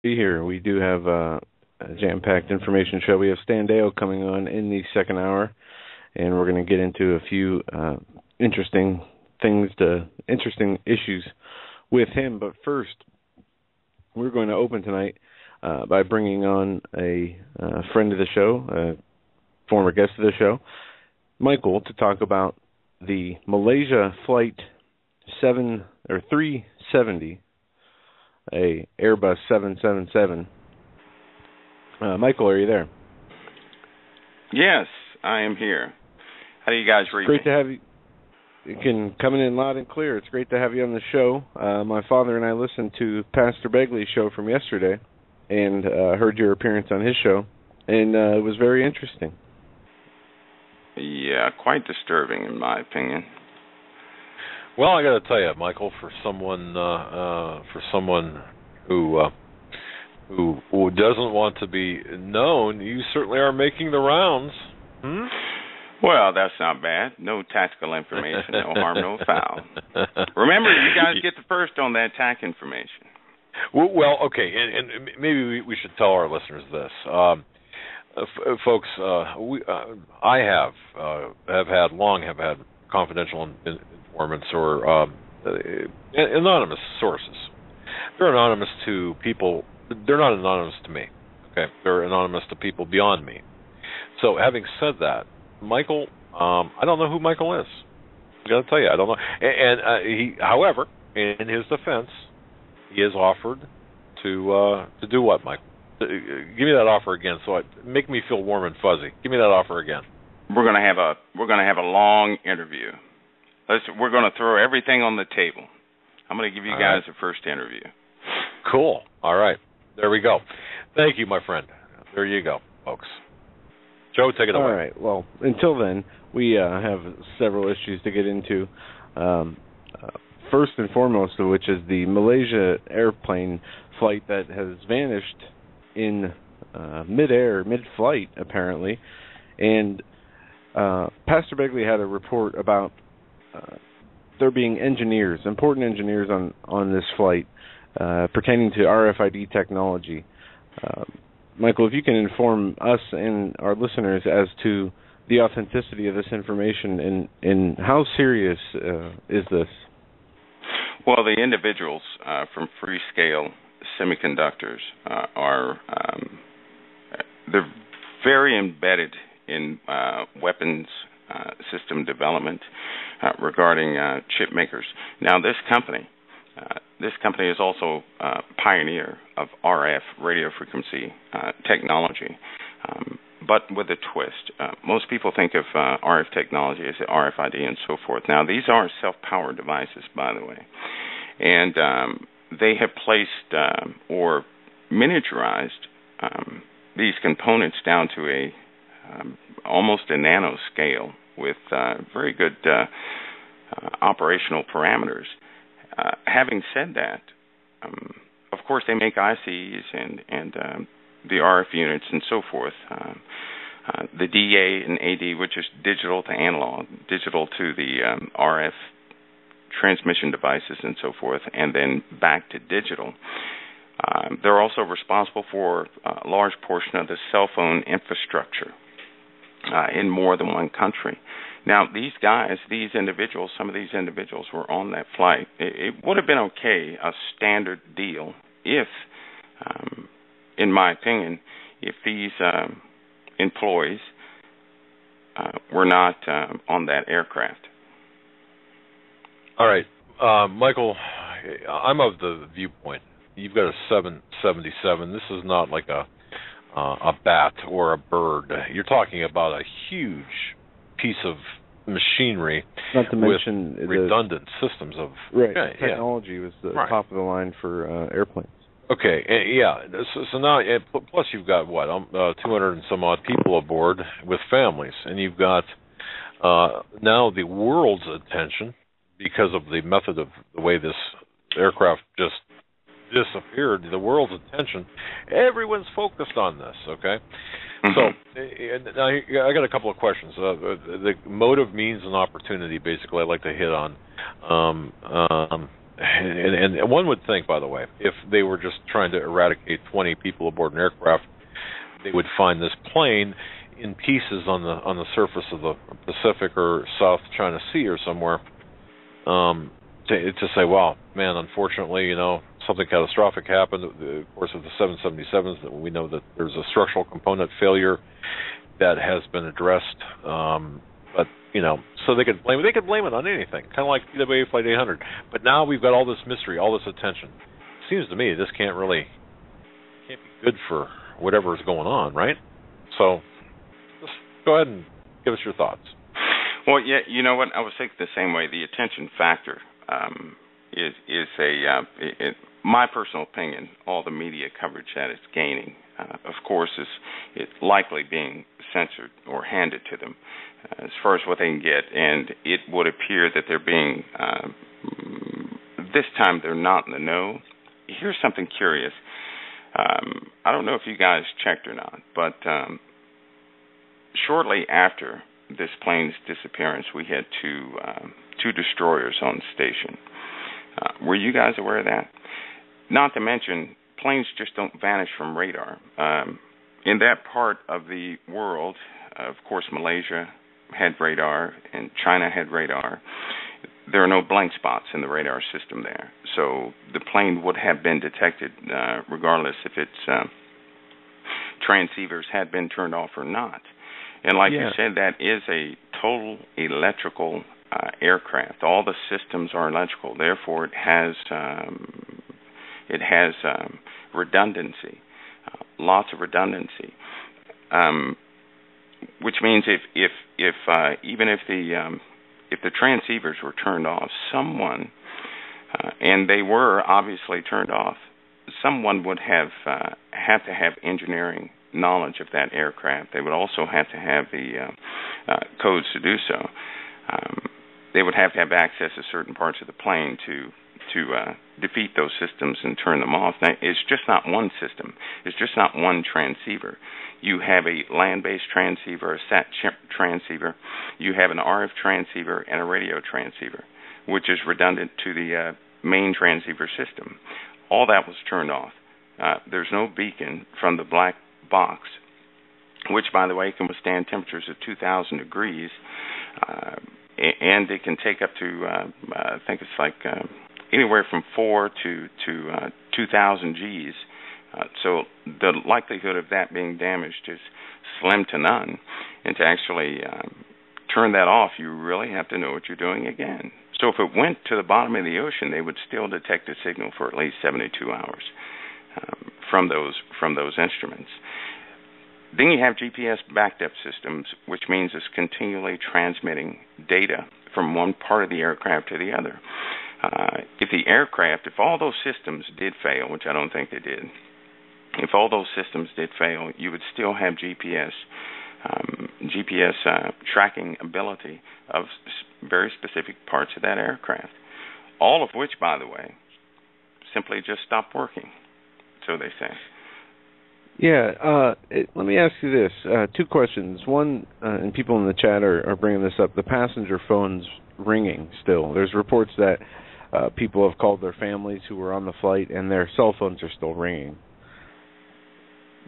Be here. We do have a jam-packed information show. We have Stan Deyo coming on in the second hour, and we're going to get into a few interesting issues with him. But first, we're going to open tonight by bringing on a friend of the show, a former guest of the show, Michael, to talk about the Malaysia Flight 370, a Airbus 777. Michael, are you there? Yes, I am here. How do you guys read me? Great to have you. You can come in loud and clear. It's great to have you on the show. My father and I listened to Pastor Begley's show from yesterday and heard your appearance on his show, and it was very interesting. Yeah, quite disturbing in my opinion. Well, I got to tell you, Michael, for someone who doesn't want to be known, you certainly are making the rounds. Hmm? Well, that's not bad. No tactical information, no harm, no foul. Remember, you guys get the first on that TAC information. Well, okay, and maybe we should tell our listeners this. Folks, I have had confidential informants or anonymous sources. They're anonymous to people. They're not anonymous to me. Okay, they're anonymous to people beyond me. So, having said that, Michael, I don't know who Michael is. I got to tell you, I don't know. And he, however, in his defense, he has offered to do what, Michael? Give me that offer again, make me feel warm and fuzzy. Give me that offer again. We're gonna have a long interview. We're gonna throw everything on the table. I'm gonna give you guys the first interview. Cool. All right. There we go. Thank you, my friend. There you go, folks. Joe, take it away. All right. Well, until then, we have several issues to get into. First and foremost of which is the Malaysia airplane flight that has vanished in mid-flight, apparently. And Pastor Begley had a report about there being important engineers on this flight pertaining to RFID technology. Michael, if you can inform us and our listeners as to the authenticity of this information and how serious is this? Well, the individuals from Freescale Semiconductors they're very embedded in weapons system development regarding chip makers. Now, this company is also a pioneer of RF radio frequency technology, but with a twist. Most people think of RF technology as the RFID and so forth. Now, these are self-powered devices, by the way, and they have placed or miniaturized these components down to almost a nano scale with very good operational parameters. Having said that, of course they make ICs and the RF units and so forth. The DA and AD, which is digital to analog, digital to the RF transmission devices and so forth, and then back to digital. They're also responsible for a large portion of the cell phone infrastructure in more than one country. Now, some of these individuals were on that flight. It would have been okay, a standard deal, if, in my opinion, if these employees were not on that aircraft. All right. Michael, I'm of the viewpoint. You've got a 777. This is not like a bat or a bird. You're talking about a huge piece of machinery, not to mention redundant systems of technology was the top of the line for airplanes. Okay, so now plus you've got 200 and some odd people aboard with families, and you've got now the world's attention because of the method of the way this aircraft just disappeared. The world's attention, everyone's focused on this. Okay. So now I got a couple of questions. The motive, means, and opportunity. Basically, I'd like to hit on. and one would think, by the way, if they were just trying to eradicate 20 people aboard an aircraft, they would find this plane in pieces on the surface of the Pacific or South China Sea or somewhere. To say, well, man, unfortunately, you know, something catastrophic happened. Of course, with the 777s, we know that there's a structural component failure that has been addressed. But you know, so they could blame it on anything, kind of like PWA Flight 800. But now we've got all this mystery, all this attention. It seems to me this can't be good for whatever is going on, right? So, just go ahead and give us your thoughts. Well, yeah, you know what? I was thinking the same way. The attention factor is my personal opinion. All the media coverage that it's gaining, of course, is likely being censored or handed to them as far as what they can get. And it would appear that they're being, this time they're not in the know. Here's something curious. I don't know if you guys checked or not, but shortly after this plane's disappearance, we had two destroyers on station. Were you guys aware of that? Not to mention, planes just don't vanish from radar. In that part of the world, of course, Malaysia had radar and China had radar. There are no blank spots in the radar system there. So the plane would have been detected regardless if its transceivers had been turned off or not. And like you said, that is a total electrical aircraft. All the systems are electrical. Therefore, it has redundancy, lots of redundancy. Which means if even if the transceivers were turned off, someone, and they were obviously turned off, someone would have to have engineering knowledge of that aircraft. They would also have to have the codes to do so. They would have to have access to certain parts of the plane to defeat those systems and turn them off. Now, it's just not one system. It's just not one transceiver. You have a land-based transceiver, a sat transceiver. You have an RF transceiver and a radio transceiver, which is redundant to the main transceiver system. All that was turned off. There's no beacon from the black box, which, by the way, can withstand temperatures of 2,000 degrees, and it can take up to, I think it's like anywhere from 4 to 2,000 Gs. So the likelihood of that being damaged is slim to none. And to actually turn that off, you really have to know what you're doing again. So if it went to the bottom of the ocean, they would still detect a signal for at least 72 hours from those instruments. Then you have GPS backed up systems, which means it's continually transmitting data from one part of the aircraft to the other. If all those systems did fail, which I don't think they did, if all those systems did fail, you would still have GPS tracking ability of very specific parts of that aircraft, all of which, by the way, simply just stopped working, so they say. Yeah, let me ask you this. Two questions. One, and people in the chat are bringing this up, the passenger phone's ringing still. There's reports that people have called their families who were on the flight and their cell phones are still ringing.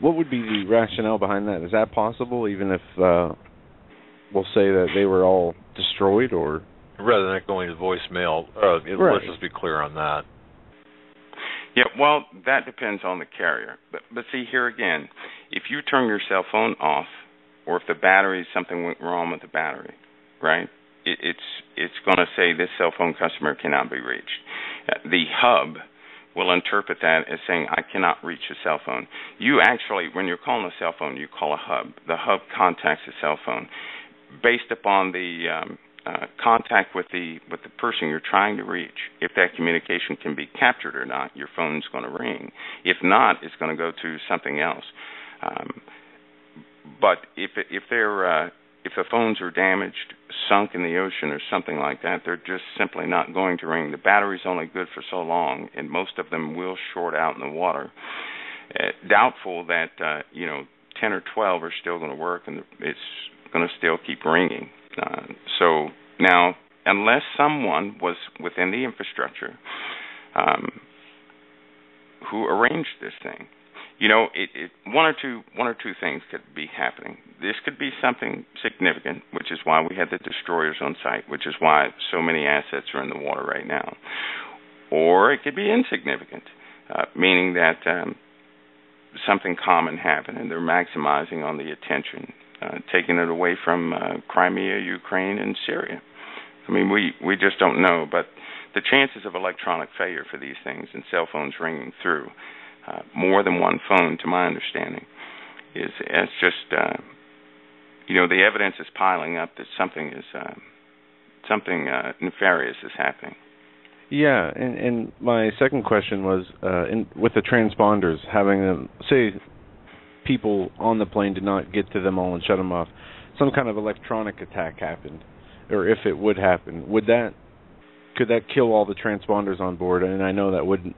What would be the rationale behind that? Is that possible, even if we'll say that they were all destroyed, or rather than it going to voicemail? Right. Let's just be clear on that. Yeah, well, that depends on the carrier. But see, here again, if you turn your cell phone off, or if the battery, something went wrong with the battery, right? It's going to say this cell phone customer cannot be reached. The hub will interpret that as saying, I cannot reach a cell phone. You actually, when you're calling a cell phone, you call a hub. The hub contacts the cell phone. Based upon the contact with the person you're trying to reach, if that communication can be captured or not, your phone's going to ring. If not, it's going to go to something else. But if the phones are damaged, sunk in the ocean or something like that, they're just simply not going to ring. The battery's only good for so long, and most of them will short out in the water. Doubtful that 10 or 12 are still going to work, and it's going to still keep ringing. So now, unless someone was within the infrastructure who arranged this thing. You know, one or two things could be happening. This could be something significant, which is why we had the destroyers on site, which is why so many assets are in the water right now. Or it could be insignificant, meaning that something common happened and they're maximizing on the attention, taking it away from Crimea, Ukraine, and Syria. I mean, we just don't know, but the chances of electronic failure for these things and cell phones ringing through, more than one phone, to my understanding, it's just, the evidence is piling up that something nefarious is happening. Yeah, and my second question was, with the transponders, having them, say, people on the plane did not get to them all and shut them off, some kind of electronic attack happened, or if it would happen, could that kill all the transponders on board? And I know that wouldn't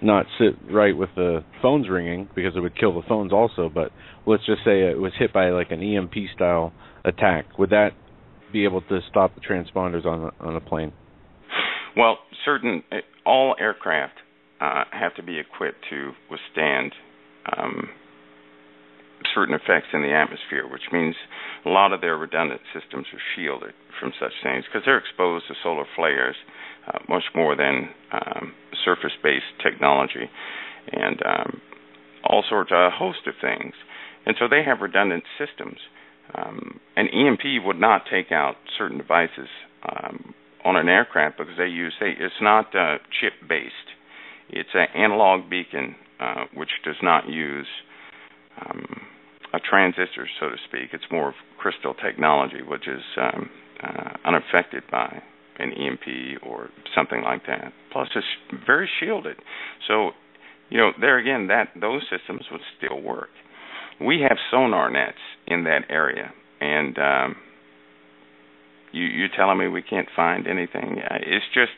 not sit right with the phones ringing, because it would kill the phones also, but let's just say it was hit by like an EMP-style attack. Would that be able to stop the transponders on a plane? Well, all aircraft have to be equipped to withstand certain effects in the atmosphere, which means a lot of their redundant systems are shielded from such things because they're exposed to solar flares much more than surface-based technology and all sorts, a host of things. And so they have redundant systems. An EMP would not take out certain devices on an aircraft because it's not chip-based. It's an analog beacon which does not use a transistor, so to speak. It's more of crystal technology, which is unaffected by an EMP or something like that. Plus, it's very shielded. So, there again, those systems would still work. We have sonar nets in that area, and you're telling me we can't find anything? It's just,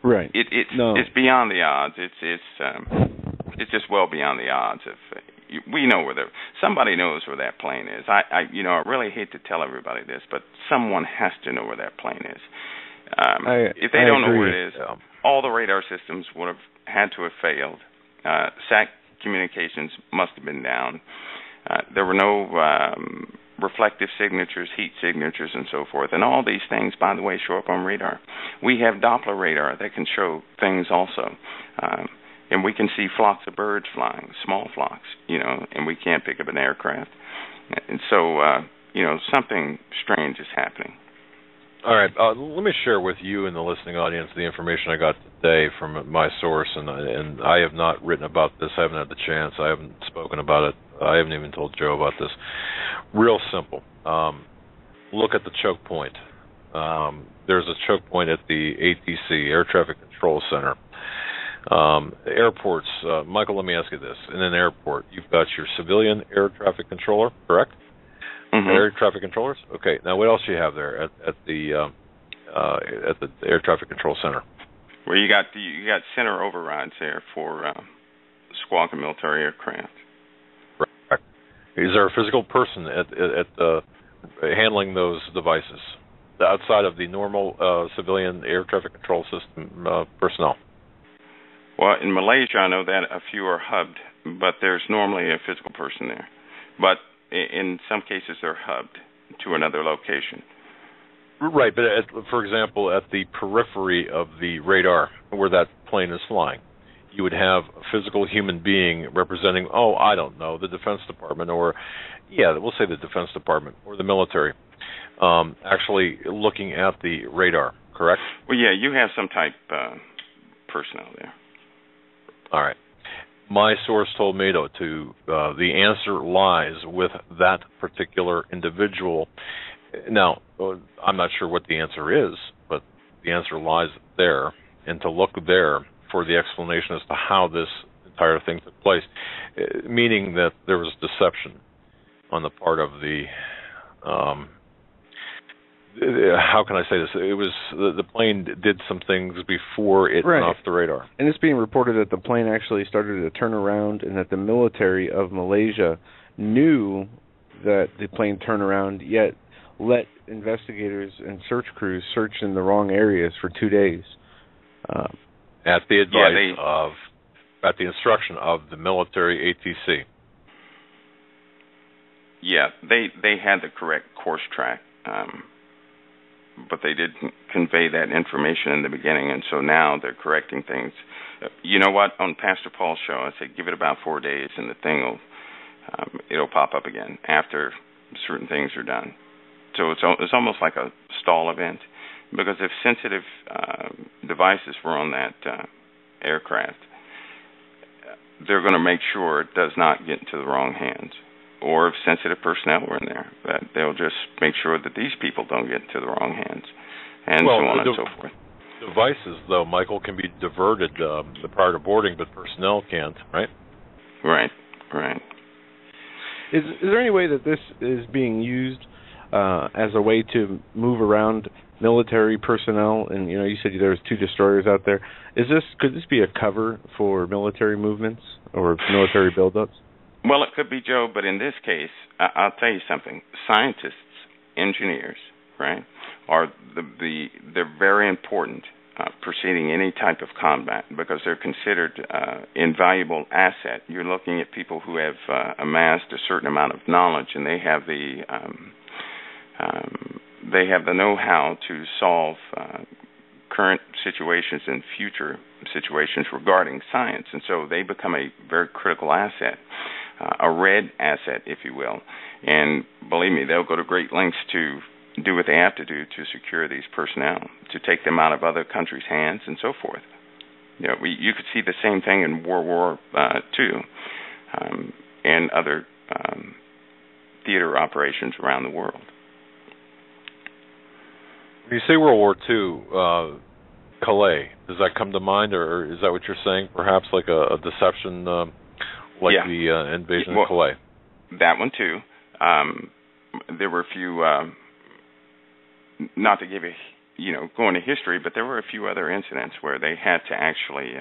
right. It's beyond the odds. It's just well beyond the odds. We know somebody knows where that plane is. I really hate to tell everybody this, but someone has to know where that plane is. If they don't know where it is, all the radar systems would have had to have failed. SAC communications must have been down. There were no reflective signatures, heat signatures, and so forth. And all these things, by the way, show up on radar. We have Doppler radar that can show things also. And we can see flocks of birds flying, small flocks, and we can't pick up an aircraft. And so, something strange is happening. All right. Let me share with you and the listening audience the information I got today from my source, and I have not written about this. I haven't had the chance. I haven't spoken about it. I haven't even told Joe about this. Real simple. Look at the choke point. There's a choke point at the ATC, Air Traffic Control Center. Airports, Michael, let me ask you this. In an airport, you've got your civilian air traffic controller, correct? Mm-hmm. Air traffic controllers? Okay. Now, what else do you have there at the Air Traffic Control Center? Well, you got center overrides there for squawk military aircraft. Right. Is there a physical person at handling those devices outside of the normal civilian air traffic control system personnel? Well, in Malaysia, I know that a few are hubbed, but there's normally a physical person there. But in some cases, they're hubbed to another location. Right, but for example, at the periphery of the radar where that plane is flying, you would have a physical human being representing, the Defense Department, or, we'll say the Defense Department, or the military, actually looking at the radar, correct? Well, yeah, you have some type personnel there. All right. My source told me to the answer lies with that particular individual. Now, I'm not sure what the answer is, but the answer lies there, and to look there for the explanation as to how this entire thing took place, meaning that there was deception on the part of the how can I say this? It was the plane did some things before it went off the radar. And it's being reported that the plane actually started to turn around and that the military of Malaysia knew that the plane turned around, yet let investigators and search crews searched in the wrong areas for 2 days. At the advice at the instruction of the military ATC. Yeah, they had the correct course track, but they didn't convey that information in the beginning, and so now they're correcting things. You know what? On Pastor Paul's show, I said give it about 4 days, and the thing it'll pop up again after certain things are done. So it's almost like a stall event, because if sensitive devices were on that aircraft, they're going to make sure it does not get into the wrong hands. Or if sensitive personnel were in there, that they'll just make sure that these people don't get into the wrong hands, and so on and so forth. Devices, though, Michael, can be diverted prior to boarding, but personnel can't, right? Right. Is there any way that this is being used as a way to move around military personnel? And you said there was 2 destroyers out there. Could this be a cover for military movements or military buildups? Well, it could be, Joe, but in this case, I'll tell you something. Scientists, engineers, right, they're very important preceding any type of combat, because they're considered invaluable asset. You're looking at people who have amassed a certain amount of knowledge, and they have the know-how to solve current situations and future situations regarding science, and so they become a very critical asset. A red asset, if you will. And believe me, they'll go to great lengths to do what they have to do to secure these personnel, to take them out of other countries' hands and so forth. You could see the same thing in World War II and other theater operations around the world. When you say World War II, Calais, does that come to mind, or is that what you're saying? Perhaps like a deception the invasion of Calais? That one, too. There were a few, not to give go into history, but there were a few other incidents where they had to actually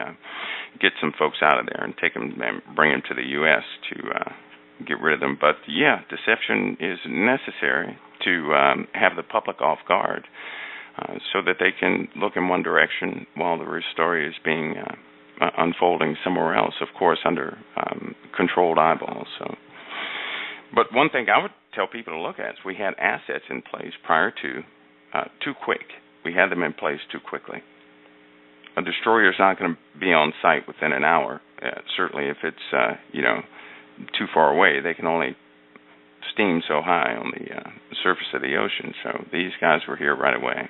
get some folks out of there and take them and bring them to the U.S. to get rid of them. But, yeah, deception is necessary to have the public off guard so that they can look in one direction while the story is being unfolding somewhere else, of course, under controlled eyeballs. But one thing I would tell people to look at is we had assets in place prior to too quick. We had them in place too quickly. A destroyer is not going to be on site within an hour. Certainly, if it's too far away, they can only steam so high on the surface of the ocean. So these guys were here right away.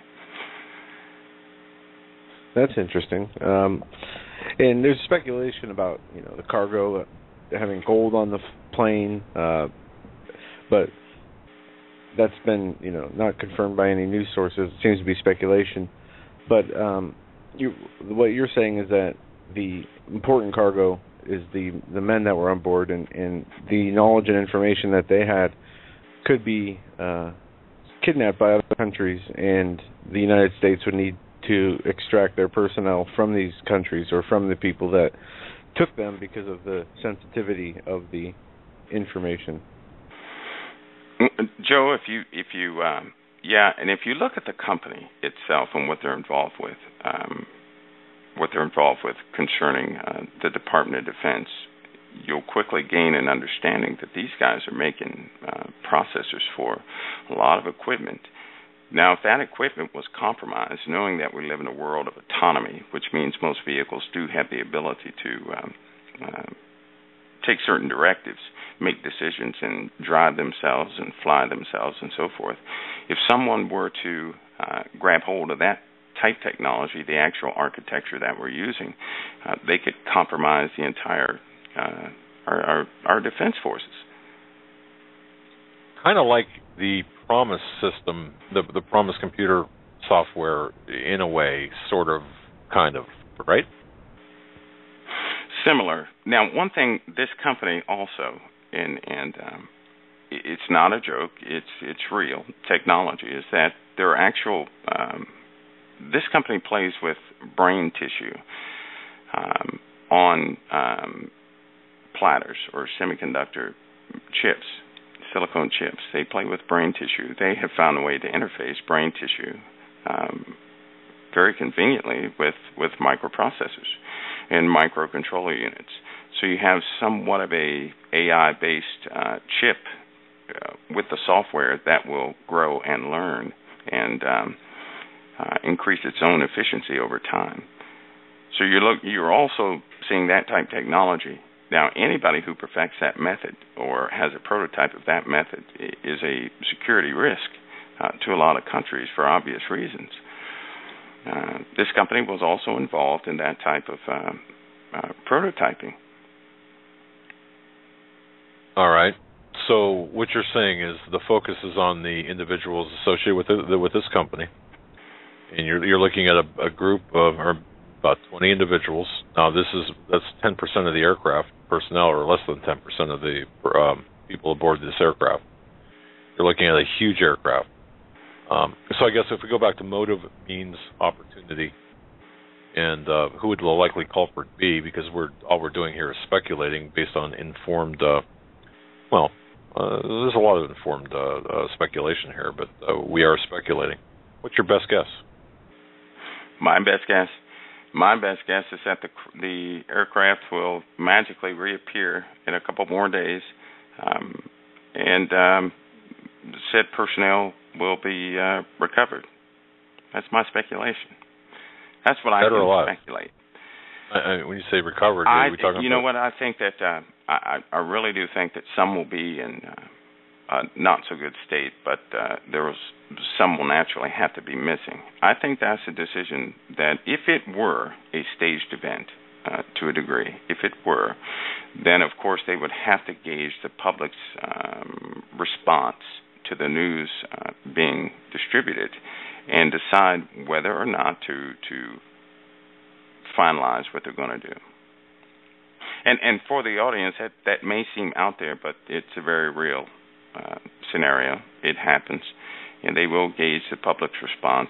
That's interesting. And there's speculation about the cargo having gold on the plane, but that's been not confirmed by any news sources. It seems to be speculation. But what you're saying is that the important cargo is the men that were on board, and the knowledge and information that they had could be kidnapped by other countries, and the United States would need to extract their personnel from these countries or from the people that took them because of the sensitivity of the information. Joe, if you and if you look at the company itself and what they're involved with concerning the Department of Defense, you'll quickly gain an understanding that these guys are making processors for a lot of equipment. Now, if that equipment was compromised, knowing that we live in a world of autonomy, which means most vehicles do have the ability to take certain directives, make decisions, and drive themselves and fly themselves and so forth, if someone were to grab hold of that type technology, the actual architecture that we're using, they could compromise the entire our defense forces. Kind of like the Promise system, the Promise computer software, in a way, sort of, kind of, right? Similar. Now, one thing, this company also, and it's not a joke, it's real technology, is that there are actual, this company plays with brain tissue on platters or semiconductor chips. silicone chips. They play with brain tissue. They have found a way to interface brain tissue very conveniently with microprocessors and microcontroller units. So you have somewhat of a AI-based chip with the software that will grow and learn and increase its own efficiency over time. So you're also seeing that type technology. Now, anybody who perfects that method or has a prototype of that method is a security risk to a lot of countries for obvious reasons. This company was also involved in that type of prototyping. All right. So what you're saying is the focus is on the individuals associated with this company, and you're looking at a group of about 20 individuals. Now that's 10% of the aircraft personnel, or less than 10% of the people aboard this aircraft. You're looking at a huge aircraft. So I guess if we go back to motive, means, opportunity, and who would the likely culprit be, because all we're doing here is speculating based on informed. There's a lot of informed speculation here, but we are speculating. What's your best guess? My best guess is that the aircraft will magically reappear in a couple more days, and said personnel will be recovered. That's my speculation. That's what I can speculate. When you say recovered, are we talking about? You know what? I think that I really do think that some will be in not so good state, but some will naturally have to be missing. I think that's a decision that, if it were a staged event to a degree, if it were, then of course they would have to gauge the public's response to the news being distributed and decide whether or not to finalize what they're going to do. And for the audience, that may seem out there, but it's a very real scenario. It happens, and they will gauge the public's response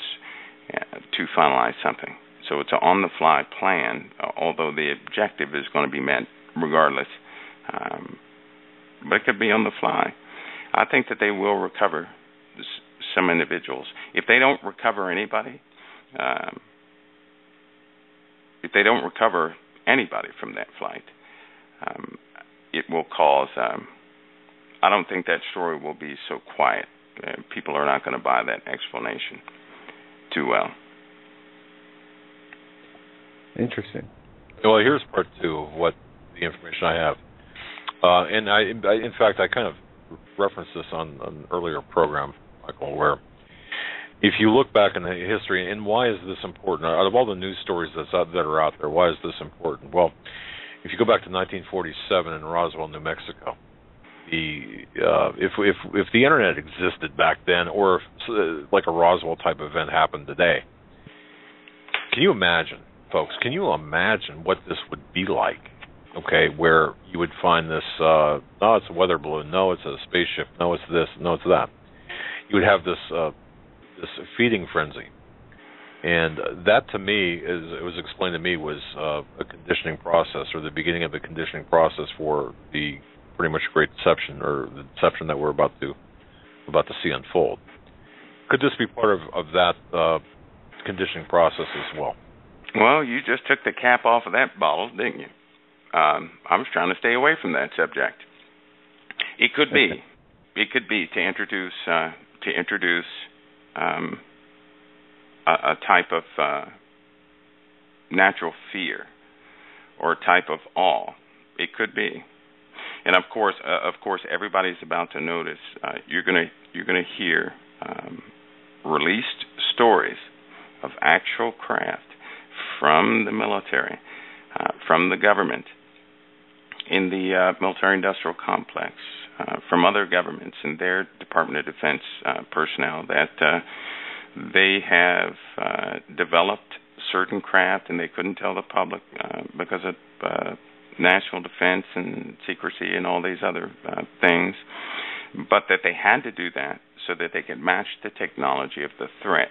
to finalize something. So it's an on-the-fly plan, although the objective is going to be met regardless. But it could be on the fly. I think that they will recover some individuals. If they don't recover anybody, from that flight, it will cause. I don't think that story will be so quiet. People are not going to buy that explanation too well. Interesting. Well, here's part two of what the information I have, and I in fact, I kind of referenced this on an earlier program, Michael, where if you look back in the history, and why is this important? Out of all the news stories that are out there, why is this important? Well, if you go back to 1947 in Roswell, New Mexico, if the internet existed back then, or if, like a Roswell type event happened today, can you imagine, folks? Can you imagine what this would be like? Okay, where you would find this, no, it's a weather balloon, no, it's a spaceship, no, it's this, no, it's that. You would have this feeding frenzy. And that, to me, it was explained to me, was a conditioning process, or the beginning of the conditioning process for the pretty much great deception, or the deception that we're about to see unfold. Could this be part of that conditioning process as well? Well, you just took the cap off of that bottle, didn't you? I was trying to stay away from that subject. It could be. It could be to introduce a type of natural fear or a type of awe. It could be, and of course, everybody's about to notice. You're gonna hear released stories of actual craft from the military, from the government, in the military-industrial complex, from other governments and their Department of Defense personnel, that they have developed certain craft, and they couldn't tell the public because of national defense and secrecy and all these other things, but that they had to do that so that they could match the technology of the threat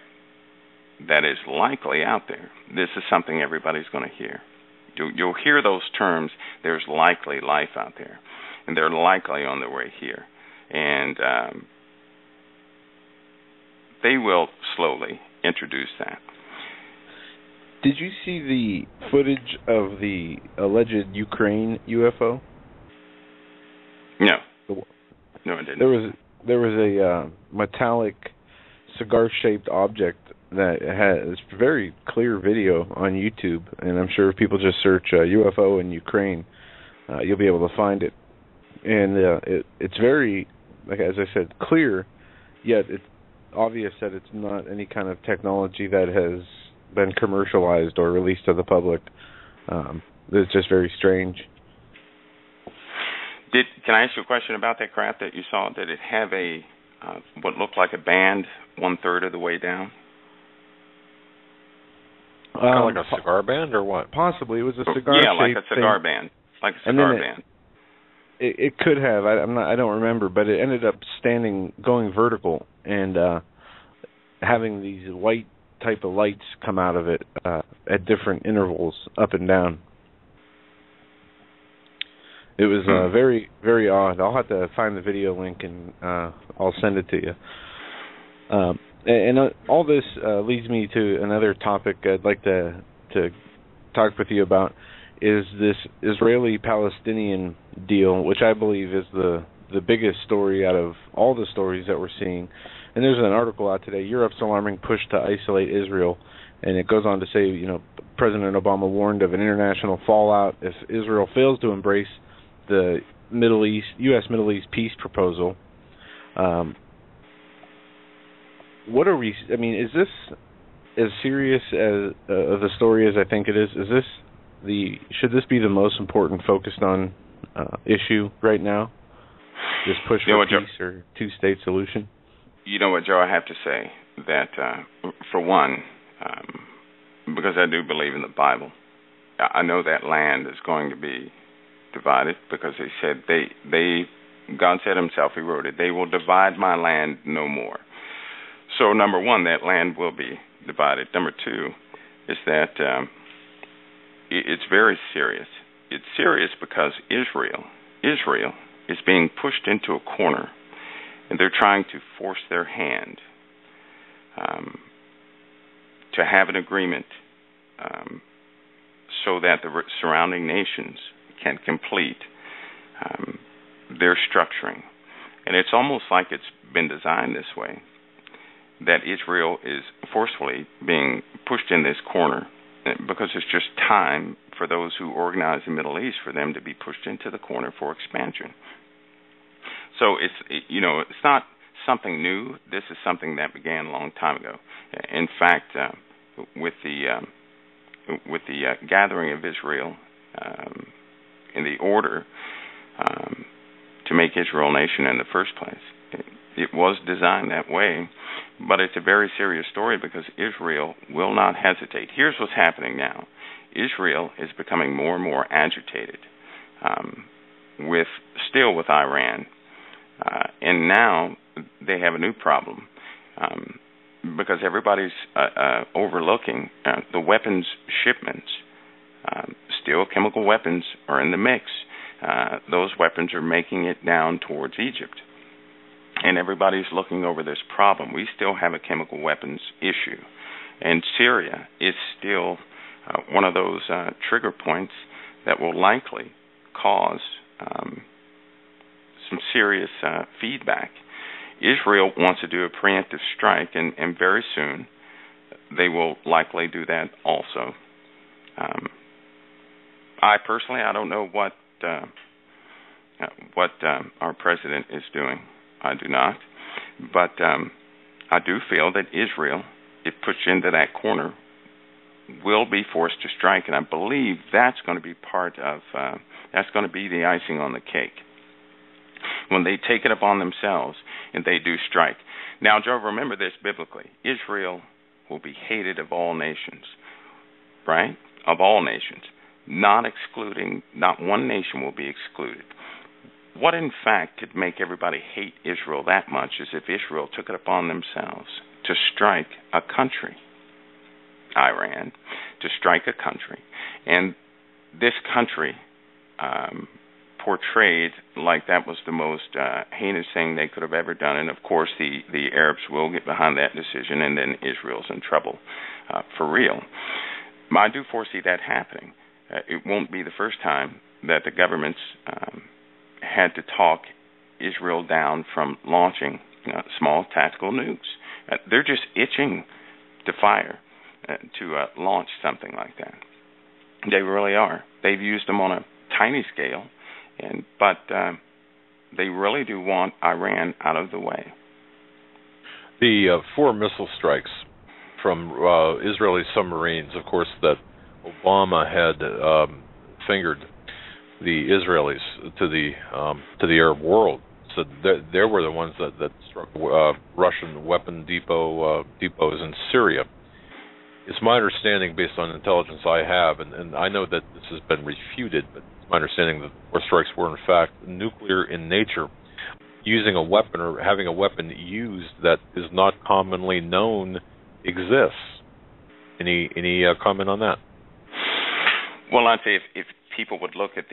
that is likely out there. This is something everybody's going to hear. You'll hear those terms. There's likely life out there, and they're likely on their way here. And they will slowly introduce that. Did you see the footage of the alleged Ukraine UFO? No. No, I didn't. There was a metallic cigar-shaped object that has very clear video on YouTube, and I'm sure if people just search UFO in Ukraine, you'll be able to find it. And it's very, like as I said, clear, yet it's obvious that it's not any kind of technology that has been commercialized or released to the public. It's just very strange. Can I ask you a question about that craft that you saw? Did it have a what looked like a band 1/3 of the way down? Kind of like a cigar band, or what? Possibly. It was a cigar. Yeah, like a cigar band. Like a cigar band. It could have. I don't remember, but it ended up going vertical, and having these white type of lights come out of it at different intervals, up and down. It was very, very odd. I'll have to find the video link, and I'll send it to you. And all this leads me to another topic I'd like to talk with you about, is this Israeli-Palestinian deal, which I believe is the biggest story out of all the stories that we're seeing. And there's an article out today, Europe's alarming push to isolate Israel, and it goes on to say, President Obama warned of an international fallout if Israel fails to embrace the U.S. Middle East peace proposal. What are we? I mean, is this as serious as the story as I think it is? Should this be the most important focused on issue right now? This push for peace or two-state solution? You know what, Joe? I have to say that for one, because I do believe in the Bible, I know that land is going to be divided, because they said God said himself, he wrote it, they will divide my land no more. So number one, that land will be divided. Number two is that it's very serious. It's serious because Israel is being pushed into a corner, and they're trying to force their hand to have an agreement so that the surrounding nations can complete their structuring. And it's almost like it's been designed this way, that Israel is forcefully being pushed in this corner because it's just time for those who organize the Middle East for them to be pushed into the corner for expansion. So it's not something new. This is something that began a long time ago. In fact, with the gathering of Israel in the order to make Israel a nation in the first place, it was designed that way. But it's a very serious story because Israel will not hesitate. Here's what's happening now. Israel is becoming more and more agitated with Iran. And now they have a new problem because everybody's overlooking the weapons shipments. Still, chemical weapons are in the mix. Those weapons are making it down towards Egypt. And everybody's looking over this problem. We still have a chemical weapons issue. And Syria is still one of those trigger points that will likely cause some serious feedback. Israel wants to do a preemptive strike, and very soon they will likely do that also. I personally, I don't know what our president is doing. I do not. But I do feel that Israel, if pushed into that corner, will be forced to strike, and I believe that's going to be that's going to be the icing on the cake. When they take it upon themselves and they do strike. Now, Joe, remember this biblically. Israel will be hated of all nations, right? Of all nations. Not one nation will be excluded. What, in fact, could make everybody hate Israel that much is if Israel took it upon themselves to strike a country, Iran, to strike a country, and this country portrayed like that was the most heinous thing they could have ever done. And, of course, the Arabs will get behind that decision, and then Israel's in trouble for real. I do foresee that happening. It won't be the first time that the governments had to talk Israel down from launching small tactical nukes. They're just itching to fire, to launch something like that. They really are. They've used them on a tiny scale, but they really do want Iran out of the way. The 4 missile strikes from Israeli submarines, of course, that Obama had fingered the Israelis to the Arab world. So they were the ones that struck Russian weapon depots in Syria. It's my understanding, based on intelligence I have, and I know that this has been refuted, but it's my understanding that the 4 strikes were in fact nuclear in nature, using a weapon or having a weapon used that is not commonly known exists. Any comment on that? Well, I'd say if people would look at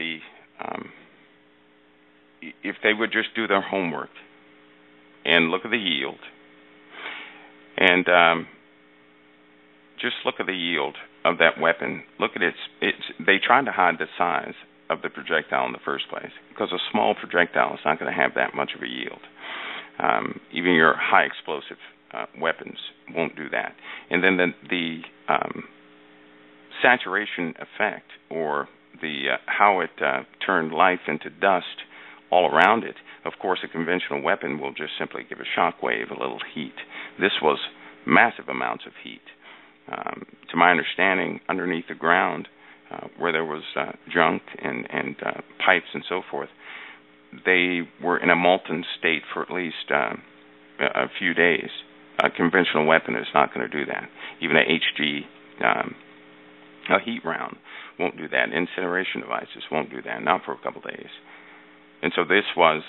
if they would just do their homework and look at the yield, and just look at the yield of that weapon. Look at they tried to hide the size of the projectile in the first place, because a small projectile is not going to have that much of a yield. Even your high explosive weapons won't do that. And then the saturation effect, or the how it turned life into dust all around it. Of course, a conventional weapon will just simply give a shock wave, a little heat. This was massive amounts of heat. To my understanding, underneath the ground, where there was junk and pipes and so forth, they were in a molten state for at least a few days. A conventional weapon is not going to do that. Even a HG, a heat round, won't do that. Incineration devices won't do that, not for a couple days. And so this was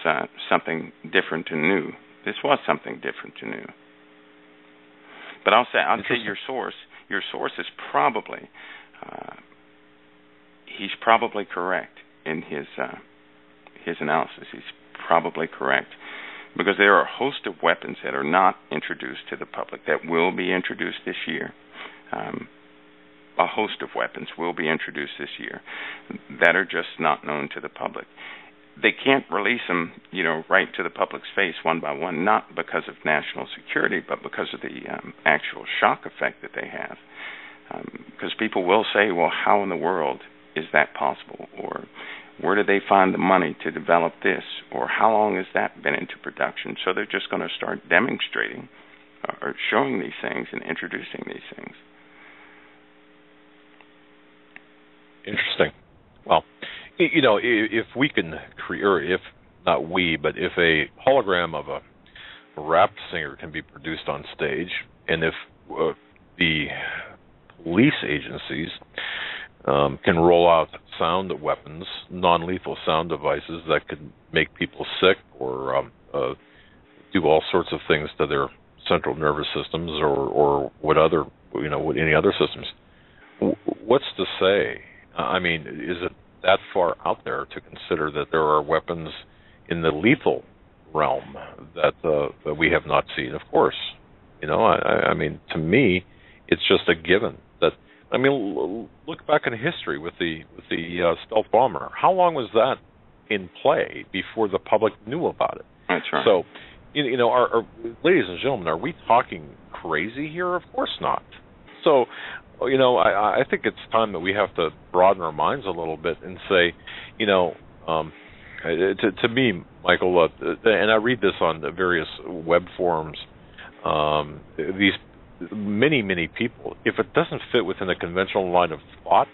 something different and new. This was something different and new. But I'll say your source is probably he's probably correct in his analysis. He's probably correct, because there are a host of weapons that are not introduced to the public that will be introduced this year. A host of weapons will be introduced this year that are just not known to the public. They can't release them, right to the public's face one by one, not because of national security, but because of the actual shock effect that they have. Because people will say, well, how in the world is that possible? Or where did they find the money to develop this? Or how long has that been into production? So they're just going to start demonstrating or showing these things and introducing these things. Interesting. Well, if we can create, or if not we, but if a hologram of a rap singer can be produced on stage, and if the police agencies can roll out sound weapons, non-lethal sound devices that could make people sick or do all sorts of things to their central nervous systems or what any other systems, what's to say? I mean, is it that far out there to consider that there are weapons in the lethal realm that we have not seen? Of course, I mean, to me, it's just a given. That, I mean, look back in history with the stealth bomber. How long was that in play before the public knew about it? That's right. So, our ladies and gentlemen, are we talking crazy here? Of course not. So, I think it's time that we have to broaden our minds a little bit and say, to me, Michael, and I read this on the various web forums, these many people, if it doesn't fit within a conventional line of thought,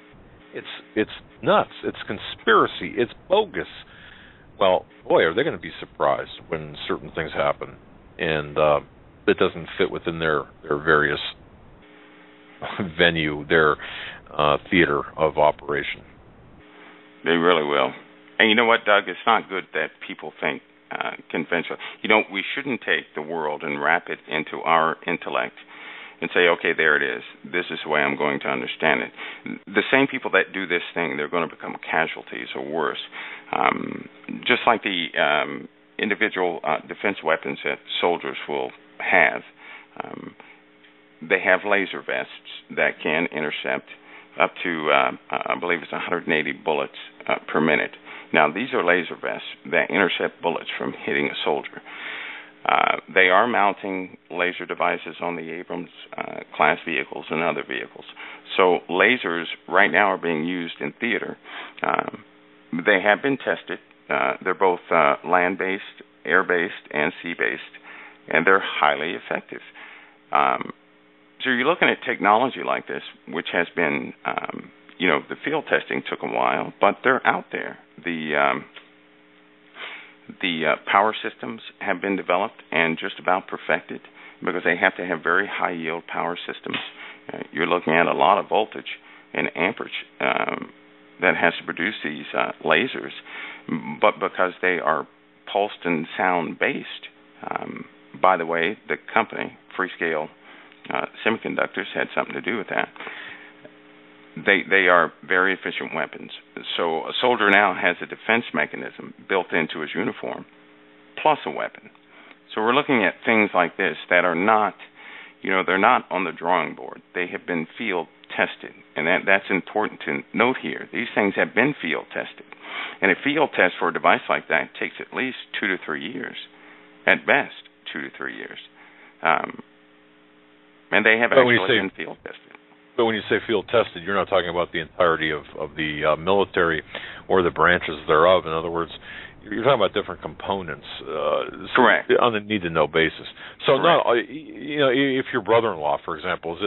it's nuts, it's conspiracy, it's bogus. Well, boy, are they going to be surprised when certain things happen and it doesn't fit within their various venue, their theater of operation. They really will. And you know what, Doug? It's not good that people think conventional. We shouldn't take the world and wrap it into our intellect and say, okay, there it is. This is the way I'm going to understand it. The same people that do this thing, they're going to become casualties or worse. Just like the individual defense weapons that soldiers will have. They have laser vests that can intercept up to, I believe it's 180 bullets per minute. Now, these are laser vests that intercept bullets from hitting a soldier. They are mounting laser devices on the Abrams class vehicles and other vehicles. So lasers right now are being used in theater. They have been tested. They're both land-based, air-based, and sea-based, and they're highly effective. So you're looking at technology like this, which has been, the field testing took a while, but they're out there. The power systems have been developed and just about perfected because they have to have very high-yield power systems. You're looking at a lot of voltage and amperage that has to produce these lasers, but because they are pulsed and sound-based, by the way, the company, Freescale Semiconductors, had something to do with that. They are very efficient weapons. So a soldier now has a defense mechanism built into his uniform, plus a weapon. So we're looking at things like this that are not, they're not on the drawing board. They have been field tested, and that's important to note here. These things have been field tested. And a field test for a device like that takes at least 2 to 3 years, at best 2 to 3 years. And they have actually been field tested. But when you say field tested, you're not talking about the entirety of the military or the branches thereof. In other words, you're talking about different components. Correct. On a need-to-know basis. So, if your brother-in-law, for example, is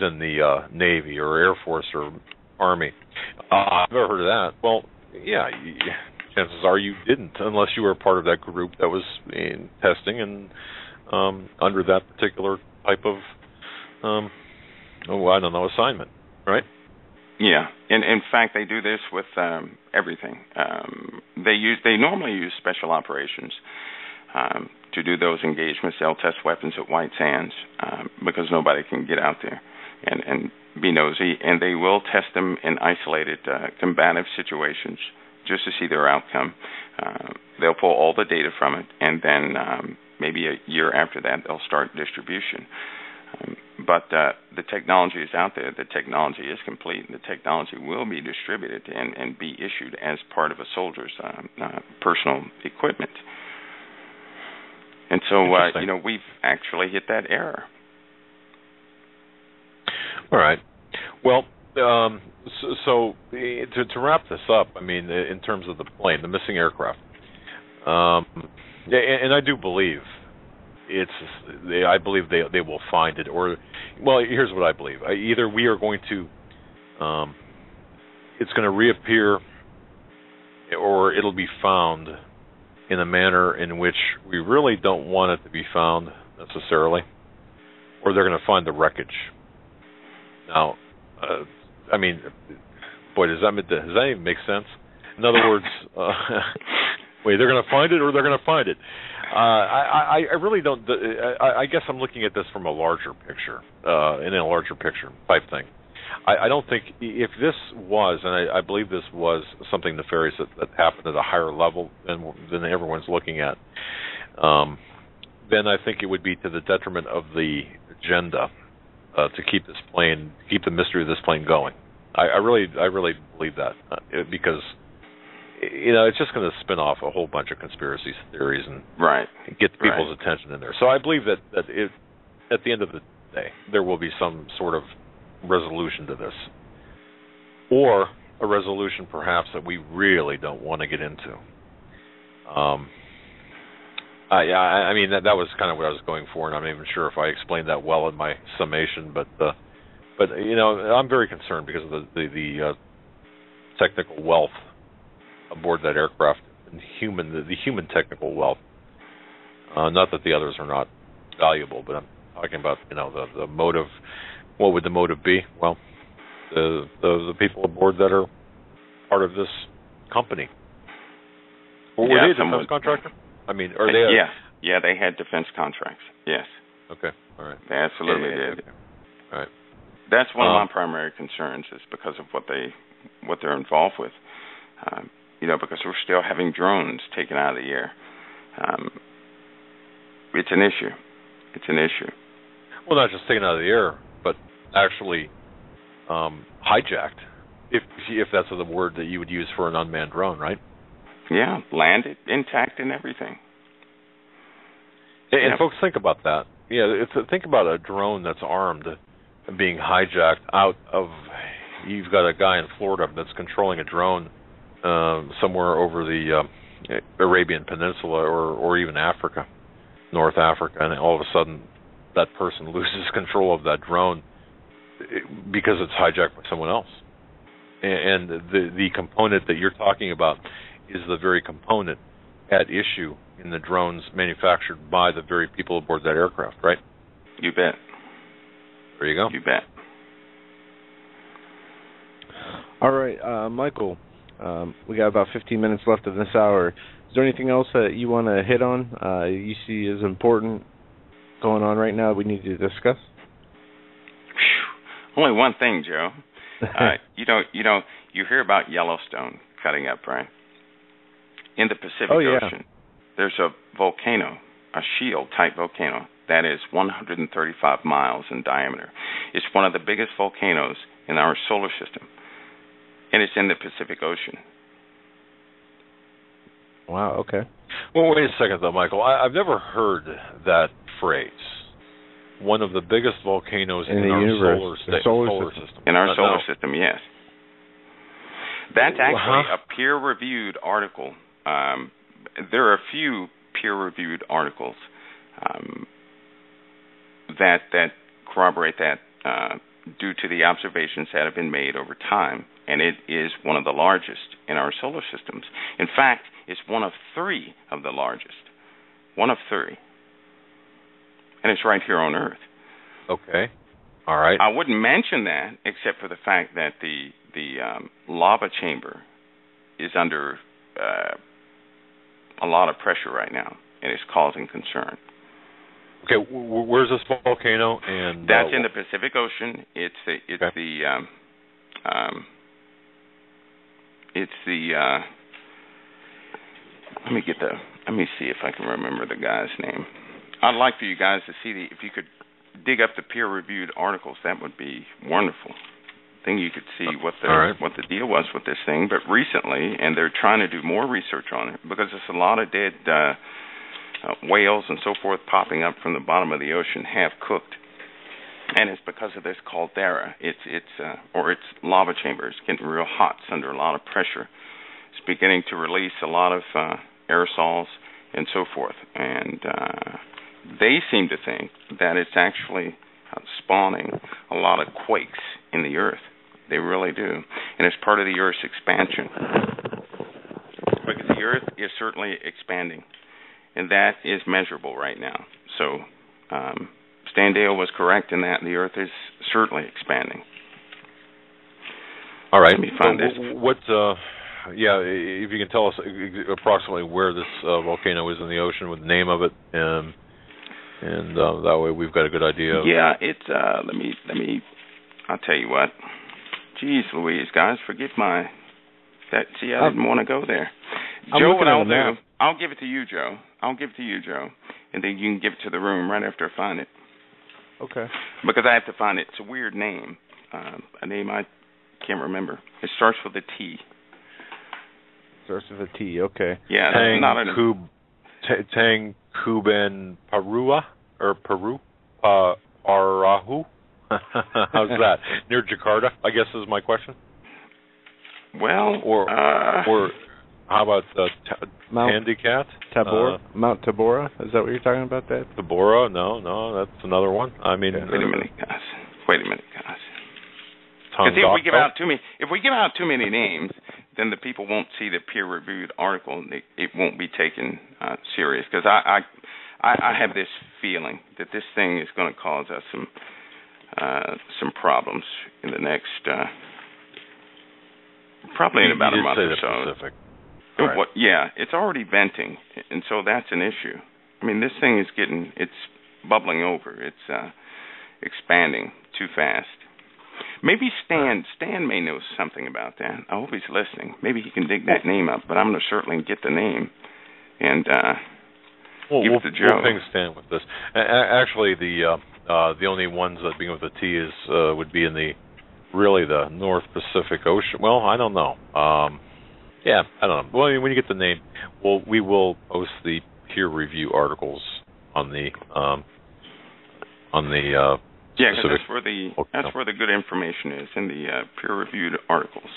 in the Navy or Air Force or Army, I've never heard of that. Well, yeah, chances are you didn't, unless you were part of that group that was in testing and under that particular type of assignment, right? Yeah, and in fact, they do this with everything. They normally use special operations to do those engagements. They'll test weapons at White Sands because nobody can get out there and be nosy, and they will test them in isolated combative situations just to see their outcome. They'll pull all the data from it, and then maybe a year after that, they'll start distribution. But the technology is out there. The technology is complete. The technology will be distributed and be issued as part of a soldier's personal equipment. And so, we've actually hit that era. All right. Well, so to wrap this up, I mean, in terms of the plane, the missing aircraft, and I do believe I believe they will find it, or, well, here's what I believe. Either we are going to, it's going to reappear, or it'll be found in a manner in which we really don't want it to be found necessarily, or they're going to find the wreckage. Now, I mean, boy, does that even make sense? In other words, wait, they're going to find it, or they're going to find it. I really don't. I guess I'm looking at this from a larger picture, in a larger picture type thing. I don't think if this was, and I believe this was something nefarious that happened at a higher level than everyone's looking at, then I think it would be to the detriment of the agenda to keep the mystery of this plane going. I really believe that because it's just going to spin off a whole bunch of conspiracy theories and get people's attention in there. So I believe that at the end of the day, there will be some sort of resolution to this, or a resolution perhaps that we really don't want to get into. I mean that was kind of what I was going for, and I'm not even sure if I explained that well in my summation. But I'm very concerned because of the technical wealth aboard that aircraft and the human technical wealth. Not that the others are not valuable, but I'm talking about the motive. What would the motive be? Well, the people aboard that are part of this company. Or were they a defense contractor? I mean, are they? Yeah, they had defense contracts. Yes. Okay. All right. They absolutely did. Okay. All right. That's one of my primary concerns, is because of what they're involved with. Because we're still having drones taken out of the air. It's an issue. It's an issue. Well, not just taken out of the air, but actually hijacked, if that's the word that you would use for an unmanned drone, right? Yeah, landed intact and everything. And folks, think about that. Yeah, think about a drone that's armed being hijacked out of. You've got a guy in Florida that's controlling a drone somewhere over the Arabian Peninsula or even Africa, North Africa, and all of a sudden that person loses control of that drone because it's hijacked by someone else. And the component that you're talking about is the very component at issue in the drones manufactured by the very people aboard that aircraft, right? You bet. There you go. You bet. All right, Michael, we got about 15 minutes left of this hour. Is there anything else that you want to hit on, you see as important going on right now we need to discuss? Only one thing, Joe. You hear about Yellowstone cutting up, right? In the Pacific Ocean, there's a volcano, a shield-type volcano, that is 135 miles in diameter. It's one of the biggest volcanoes in our solar system, and it's in the Pacific Ocean. Wow, okay. Well, wait a second, though, Michael. I've never heard that phrase. One of the biggest volcanoes in our universe, solar system. In our solar system, yes. That's actually a peer-reviewed article. There are a few peer-reviewed articles that corroborate that due to the observations that have been made over time, and it is one of the largest in our solar systems. In fact, it's one of three of the largest. One of three. And it's right here on Earth. Okay. All right. I wouldn't mention that except for the fact that the lava chamber is under a lot of pressure right now, and it's causing concern. Okay, where's this volcano? And that's in the Pacific Ocean. It's let me see if I can remember the guy's name. I'd like for you guys to see if you could dig up the peer-reviewed articles. That would be wonderful. I think you could see what the deal was with this thing. But recently, and they're trying to do more research on it because there's a lot of dead whales and so forth popping up from the bottom of the ocean, half cooked, and it's because of this caldera. It's lava chamber. It's getting real hot. It's under a lot of pressure. It's beginning to release a lot of aerosols and so forth, and they seem to think that it's actually spawning a lot of quakes in the Earth. They really do, and it's part of the Earth's expansion because the Earth is certainly expanding. And that is measurable right now. So Stan Deyo was correct in that the Earth is certainly expanding. All right. Let me find this. If you can tell us approximately where this volcano is in the ocean with the name of it, and that way we've got a good idea. Yeah, it's let me. I'll tell you what. Jeez Louise, guys, forgive my. I didn't want to go there. Joe, what I'll do, I'll give it to you, Joe. And then you can give it to the room right after I find it. Okay. Because I have to find it. It's a weird name. A name I can't remember. It starts with a T. Starts with a T, okay. Yeah, Tangkuban Parua, or Peru? Arahu? How's that? Near Jakarta, I guess is my question. Well, or how about Handicat? Mount Tabora? Is that what you're talking about, Dad? Tabora? No, that's another one. I mean, wait a minute, guys. Because if we give out too many names, then the people won't see the peer-reviewed article, and it won't be taken serious. Because I have this feeling that this thing is going to cause us some problems in the next. Probably in about a month or so. Pacific. Right. Yeah, it's already venting, and so that's an issue. I mean, this thing is bubbling over. It's expanding too fast. Maybe Stan may know something about that. I hope he's listening. Maybe he can dig that name up, but I'm going to certainly get the name and give it to Joe. We'll ping Stan with this. Actually, the only ones that begin with a T is would be in the North Pacific Ocean. Well, I don't know. Yeah, I don't know. Well, when you get the name, we will post the peer review articles on the yeah, because that's where the good information is, in the peer-reviewed articles.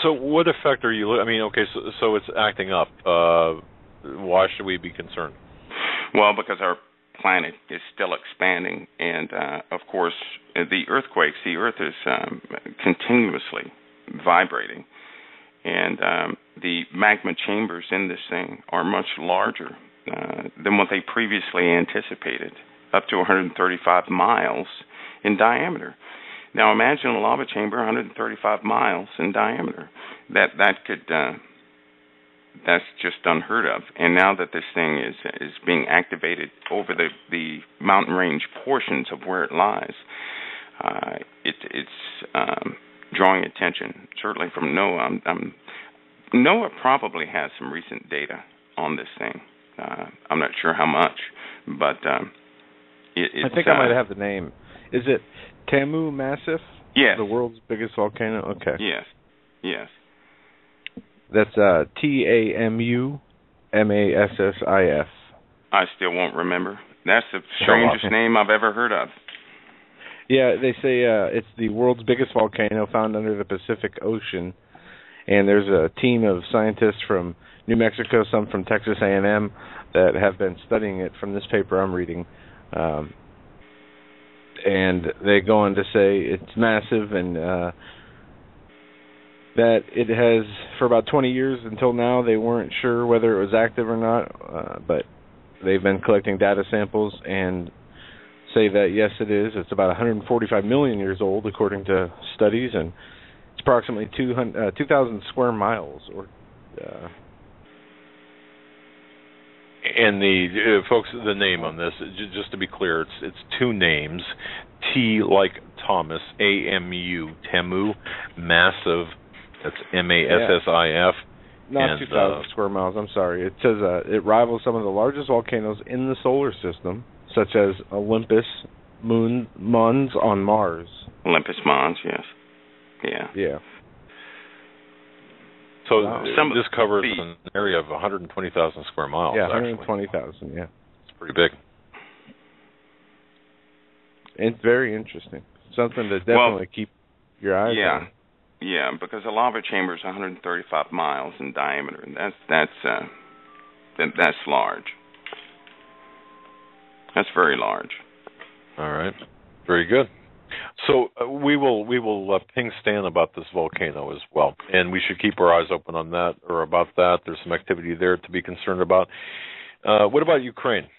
So what effect are you? I mean, okay, so it's acting up. Why should we be concerned? Well, because our planet is still expanding, and of course, the earthquakes. The Earth is continuously vibrating, and the magma chambers in this thing are much larger than what they previously anticipated, up to 135 miles in diameter. Now imagine a lava chamber 135 miles in diameter. That's just unheard of. And now that this thing is being activated over the mountain range portions of where it lies, it's drawing attention, certainly from NOAA. NOAA probably has some recent data on this thing. I'm not sure how much, but I think I might have the name. Is it Tamu Massif? Yes. The world's biggest volcano? Okay. Yes. That's TAMU MASSIF. I still won't remember. That's the strangest name I've ever heard of. Yeah, they say it's the world's biggest volcano found under the Pacific Ocean. And there's a team of scientists from New Mexico, some from Texas A&M, that have been studying it from this paper I'm reading. And they go on to say it's massive and that it has, for about 20 years until now, they weren't sure whether it was active or not, but they've been collecting data samples and say that, yes, it is. It's about 145 million years old, according to studies, and it's approximately 2,000 square miles. And the folks, the name on this, just to be clear, it's two names: T like Thomas, AMU, Tamu, massive. That's MASSIF. Not 2,000 square miles. I'm sorry. It says it rivals some of the largest volcanoes in the solar system, such as Olympus Mons on Mars. Olympus Mons, yes. Yeah. So this covers an area of 120,000 square miles. Yeah, 120,000, yeah. It's pretty big. It's very interesting. Something to definitely keep your eyes on. Yeah, because a lava chamber is 135 miles in diameter, and that's large. That's very large. All right. Very good. So we will ping Stan about this volcano as well, and we should keep our eyes open on that or about that. There's some activity there to be concerned about. What about Ukraine,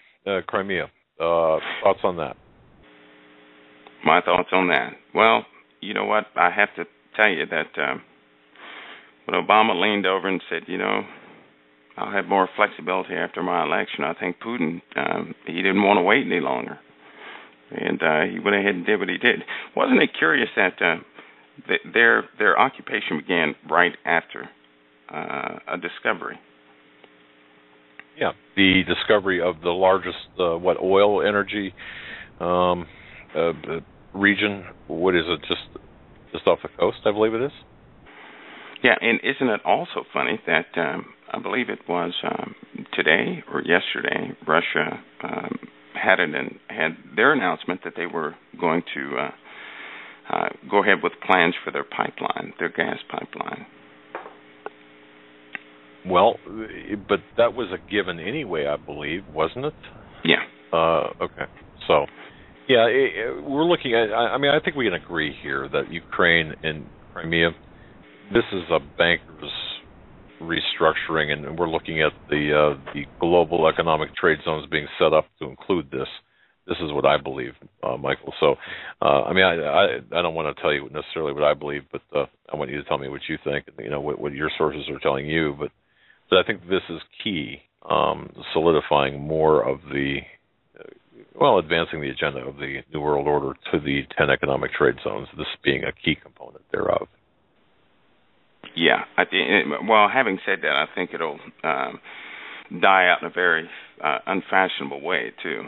Crimea? Thoughts on that? My thoughts on that? Well, you know what? I have to tell you that when Obama leaned over and said, I'll have more flexibility after my election, I think Putin, he didn't want to wait any longer. And he went ahead and did what he did. Wasn't it curious that their occupation began right after a discovery? Yeah, the discovery of the largest, oil energy region. What is it, just off the coast, I believe it is? Yeah, and isn't it also funny that I believe it was today or yesterday, Russia had their announcement that they were going to go ahead with plans for their pipeline, their gas pipeline. Well, but that was a given anyway, I believe, wasn't it? Yeah. Okay. So, yeah, we're looking at, I think we can agree here that Ukraine and Crimea, this is a banker's restructuring, and we're looking at the global economic trade zones being set up to include this. This is what I believe, Michael. So, I don't want to tell you necessarily what I believe, but I want you to tell me what you think, what your sources are telling you. But I think this is key, solidifying more of the advancing the agenda of the New World Order to the 10 economic trade zones, this being a key component thereof. Yeah. Having said that, I think it'll die out in a very unfashionable way, too.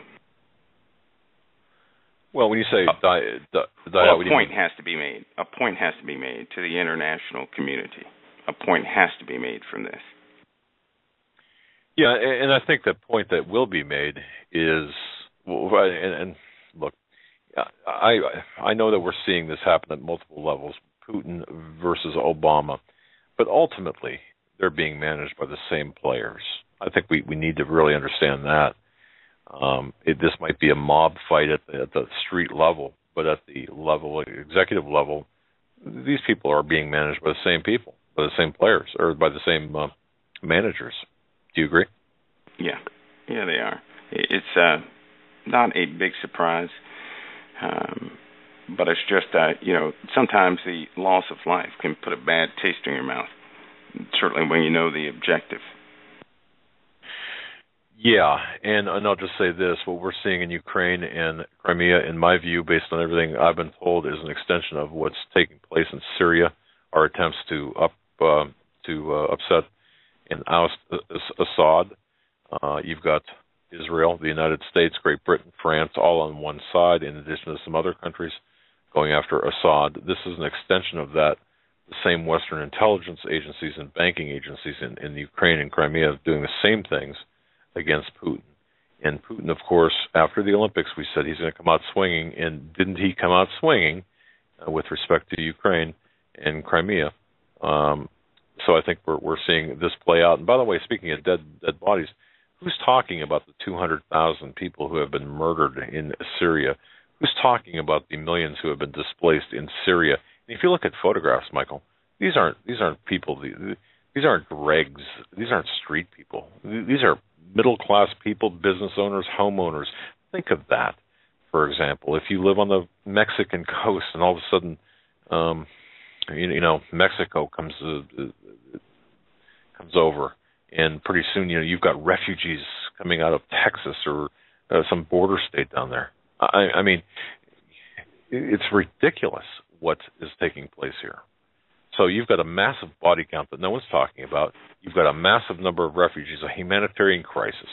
Well, when you say die out, a point has to be made. A point has to be made to the international community. A point has to be made from this. Yeah, and I think the point that will be made is, and look, I know that we're seeing this happen at multiple levels, Putin versus Obama, but ultimately they're being managed by the same players. I think we need to really understand that. This might be a mob fight at the street level, but at the executive level, these people are being managed by the same people, by the same players, or by the same managers. Do you agree? Yeah, they are. It's not a big surprise, but it's just sometimes the loss of life can put a bad taste in your mouth. Certainly when you know the objective. Yeah, and I'll just say this: what we're seeing in Ukraine and Crimea, in my view, based on everything I've been told, is an extension of what's taking place in Syria. Our attempts to upset and oust Assad. You've got Israel, the United States, Great Britain, France, all on one side, in addition to some other countries going after Assad. This is an extension of that. The same Western intelligence agencies and banking agencies in Ukraine and Crimea doing the same things against Putin. And Putin, of course, after the Olympics, we said he's going to come out swinging, and didn't he come out swinging with respect to Ukraine and Crimea? So I think we're seeing this play out. And by the way, speaking of dead bodies, who's talking about the 200,000 people who have been murdered in Syria? Who's talking about the millions who have been displaced in Syria? And if you look at photographs, Michael, these aren't people. These aren't dregs. These aren't street people. These are middle-class people, business owners, homeowners. Think of that, for example. If you live on the Mexican coast and all of a sudden, Mexico comes over, and pretty soon, you've got refugees coming out of Texas or some border state down there. I mean, it's ridiculous what is taking place here. So you've got a massive body count that no one's talking about. You've got a massive number of refugees, a humanitarian crisis,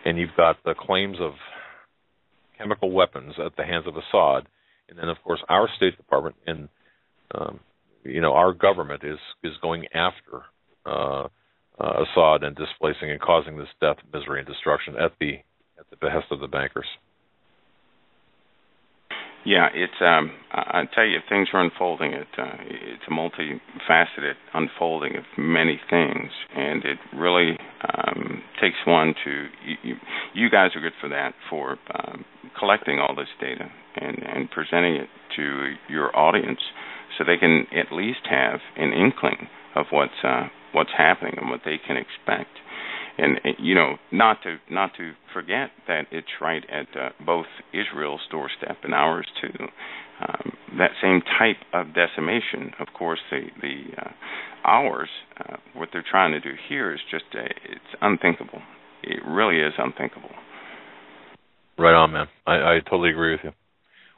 and you've got the claims of chemical weapons at the hands of Assad. And then, of course, our State Department and our government is going after Assad and displacing and causing this death, misery, and destruction at the behest of the bankers. Yeah, it's. I tell you, things are unfolding. It's a multifaceted unfolding of many things, and it really takes one to. You guys are good for that, for collecting all this data and presenting it to your audience, so they can at least have an inkling of what's happening and what they can expect. And not to forget that it's right at both Israel's doorstep and ours too. That same type of decimation, of course, the ours. What they're trying to do here is just it's unthinkable. It really is unthinkable. Right on, man. I totally agree with you.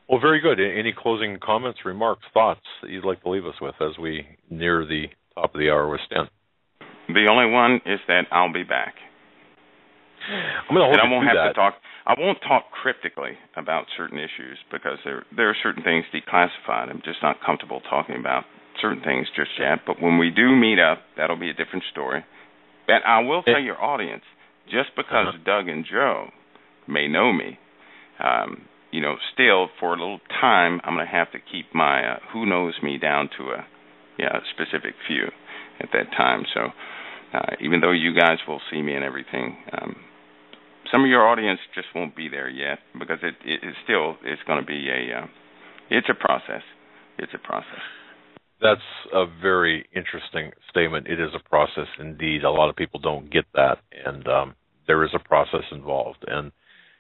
Well, very good. Any closing comments, remarks, thoughts that you'd like to leave us with as we near the top of the hour with Stan? The only one is that I'll be back. I'm going to hold you to that. I won't talk cryptically about certain issues because there are certain things declassified. I'm just not comfortable talking about certain things just yet. But when we do meet up, that'll be a different story. And I will tell your audience, just because Doug and Joe may know me, still for a little time, I'm going to have to keep my who knows me down to a specific few at that time. So even though you guys will see me and everything, some of your audience just won't be there yet because it's going to be it's a process. It's a process. That's a very interesting statement. It is a process indeed. A lot of people don't get that, and there is a process involved. And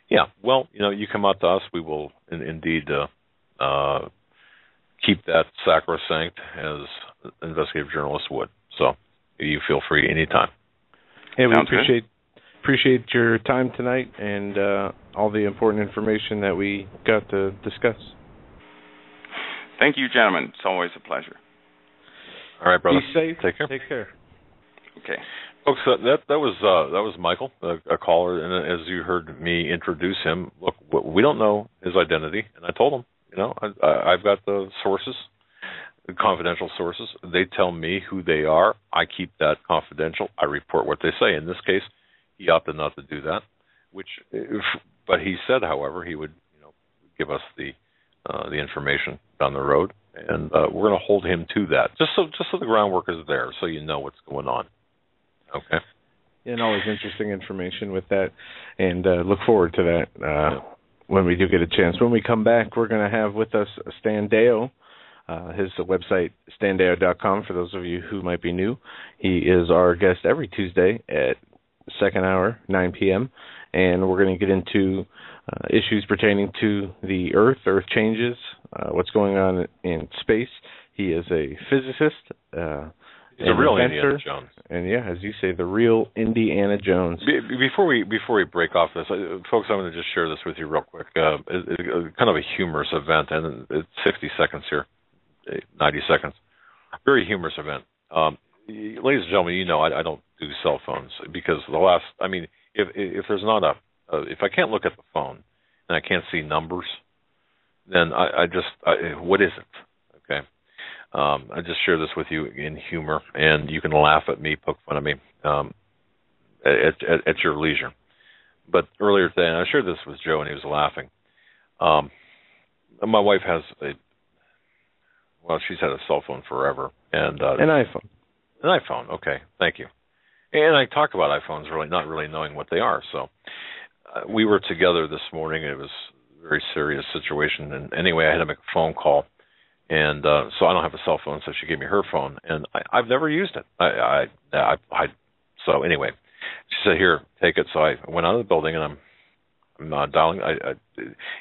you come out to us, we will indeed keep that sacrosanct as investigative journalists would. So you feel free anytime. Hey, we appreciate your time tonight, and all the important information that we got to discuss. Thank you, gentlemen. It's always a pleasure. All right, brother. Be safe. Take care. Take care. Okay. Folks, that was Michael, a caller, and as you heard me introduce him, look, we don't know his identity, and I told him, I've got the sources, the confidential sources. They tell me who they are. I keep that confidential. I report what they say. In this case, he opted not to do that, but he said, however, he would, give us the information down the road, and we're going to hold him to that, just so the groundwork is there, so you know what's going on. Okay. And always interesting information with that, and look forward to that when we do get a chance. When we come back, we're going to have with us Stan Deyo. His website, standeyo.com, for those of you who might be new. He is our guest every Tuesday at second hour, 9 p.m., and we're going to get into issues pertaining to the Earth changes, what's going on in space. He is a physicist. He's a real inventor, Indiana Jones. And yeah, as you say, the real Indiana Jones. Before we break off this, folks, I'm going to just share this with you real quick. It's kind of a humorous event, and it's 60 seconds here, 90 seconds. Very humorous event. Ladies and gentlemen, I don't do cell phones because if there's not if I can't look at the phone and I can't see numbers, then what is it? Okay. I just share this with you in humor, and you can laugh at me, poke fun at me at your leisure. But earlier today, and I shared this with Joe, and he was laughing. My wife has she's had a cell phone forever, and an iPhone. An iPhone, okay, thank you. And I talk about iPhones really not really knowing what they are. So we were together this morning. It was a very serious situation, and anyway, I had to make a phone call. And so I don't have a cell phone, so she gave me her phone, and I've never used it. So anyway, she said, "Here, take it." So I went out of the building, and I'm dialing.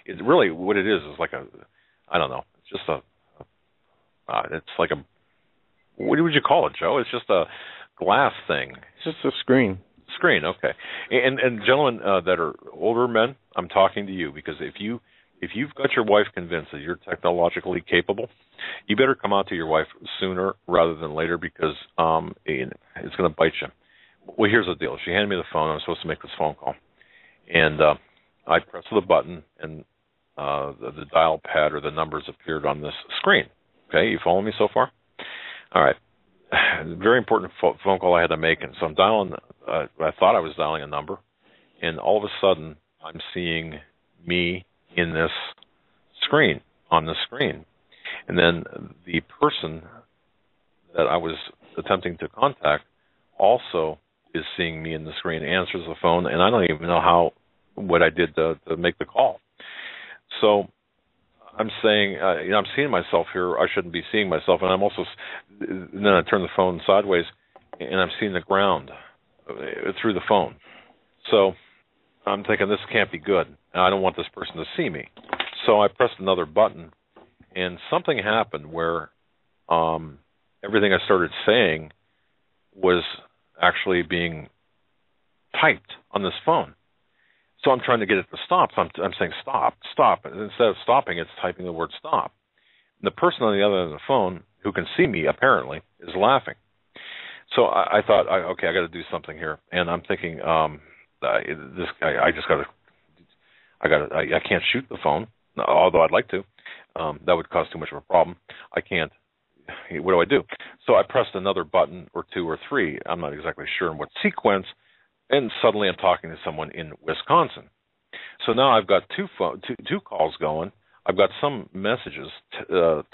It really what it is like I don't know. It's just it's like a, what would you call it, Joe? It's just a glass thing. It's just a screen. Screen, okay. And gentlemen that are older men, I'm talking to you, because if you've got your wife convinced that you're technologically capable, you better come out to your wife sooner rather than later, because it's going to bite you. Well, here's the deal. She handed me the phone. I'm supposed to make this phone call. And I pressed the button, and the dial pad or the numbers appeared on this screen. Okay, you follow me so far? All right. Very important phone call I had to make. And so I'm dialing, I thought I was dialing a number, and all of a sudden I'm seeing me in this screen, on the screen. And then the person that I was attempting to contact also is seeing me in the screen, answers the phone, and I don't even know what I did to make the call. So I'm saying, I'm seeing myself here. I shouldn't be seeing myself. And I'm also, then I turn the phone sideways, and I'm seeing the ground through the phone. So I'm thinking, this can't be good. And I don't want this person to see me. So I pressed another button, and something happened where everything I started saying was actually being typed on this phone. So I'm trying to get it to stop. So I'm saying, stop, stop. And instead of stopping, it's typing the word stop. And the person on the other end of the phone, who can see me apparently, is laughing. So I thought, okay, I got to do something here. And I'm thinking, this guy, I can't shoot the phone, although I'd like to. That would cause too much of a problem. I can't. What do I do? So I pressed another button or two or three. I'm not exactly sure in what sequence. And suddenly I'm talking to someone in Wisconsin. So now I've got two calls going. I've got some messages,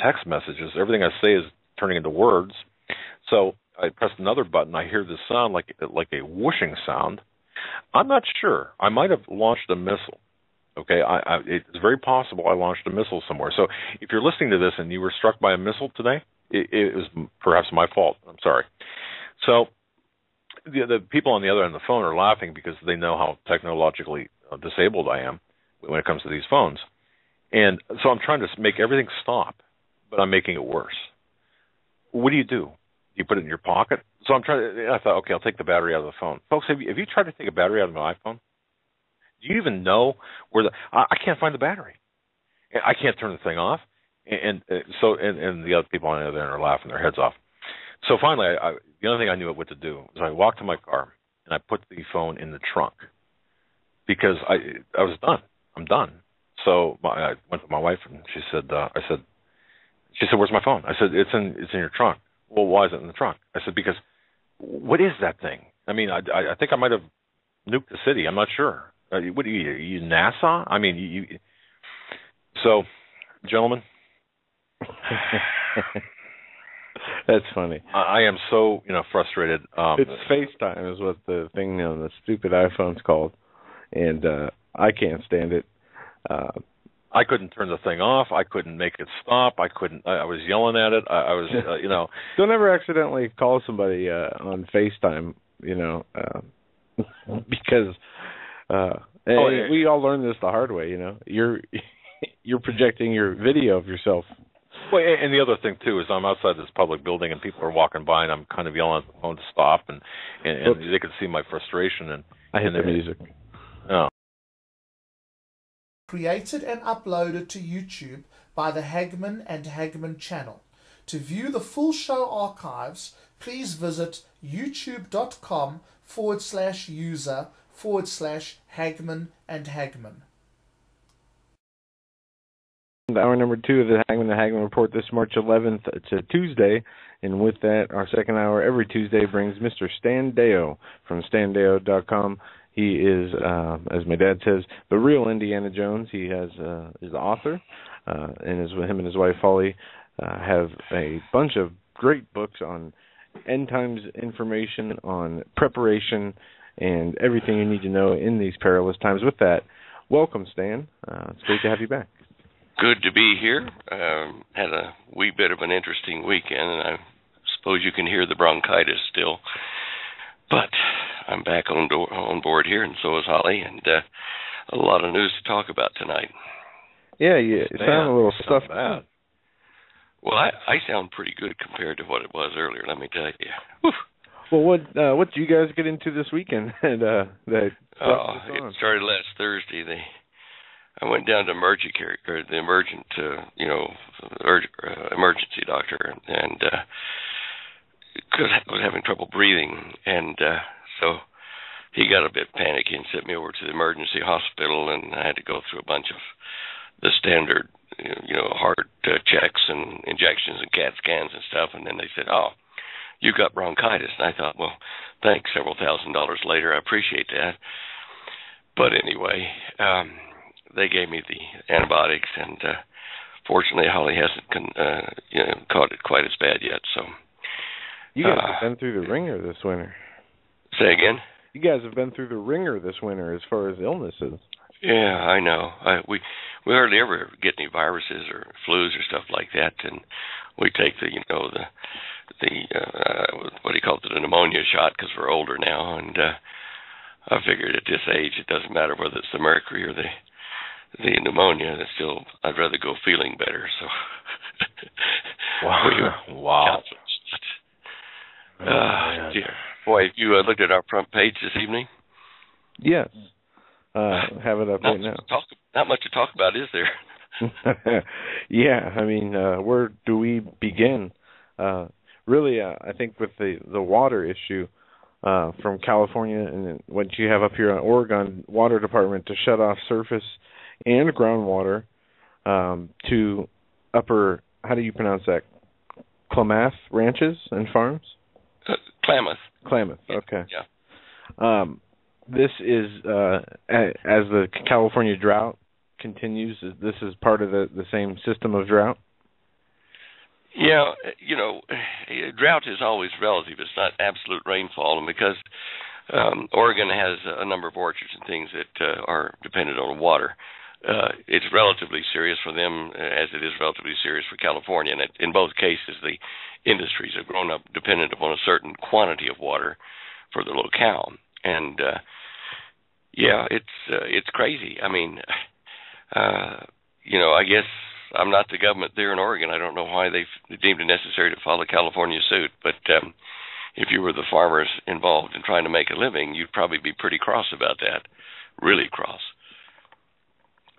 text messages. Everything I say is turning into words. So I pressed another button. I hear this sound like a whooshing sound. I'm not sure. I might have launched a missile. Okay, it's very possible I launched a missile somewhere. So if you're listening to this and you were struck by a missile today, it was perhaps my fault. I'm sorry. So the people on the other end of the phone are laughing because they know how technologically disabled I am when it comes to these phones. And so I'm trying to make everything stop, but I'm making it worse. What do? You put it in your pocket? So I thought, okay, I'll take the battery out of the phone. Folks, have you tried to take a battery out of an iPhone? Do you even know where I can't find the battery. I can't turn the thing off. And the other people on the other end are laughing their heads off. So finally, the only thing I knew what to do was I walked to my car and I put the phone in the trunk because I was done. I'm done. So I went to my wife and she said, "Where's my phone?" I said, "It's in your trunk." Well, why is it in the trunk? I said, "Because what is that thing? I mean, I think I might have nuked the city. I'm not sure. What are you NASA? I mean, you. So, gentlemen." That's funny. I am so frustrated. It's FaceTime is what the thing on the stupid iPhone's called, and I can't stand it. I couldn't turn the thing off. I couldn't make it stop. I couldn't. I was yelling at it. I was, Don't ever accidentally call somebody on FaceTime, because we all learned this the hard way. You're projecting your video of yourself. Well, and the other thing too is I'm outside this public building and people are walking by and I'm kind of yelling at the phone to stop and they can see my frustration and I hit the music. Oh. Created and uploaded to YouTube by the Hagman and Hagman channel. To view the full show archives, please visit youtube.com/user/Hagman and Hagman. Hour number 2 of the Hagman and Hagman Report this March 11th. It's a Tuesday, and with that, our second hour every Tuesday brings Mr. Stan Deyo from StanDeyo.com. He is, as my dad says, the real Indiana Jones. He is the author, and him and his wife Holly have a bunch of great books on end times information, on preparation, and everything you need to know in these perilous times. With that, welcome, Stan. It's great to have you back. Good to be here. Had a wee bit of an interesting weekend, and I suppose you can hear the bronchitis still. But I'm back on board here, and so is Holly, and a lot of news to talk about tonight. Yeah, you sound a little stuffed bad. Well, I sound pretty good compared to what it was earlier, let me tell you. Whew. Well, what did you guys get into this weekend? And it started last Thursday. I went down to emergency doctor, and I was having trouble breathing, and so he got a bit panicky and sent me over to the emergency hospital, and I had to go through a bunch of the standard, heart checks and injections and CAT scans and stuff, and then they said, "Oh, you got bronchitis." And I thought, well, thanks, several $1,000s later, I appreciate that. But anyway, they gave me the antibiotics, and fortunately, Holly hasn't caught it quite as bad yet. So you guys have been through the ringer this winter. Say again? You guys have been through the ringer this winter as far as illnesses. Yeah, I know. We hardly ever get any viruses or flus or stuff like that, and we take the what do you call it, the pneumonia shot because we're older now, and I figured at this age it doesn't matter whether it's the mercury or the pneumonia. It's still, I'd rather go feeling better. So wow. Dear. Boy, have you looked at our front page this evening? Yes. Have it up right now. Not much to talk about, is there? Yeah, I mean, where do we begin? Really, I think with the water issue from California and what you have up here on Oregon Water Department to shut off surface and groundwater to upper, how do you pronounce that, Klamath ranches and farms? Klamath, okay. Yeah. This is, as the California drought continues, this is part of the same system of drought? Yeah, drought is always relative. It's not absolute rainfall, and because Oregon has a number of orchards and things that are dependent on water, it's relatively serious for them as it is relatively serious for California. And in both cases, the industries have grown up dependent upon a certain quantity of water for the locale. And it's crazy. I mean, I guess I'm not the government there in Oregon. I don't know why they deemed it necessary to follow California's suit. But if you were the farmers involved in trying to make a living, you'd probably be pretty cross about that really cross.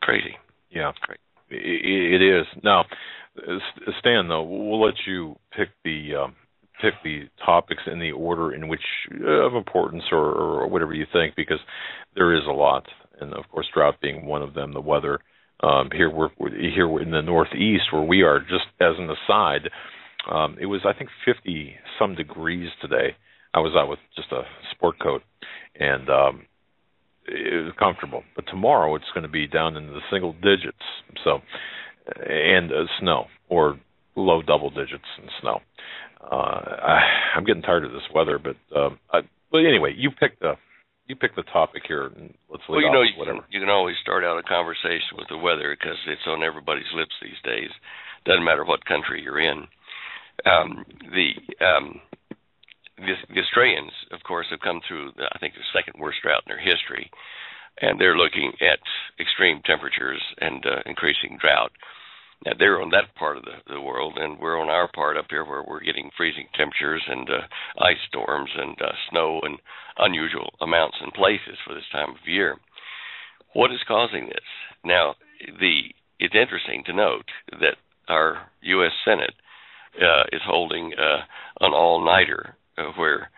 Crazy. Yeah, it is. Now, Stan, though, we'll let you pick the topics in the order in which of importance or whatever you think, because there is a lot, and of course, drought being one of them. The weather here we're in the Northeast, where we are. Just as an aside, it was, I think, 50 some degrees today. I was out with just a sport coat, and it was comfortable. But tomorrow it's going to be down into the single digits. So, and snow, or low double digits in snow. I'm getting tired of this weather, but anyway, you pick the topic here, and let's leave off whatever. You can always start out a conversation with the weather because it's on everybody's lips these days. Doesn't matter what country you're in. The Australians, of course, have come through, I think, the second worst drought in their history, and they're looking at extreme temperatures and increasing drought. Now, they're on that part of the world, and we're on our part up here where we're getting freezing temperatures and ice storms and snow and unusual amounts in places for this time of year. What is causing this? Now, it's interesting to note that our U.S. Senate is holding an all-nighter where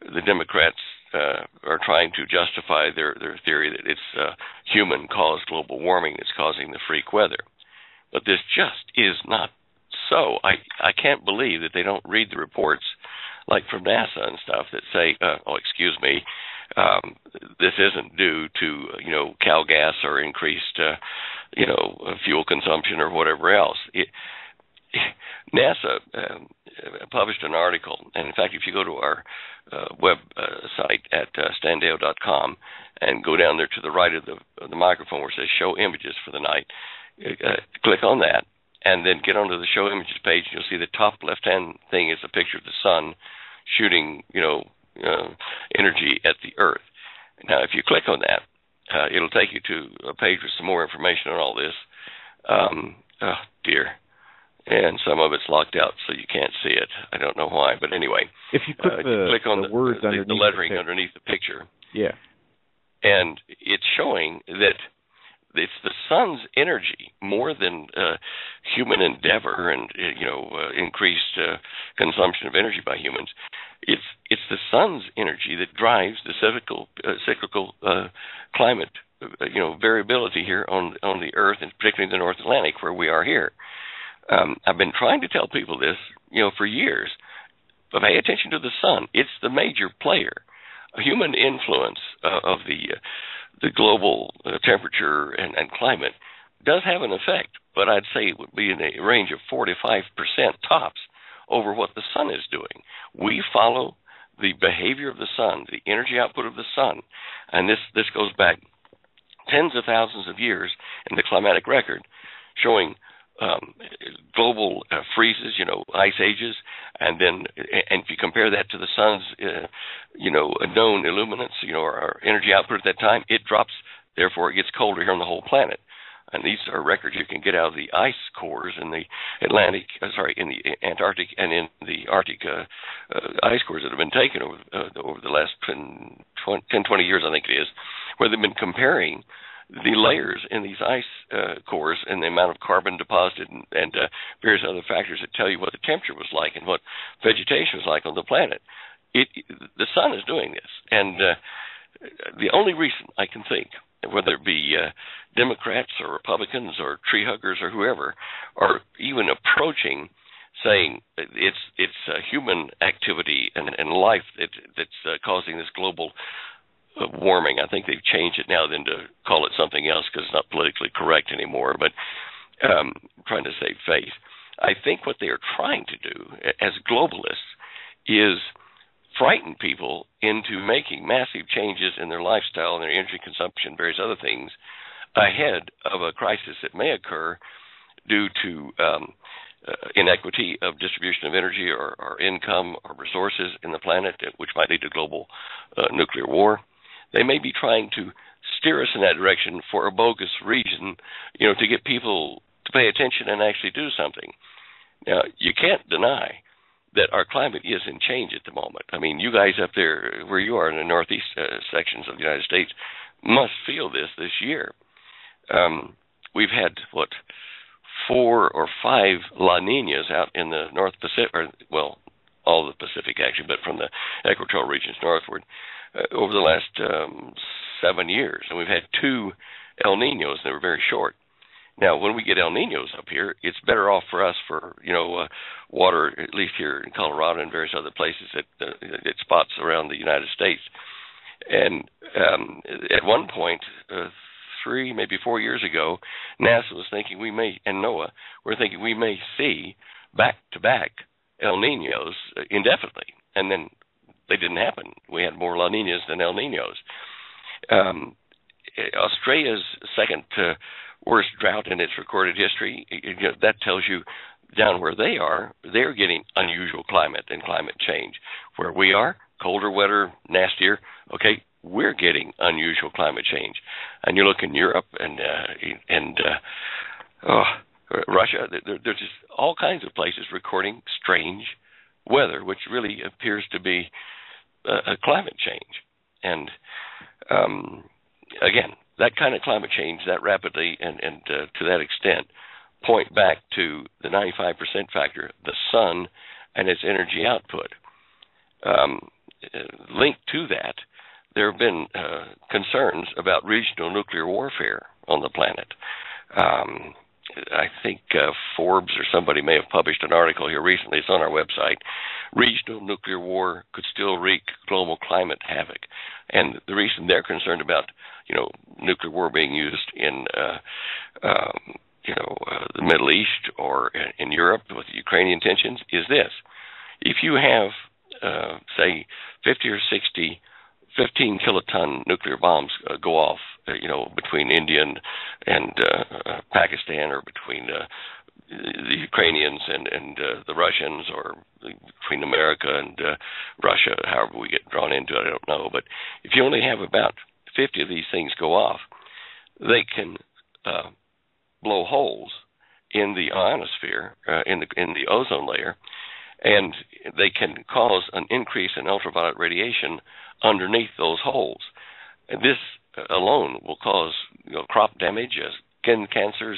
the Democrats are trying to justify their theory that it's human-caused global warming that's causing the freak weather. But this just is not so. I can't believe that they don't read the reports, like from NASA and stuff, that say, excuse me, this isn't due to, cow gas or increased, fuel consumption or whatever else. NASA published an article, and in fact, if you go to our web site at standeyo.com and go down there to the right of the microphone where it says Show Images for the Night, click on that, and then get onto the Show Images page, and you'll see the top left-hand thing is a picture of the sun shooting, energy at the Earth. Now, if you click on that, it'll take you to a page with some more information on all this. Oh, dear. And some of it's locked out, so you can't see it. I don't know why, but anyway. If you click on the words underneath the lettering underneath the picture. Yeah. And it's showing that it's the sun's energy more than human endeavor and increased consumption of energy by humans. It's the sun's energy that drives the cyclical climate variability here on the Earth, and particularly in the North Atlantic where we are here. I've been trying to tell people this for years, but pay attention to the sun. It's the major player. A human influence of the global temperature and climate does have an effect, but I'd say it would be in a range of 45% tops over what the sun is doing. We follow the behavior of the sun, the energy output of the sun, and this goes back tens of thousands of years in the climatic record, showing global freezes, ice ages, and if you compare that to the sun's, known illuminance, our energy output at that time, it drops. Therefore, it gets colder here on the whole planet. And these are records you can get out of the ice cores in the in the Antarctic and in the Arctic ice cores that have been taken over the last 10, 20 years, I think it is, where they've been comparing the layers in these ice cores and the amount of carbon deposited and various other factors that tell you what the temperature was like and what vegetation was like on the planet. The sun is doing this. And the only reason I can think, whether it be Democrats or Republicans or tree huggers or whoever, are even approaching saying it's human activity and life that's causing this global warming. I think they've changed it now then to call it something else because it's not politically correct anymore, but trying to save face. I think what they are trying to do as globalists is frighten people into making massive changes in their lifestyle and their energy consumption, various other things, ahead of a crisis that may occur due to inequity of distribution of energy or income or resources in the planet, which might lead to global nuclear war. They may be trying to steer us in that direction for a bogus reason, to get people to pay attention and actually do something. Now, you can't deny that our climate is in change at the moment. I mean, you guys up there where you are in the northeast sections of the United States must feel this year. We've had, 4 or 5 La Niñas out in the North Pacific, all the Pacific actually, but from the equatorial regions northward, over the last 7 years. And we've had 2 El Niños that were very short. Now, when we get El Niños up here, it's better off for us for, water, at least here in Colorado and various other places at spots around the United States. And at one point, 3, maybe 4 years ago, NASA was thinking and NOAA were thinking we may see back-to-back El Niños indefinitely. And then they didn't happen. We had more La Niñas than El Niños. Australia's second worst drought in its recorded history, that tells you down where they are, they're getting unusual climate and climate change. Where we are, colder, wetter, nastier, okay, we're getting unusual climate change. And you look in Europe and Russia, there's just all kinds of places recording strange weather, which really appears to be a climate change. And again, that kind of climate change that rapidly and to that extent point back to the 95% factor, the sun and its energy output. Linked to that, there have been concerns about regional nuclear warfare on the planet. I think Forbes or somebody may have published an article here recently. It's on our website. Regional nuclear war could still wreak global climate havoc. And the reason they're concerned about, nuclear war being used in, the Middle East or in Europe with the Ukrainian tensions is this. If you have, say, 50 or 60 15-kiloton nuclear bombs go off, between India and Pakistan, or between the Ukrainians and the Russians, or between America and Russia, however we get drawn into it, I don't know. But if you only have about 50 of these things go off, they can blow holes in the ionosphere, in the ozone layer, and they can cause an increase in ultraviolet radiation underneath those holes. And this alone will cause crop damage, skin cancers,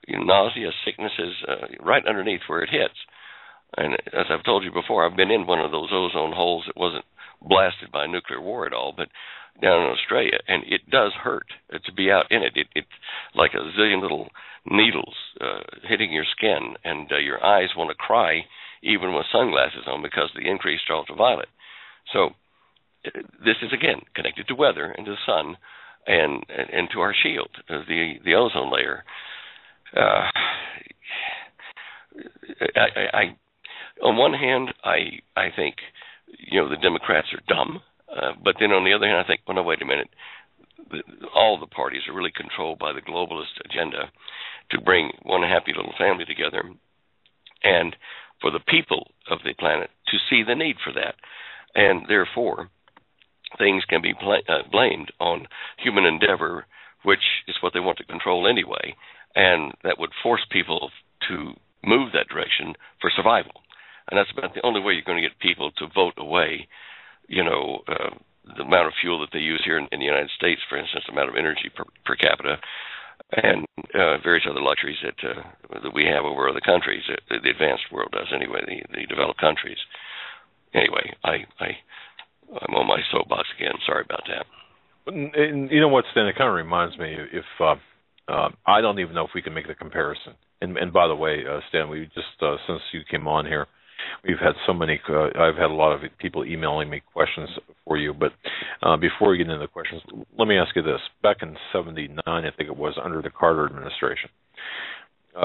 nausea, sicknesses, right underneath where it hits. And as I've told you before, I've been in one of those ozone holes that wasn't blasted by nuclear war at all, but down in Australia, and it does hurt to be out in it. It's like a zillion little needles hitting your skin, and your eyes want to cry even with sunglasses on because of the increased ultraviolet. So this is, again, connected to weather and to the sun and to our shield, the ozone layer. I on one hand, I think, the Democrats are dumb, but then on the other hand, I think, well, no, wait a minute. All the parties are really controlled by the globalist agenda to bring one happy little family together, and for the people of the planet to see the need for that. And therefore, things can be blamed on human endeavor, which is what they want to control anyway, and that would force people to move that direction for survival. And that's about the only way you're going to get people to vote away, the amount of fuel that they use here in the United States, for instance, the amount of energy per capita, and various other luxuries that we have over other countries, the advanced world does anyway, the developed countries. Anyway, I'm on my soapbox again. Sorry about that. And you know what, Stan? It kind of reminds me, if I don't even know if we can make the comparison. And by the way, Stan, we just since you came on here, we've had so many. I've had a lot of people emailing me questions for you. But before we get into the questions, let me ask you this: back in '79, I think it was, under the Carter administration,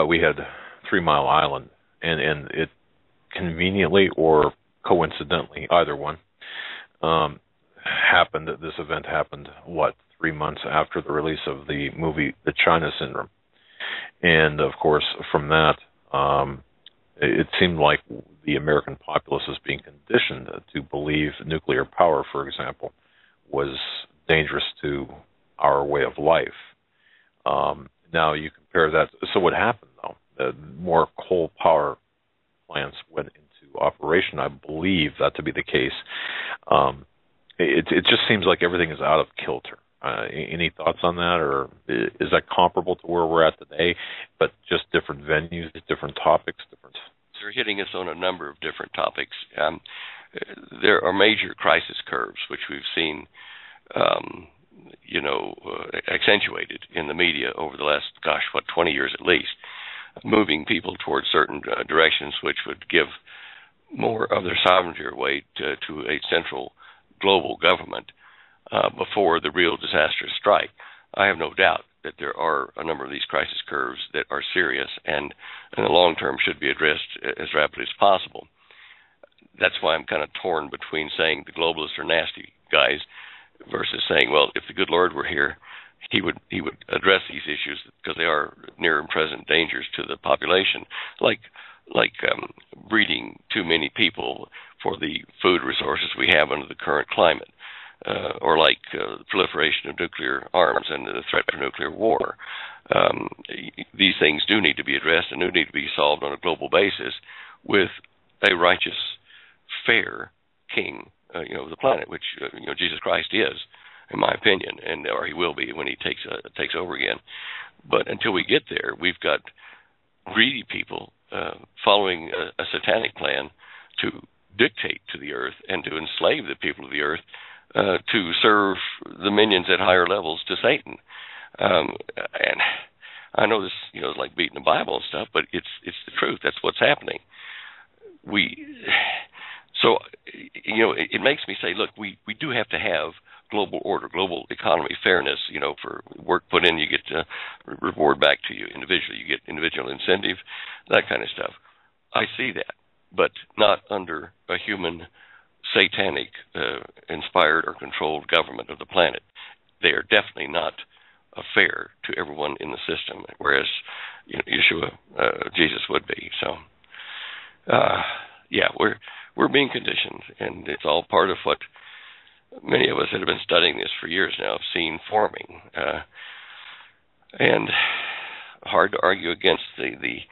we had 3 Mile Island, and it conveniently or coincidentally, either one, happened. This event happened 3 months after the release of the movie The China Syndrome. And, of course, from that, it seemed like the American populace was being conditioned to believe nuclear power, for example, was dangerous to our way of life. Now you compare that. So what happened, though? More coal power plants went into operation. I believe that to be the case. It just seems like everything is out of kilter. Any thoughts on that, or is that comparable to where we're at today, but just different venues, different topics, different? You're hitting us on a number of different topics. There are major crisis curves, which we've seen, accentuated in the media over the last, 20 years at least, moving people towards certain directions which would give more of their sovereignty away to a central global government before the real disastrous strike. I have no doubt that there are a number of these crisis curves that are serious and in the long term should be addressed as rapidly as possible. That's why I'm kind of torn between saying the globalists are nasty guys versus saying, well, if the good Lord were here, he would address these issues because they are near and present dangers to the population, like breeding too many people for the food resources we have under the current climate, or like proliferation of nuclear arms and the threat for nuclear war. These things do need to be addressed and do need to be solved on a global basis with a righteous, fair king, of the planet, which Jesus Christ is, in my opinion, or he will be when he takes over again. But until we get there, we've got greedy people following a satanic plan to dictate to the earth and to enslave the people of the earth to serve the minions at higher levels to Satan. And I know this, is like beating the Bible and stuff, but it's the truth. That's what's happening. So it makes me say, look, we do have to have global order, global economy, fairness. For work put in, you get reward back to you individually. You get individual incentive, that kind of stuff. I see that, but not under a human, satanic, inspired or controlled government of the planet. They are definitely not fair to everyone in the system, whereas Yeshua, Jesus would be. So, we're being conditioned, and it's all part of what many of us that have been studying this for years now have seen forming. And hard to argue against the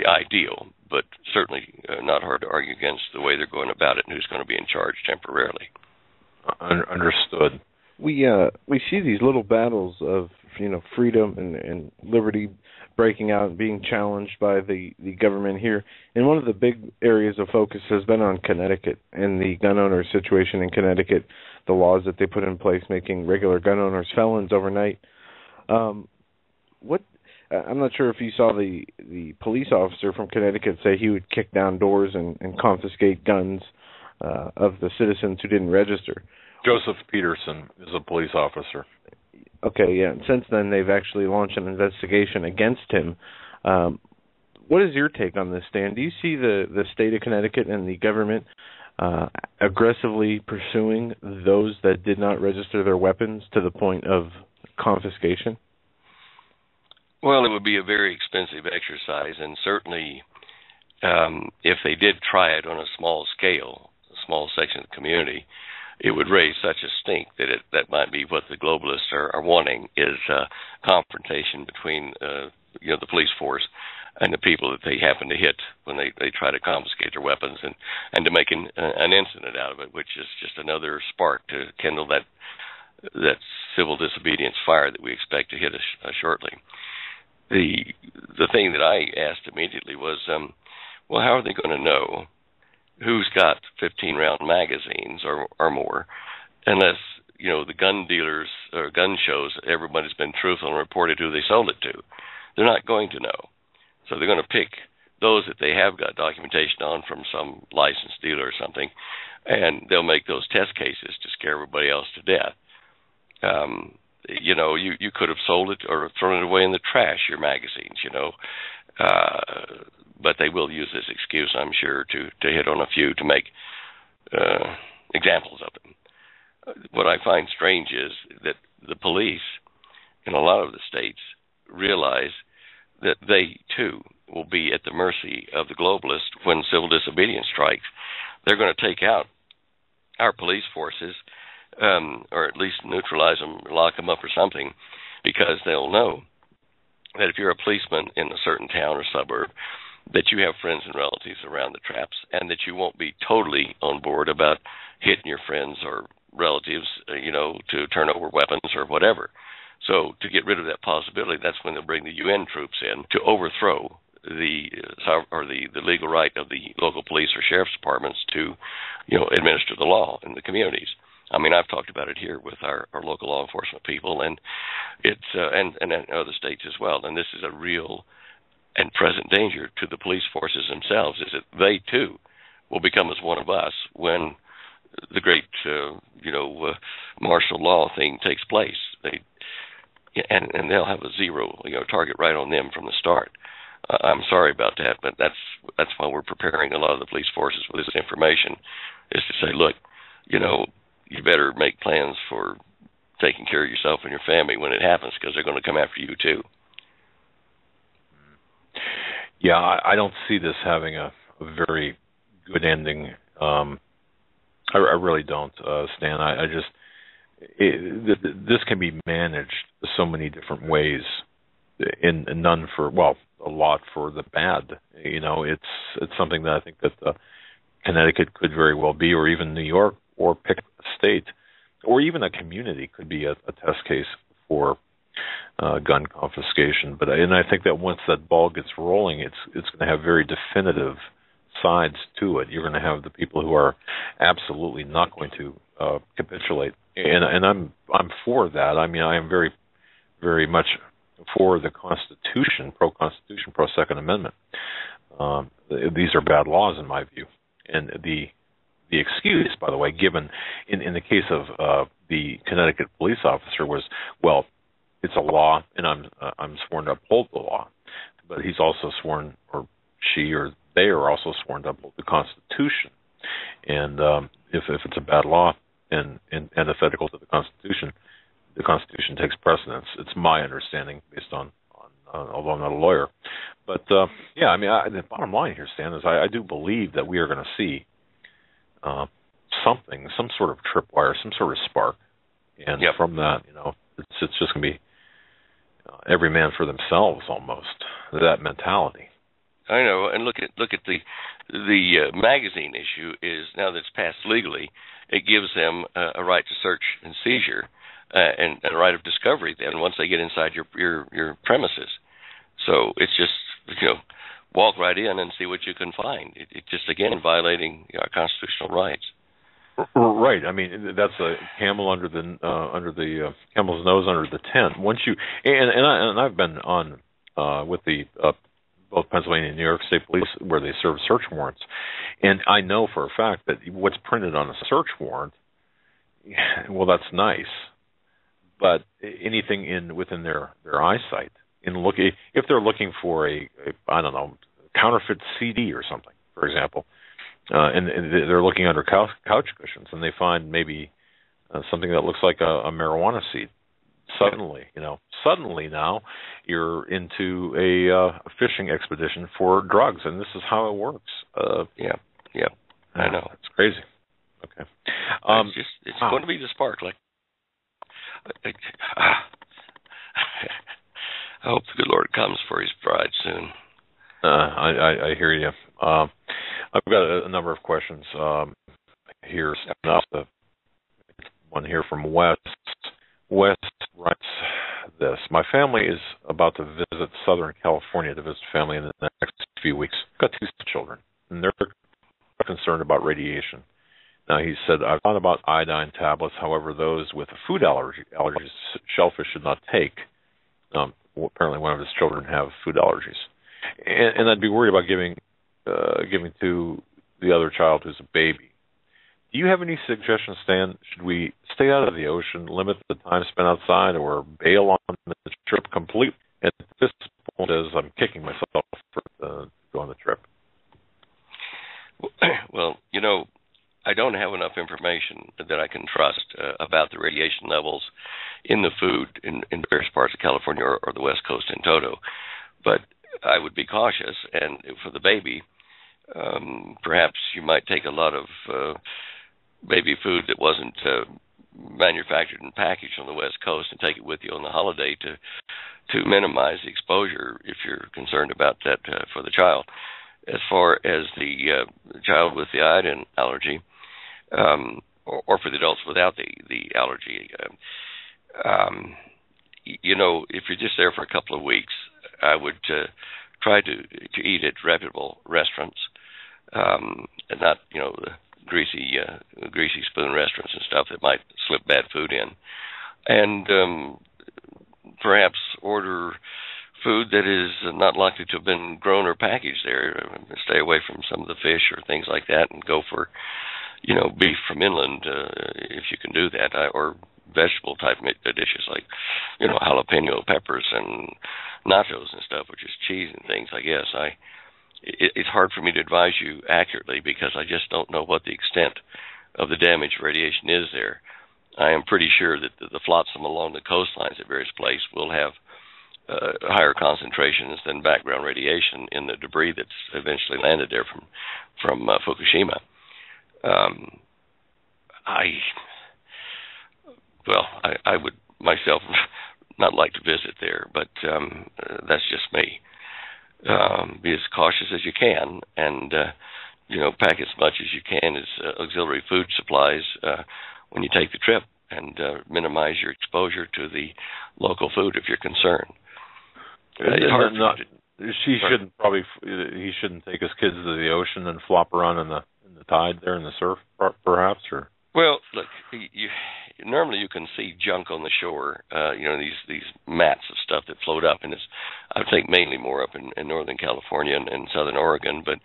ideal, but certainly not hard to argue against the way they're going about it and who's going to be in charge temporarily. Understood. We see these little battles of freedom and liberty breaking out and being challenged by the government here. And one of the big areas of focus has been on Connecticut and the gun owner situation in Connecticut, the laws that they put in place making regular gun owners felons overnight. I'm not sure if you saw the police officer from Connecticut say he would kick down doors and confiscate guns of the citizens who didn't register. Joseph Peterson is a police officer. Okay, yeah. And since then, they've actually launched an investigation against him. What is your take on this, Stan? Do you see the state of Connecticut and the government aggressively pursuing those that did not register their weapons to the point of confiscation? Well, it would be a very expensive exercise, and certainly if they did try it on a small scale, a small section of the community, it would raise such a stink that might be what the globalists are wanting, is confrontation between the police force and the people that they happen to hit when they try to confiscate their weapons, and to make an incident out of it, which is just another spark to kindle that civil disobedience fire that we expect to hit us shortly. The thing that I asked immediately was, well, how are they going to know who's got 15-round magazines or more, unless the gun dealers or gun shows everybody's been truthful and reported who they sold it to? They're not going to know, so they're going to pick those that they have got documentation on from some licensed dealer or something, and they'll make those test cases to scare everybody else to death. You could have sold it or thrown it away in the trash, your magazines, but they will use this excuse, I'm sure, to hit on a few to make examples of them. What I find strange is that the police in a lot of the states realize that they, too, will be at the mercy of the globalists when civil disobedience strikes. They're going to take out our police forces, or at least neutralize them, lock them up or something, because they'll know that if you're a policeman in a certain town or suburb, that you have friends and relatives around the traps, and that you won't be totally on board about hitting your friends or relatives, to turn over weapons or whatever. So to get rid of that possibility, that's when they'll bring the UN troops in to overthrow the legal right of the local police or sheriff's departments to, administer the law in the communities. I mean, I've talked about it here with our local law enforcement people, and it's and in other states as well. And this is a real and present danger to the police forces themselves, is that they too will become as one of us when the great martial law thing takes place. And they'll have a zero target right on them from the start. I'm sorry about that, but that's why we're preparing a lot of the police forces with this information, is to say, look, you better make plans for taking care of yourself and your family when it happens, because they're going to come after you too. Yeah, I don't see this having a very good ending. I really don't, Stan. This can be managed so many different ways, and none for, well, a lot for the bad. It's something that I think that Connecticut could very well be, or even New York, or pick a state, or even a community could be a test case for gun confiscation. And I think that once that ball gets rolling, it's going to have very definitive sides to it. You're going to have the people who are absolutely not going to capitulate, and I'm for that. I mean, I am very, very much for the Constitution, pro-Constitution, pro-Second Amendment. These are bad laws in my view, and the excuse, by the way, given in the case of the Connecticut police officer was, well, it's a law, and I'm sworn to uphold the law, but he's also sworn, or she or they are also sworn to uphold the Constitution, and if it's a bad law and antithetical to the Constitution takes precedence. It's my understanding, based on although I'm not a lawyer, but yeah, I mean, the bottom line here, Stan, is I do believe that we are going to see something, some sort of tripwire, some sort of spark, and from that, it's just going to be every man for themselves, almost, that mentality. I know, and look at the magazine issue is, now that it's passed legally, it gives them a right to search and seizure and a right of discovery then once they get inside your premises. So it's just, walk right in and see what you can find. It just, again, violating our constitutional rights. Right. I mean, that's a camel under the camel's nose under the tent. Once you and I've been on with the both Pennsylvania and New York State Police where they serve search warrants, and I know for a fact that what's printed on a search warrant, well, that's nice, but anything within their eyesight, if they're looking for a I don't know, counterfeit CD or something, for example. And they're looking under couch cushions, and they find maybe something that looks like a marijuana seed. Suddenly now you're into a fishing expedition for drugs, and this is how it works. Yeah, I know. It's crazy. Okay. It's going to be the spark. Like, I hope the good Lord comes for His bride soon. I hear you. I've got a number of questions here. One here from West. West writes this: my family is about to visit Southern California to visit family in the next few weeks. I've got 2 children, and they're concerned about radiation. Now, he said, I've thought about iodine tablets. However, those with food allergies, shellfish should not take. Apparently, one of his children have food allergies. And I'd be worried about giving to the other child who's a baby. Do you have any suggestions, Stan? Should we stay out of the ocean, limit the time spent outside, or bail on the trip completely? At this point, as I'm kicking myself for go on the trip. Well, I don't have enough information that I can trust about the radiation levels in the food in various parts of California or the West Coast in toto. But I would be cautious, and for the baby, perhaps you might take a lot of baby food that wasn't manufactured and packaged on the West Coast and take it with you on the holiday to minimize the exposure if you're concerned about that for the child. As far as the child with the iodine allergy, or for the adults without the allergy. If you're just there for a couple of weeks, I would try to eat at reputable restaurants, and not the greasy spoon restaurants and stuff that might slip bad food in, and perhaps order food that is not likely to have been grown or packaged there. Stay away from some of the fish or things like that, and go for beef from inland if you can do that, or vegetable type dishes like jalapeno peppers and nachos and stuff, which is cheese and things. I guess it's hard for me to advise you accurately because I just don't know what the extent of the damage radiation is there. I am pretty sure that the flotsam along the coastlines at various places will have higher concentrations than background radiation in the debris that's eventually landed there from Fukushima. I would myself not like to visit there, but that's just me. Be as cautious as you can, and pack as much as you can as auxiliary food supplies when you take the trip, and minimize your exposure to the local food if you're concerned. He shouldn't take his kids to the ocean and flop around in the tide there in the surf, perhaps, or. Well, look, normally you can see junk on the shore, these mats of stuff that float up, and I would think mainly more up in Northern California and Southern Oregon, but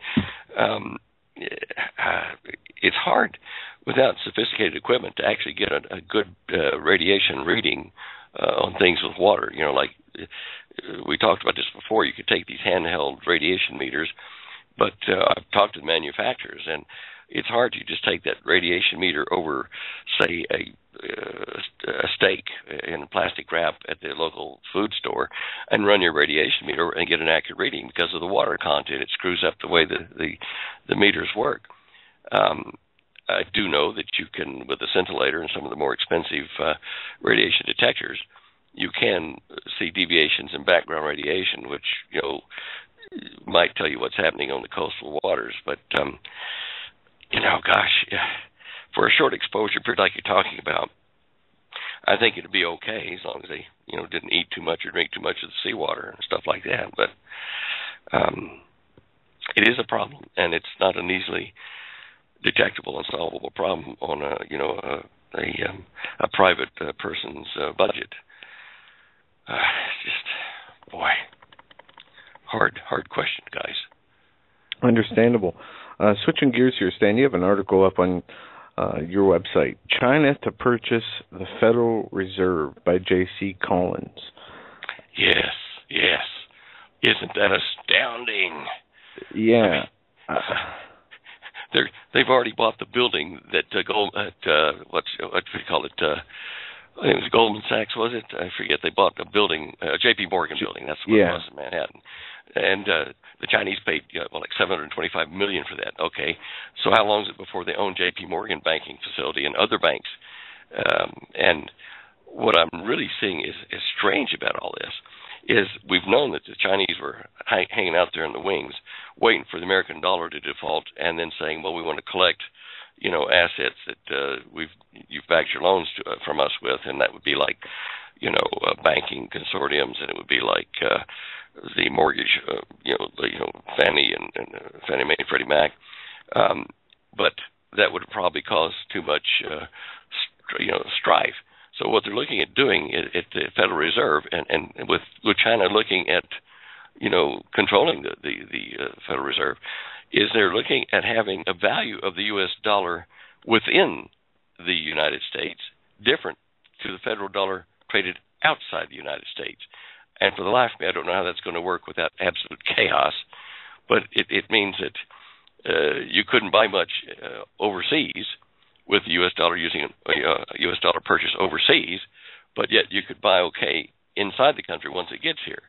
it's hard without sophisticated equipment to actually get a good radiation reading on things with water. Like we talked about this before, you could take these handheld radiation meters, but I've talked to the manufacturers, and it's hard to just take that radiation meter over, say, a steak in plastic wrap at the local food store and run your radiation meter and get an accurate reading because of the water content. It screws up the way the meters work. I do know that you can, with a scintillator and some of the more expensive radiation detectors, you can see deviations in background radiation, which might tell you what's happening on the coastal waters. But for a short exposure period like you're talking about, I think it'd be okay as long as they, didn't eat too much or drink too much of the seawater and stuff like that. But it is a problem, and it's not an easily detectable and solvable problem on a private person's budget. Hard question, guys. Understandable. Switching gears here, Stan, you have an article up on your website, China to Purchase the Federal Reserve by J.C. Collins. Yes. Isn't that astounding? Yeah. They've already bought the building that what do we call it? I think it was Goldman Sachs, was it? I forget. They bought a building, J.P. Morgan building. That's what it was in Manhattan. And the Chinese paid like $725 million for that. Okay, so how long is it before they own J.P. Morgan banking facility and other banks? And what I'm really seeing is strange about all this is we've known that the Chinese were hanging out there in the wings, waiting for the American dollar to default, and then saying, well, we want to collect, assets that you've backed your loans from us with, and that would be like, banking consortiums, and it would be like the mortgage, Fannie and Fannie Mae and Freddie Mac, but that would probably cause too much, strife. So what they're looking at doing at the Federal Reserve, and with China looking at, controlling the Federal Reserve, is they're looking at having a value of the U.S. dollar within the United States different to the federal dollar traded outside the United States. And for the life of me, I don't know how that's going to work without absolute chaos, but it means that you couldn't buy much overseas with the U.S. dollar using a U.S. dollar purchase overseas, but yet you could buy okay inside the country once it gets here,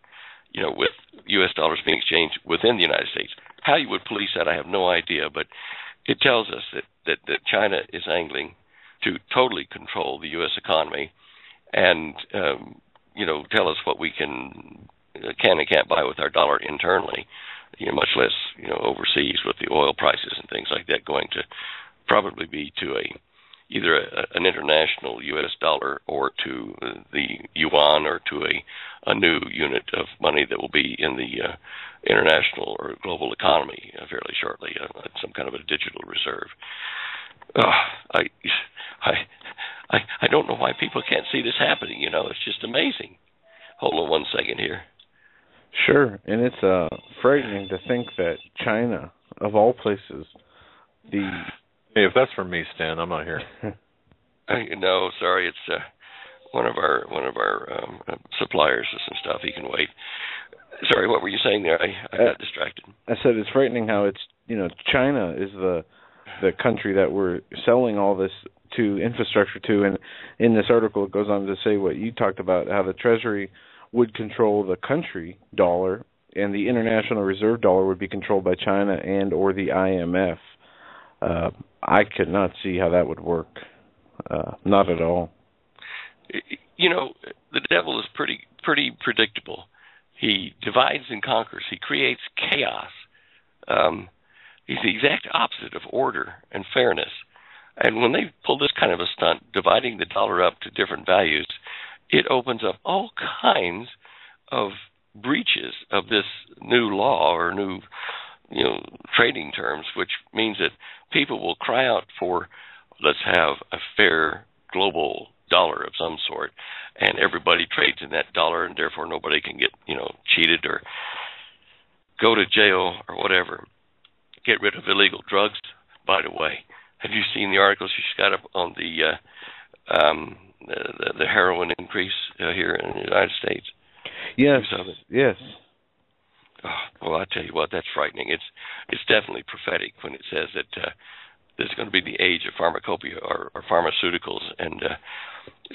with U.S. dollars being exchanged within the United States. How you would police that, I have no idea, but it tells us that China is angling to totally control the U.S. economy and, tell us what we can and can't buy with our dollar internally, much less, overseas with the oil prices and things like that going to probably be to a either an international U.S. dollar or to the yuan or to a new unit of money that will be in the international or global economy fairly shortly, some kind of a digital reserve. I don't know why people can't see this happening. It's just amazing. Hold on one second here. Sure, and it's frightening to think that China, of all places, Hey, if that's for me, Stan, I'm not here. No, sorry, it's one of our suppliers or some stuff. He can wait. Sorry, what were you saying there? I got distracted. I said it's frightening how it's China is the country that we're selling all this to infrastructure to, and in this article it goes on to say what you talked about, how the Treasury would control the country dollar and the international reserve dollar would be controlled by China and or the IMF. I could not see how that would work. Not at all. The devil is pretty predictable. He divides and conquers. He creates chaos. He's the exact opposite of order and fairness. And when they pull this kind of a stunt, dividing the dollar up to different values, it opens up all kinds of breaches of this new law or new, trading terms, which means that people will cry out for, let's have a fair global dollar of some sort, and everybody trades in that dollar, and therefore nobody can get, cheated or go to jail or whatever. Get rid of illegal drugs. By the way, have you seen the articles she's got up on the heroin increase here in the United States? Yes. Yes. Oh, well, I tell you what, that's frightening. It's definitely prophetic when it says that there's going to be the age of pharmacopoeia or pharmaceuticals, and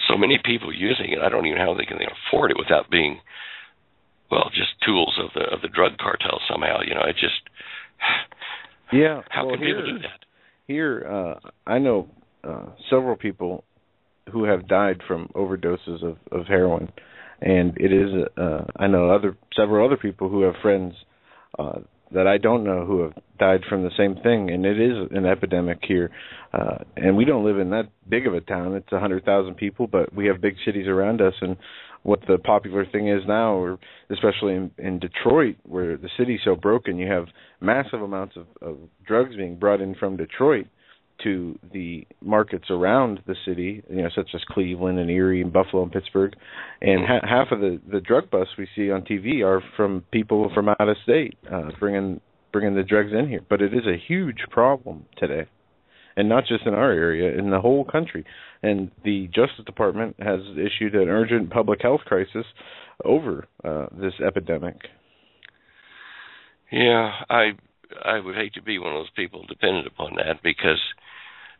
so many people using it. I don't even know how they can afford it without being, just tools of the drug cartel somehow. It just how can people do that? Here, I know several people who have died from overdoses of heroin, and it is I know several other people who have friends that I don't know who have died from the same thing, and it is an epidemic here. And we don't live in that big of a town. It's 100,000 people, but we have big cities around us, and what the popular thing is now, or especially in Detroit, where the city's so broken, you have massive amounts of drugs being brought in from Detroit to the markets around the city, such as Cleveland and Erie and Buffalo and Pittsburgh. And half of the drug busts we see on TV are from people from out of state bringing the drugs in here. But it is a huge problem today, and not just in our area, in the whole country. And the Justice Department has issued an urgent public health crisis over this epidemic. Yeah, I would hate to be one of those people dependent upon that, because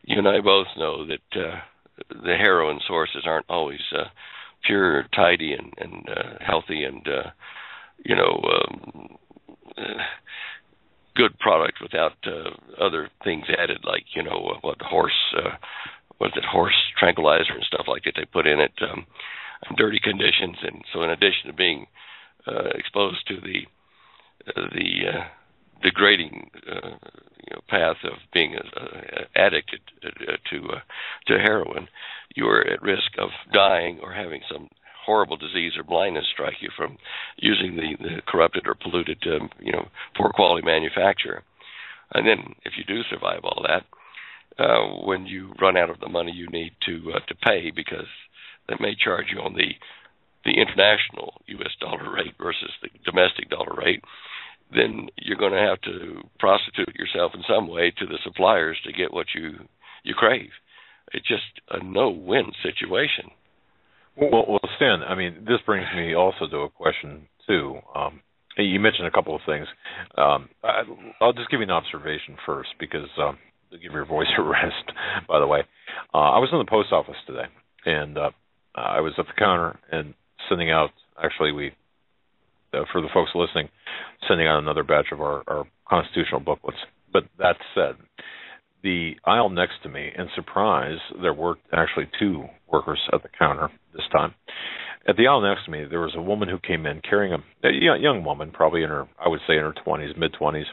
you and I both know that the heroin sources aren't always pure, tidy, and healthy, and good product without other things added, like horse tranquilizer and stuff like that they put in it, dirty conditions. And so, in addition to being exposed to the degrading path of being addicted to heroin, you are at risk of dying or having some horrible disease or blindness strike you from using the corrupted or polluted, poor quality manufacturer. And then, if you do survive all that, when you run out of the money you need to pay, because they may charge you on the international U.S. dollar rate versus the domestic dollar rate, then you're going to have to prostitute yourself in some way to the suppliers to get what you crave. It's just a no-win situation. Well, Stan, this brings me also to a question, too. You mentioned a couple of things. I'll just give you an observation first, because to give your voice a rest, by the way. I was in the post office today, and I was at the counter and sending out, for the folks listening, sending out another batch of our constitutional booklets. But that said, the aisle next to me, in surprise, there were actually two workers at the counter this time. At the aisle next to me, there was a woman who came in carrying a young woman, probably in her 20s, mid-20s,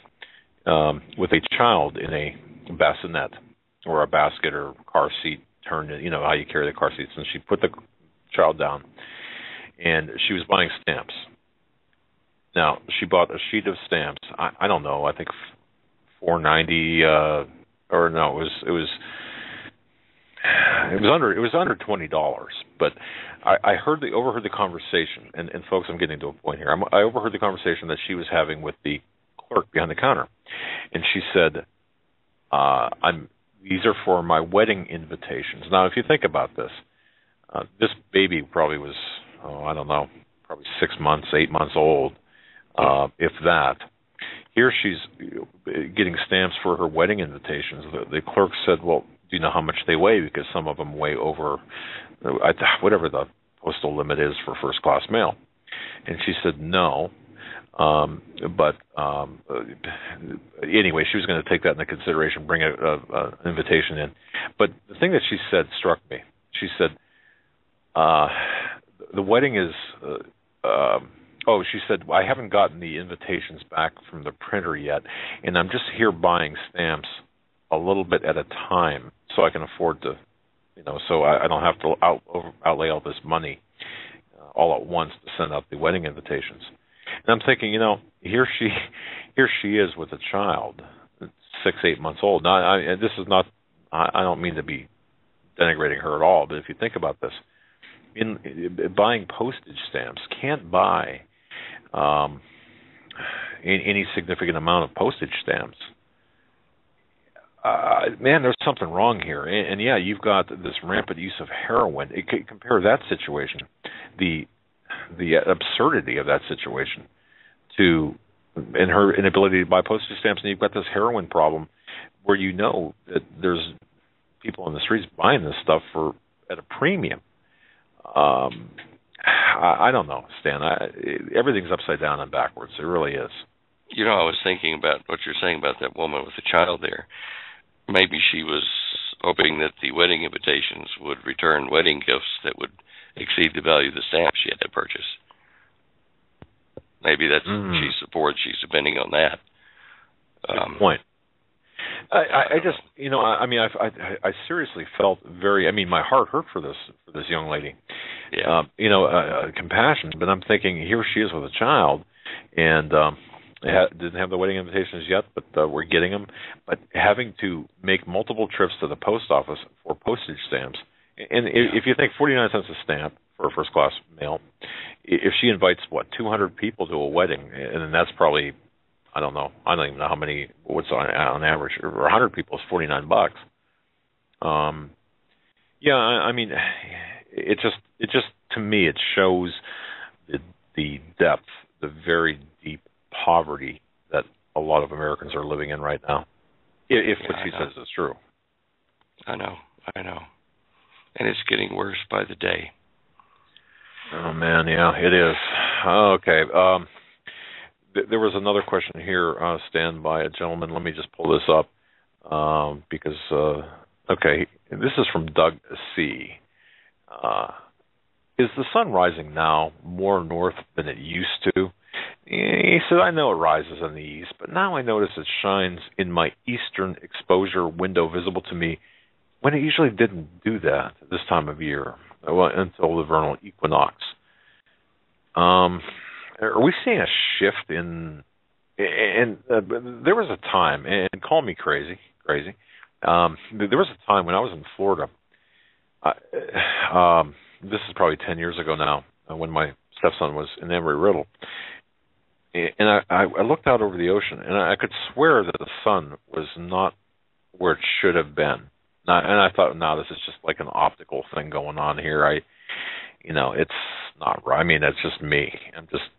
with a child in a bassinet or a basket or car seat turned, how you carry the car seats. And she put the child down, and she was buying stamps. Now, she bought a sheet of stamps. I don't know. I think $4.90, or no, it was under $20. But I overheard the conversation, and folks, I'm getting to a point here. I overheard the conversation that she was having with the clerk behind the counter, and she said, "These are for my wedding invitations." Now, if you think about this, this baby probably was, I don't know, probably 6 months, 8 months old. If that. Here she's getting stamps for her wedding invitations. The clerk said, "Well, do you know how much they weigh? Because some of them weigh over whatever the postal limit is for first-class mail." And she said no. But anyway, she was going to take that into consideration, bring an invitation in. But the thing that she said struck me. She said, the wedding is... she said, "I haven't gotten the invitations back from the printer yet, and I'm just here buying stamps a little bit at a time so I can afford to, so I don't have to outlay all this money all at once to send out the wedding invitations." And I'm thinking, here she is with a child, 6, 8 months old. Now, this is not, I don't mean to be denigrating her at all, but if you think about this, in buying postage stamps, can't buy any significant amount of postage stamps. Man, there's something wrong here. And yeah, you've got this rampant use of heroin. Compare that situation, the absurdity of that situation, to and her inability to buy postage stamps, and you've got this heroin problem where that there's people on the streets buying this stuff at a premium. I don't know, Stan. Everything's upside down and backwards. It really is. I was thinking about what you're saying about that woman with the child there. Maybe she was hoping that the wedding invitations would return wedding gifts that would exceed the value of the stamp she had to purchase. Maybe that's she's depending on that. Good point. I just, I seriously felt my heart hurt for this young lady. Yeah. Compassion, but I'm thinking, here she is with a child, and didn't have the wedding invitations yet, but we're getting them. But having to make multiple trips to the post office for postage stamps, and if you think 49 cents a stamp for a first-class mail, if she invites, 200 people to a wedding, and then that's probably, I don't even know how many, what's on average, or 100 people is $49. It just to me, it shows the depth, the very deep poverty that a lot of Americans are living in right now, if what she says is true. I know. And it's getting worse by the day. Oh, man, yeah, it is. Okay. There was another question here, Stan, by a gentleman. Let me just pull this up because, this is from Doug C. Is the sun rising now more north than it used to? He said, "I know it rises in the east, but now I notice it shines in my eastern exposure window visible to me when it usually didn't do that this time of year, until the vernal equinox." Are we seeing a shift in? And there was a time, and call me crazy. There was a time when I was in Florida. This is probably 10 years ago now, when my stepson was in Embry-Riddle. And I looked out over the ocean, and I could swear that the sun was not where it should have been. And I thought, no, this is just like an optical thing going on here. It's not right. That's just me. I'm just,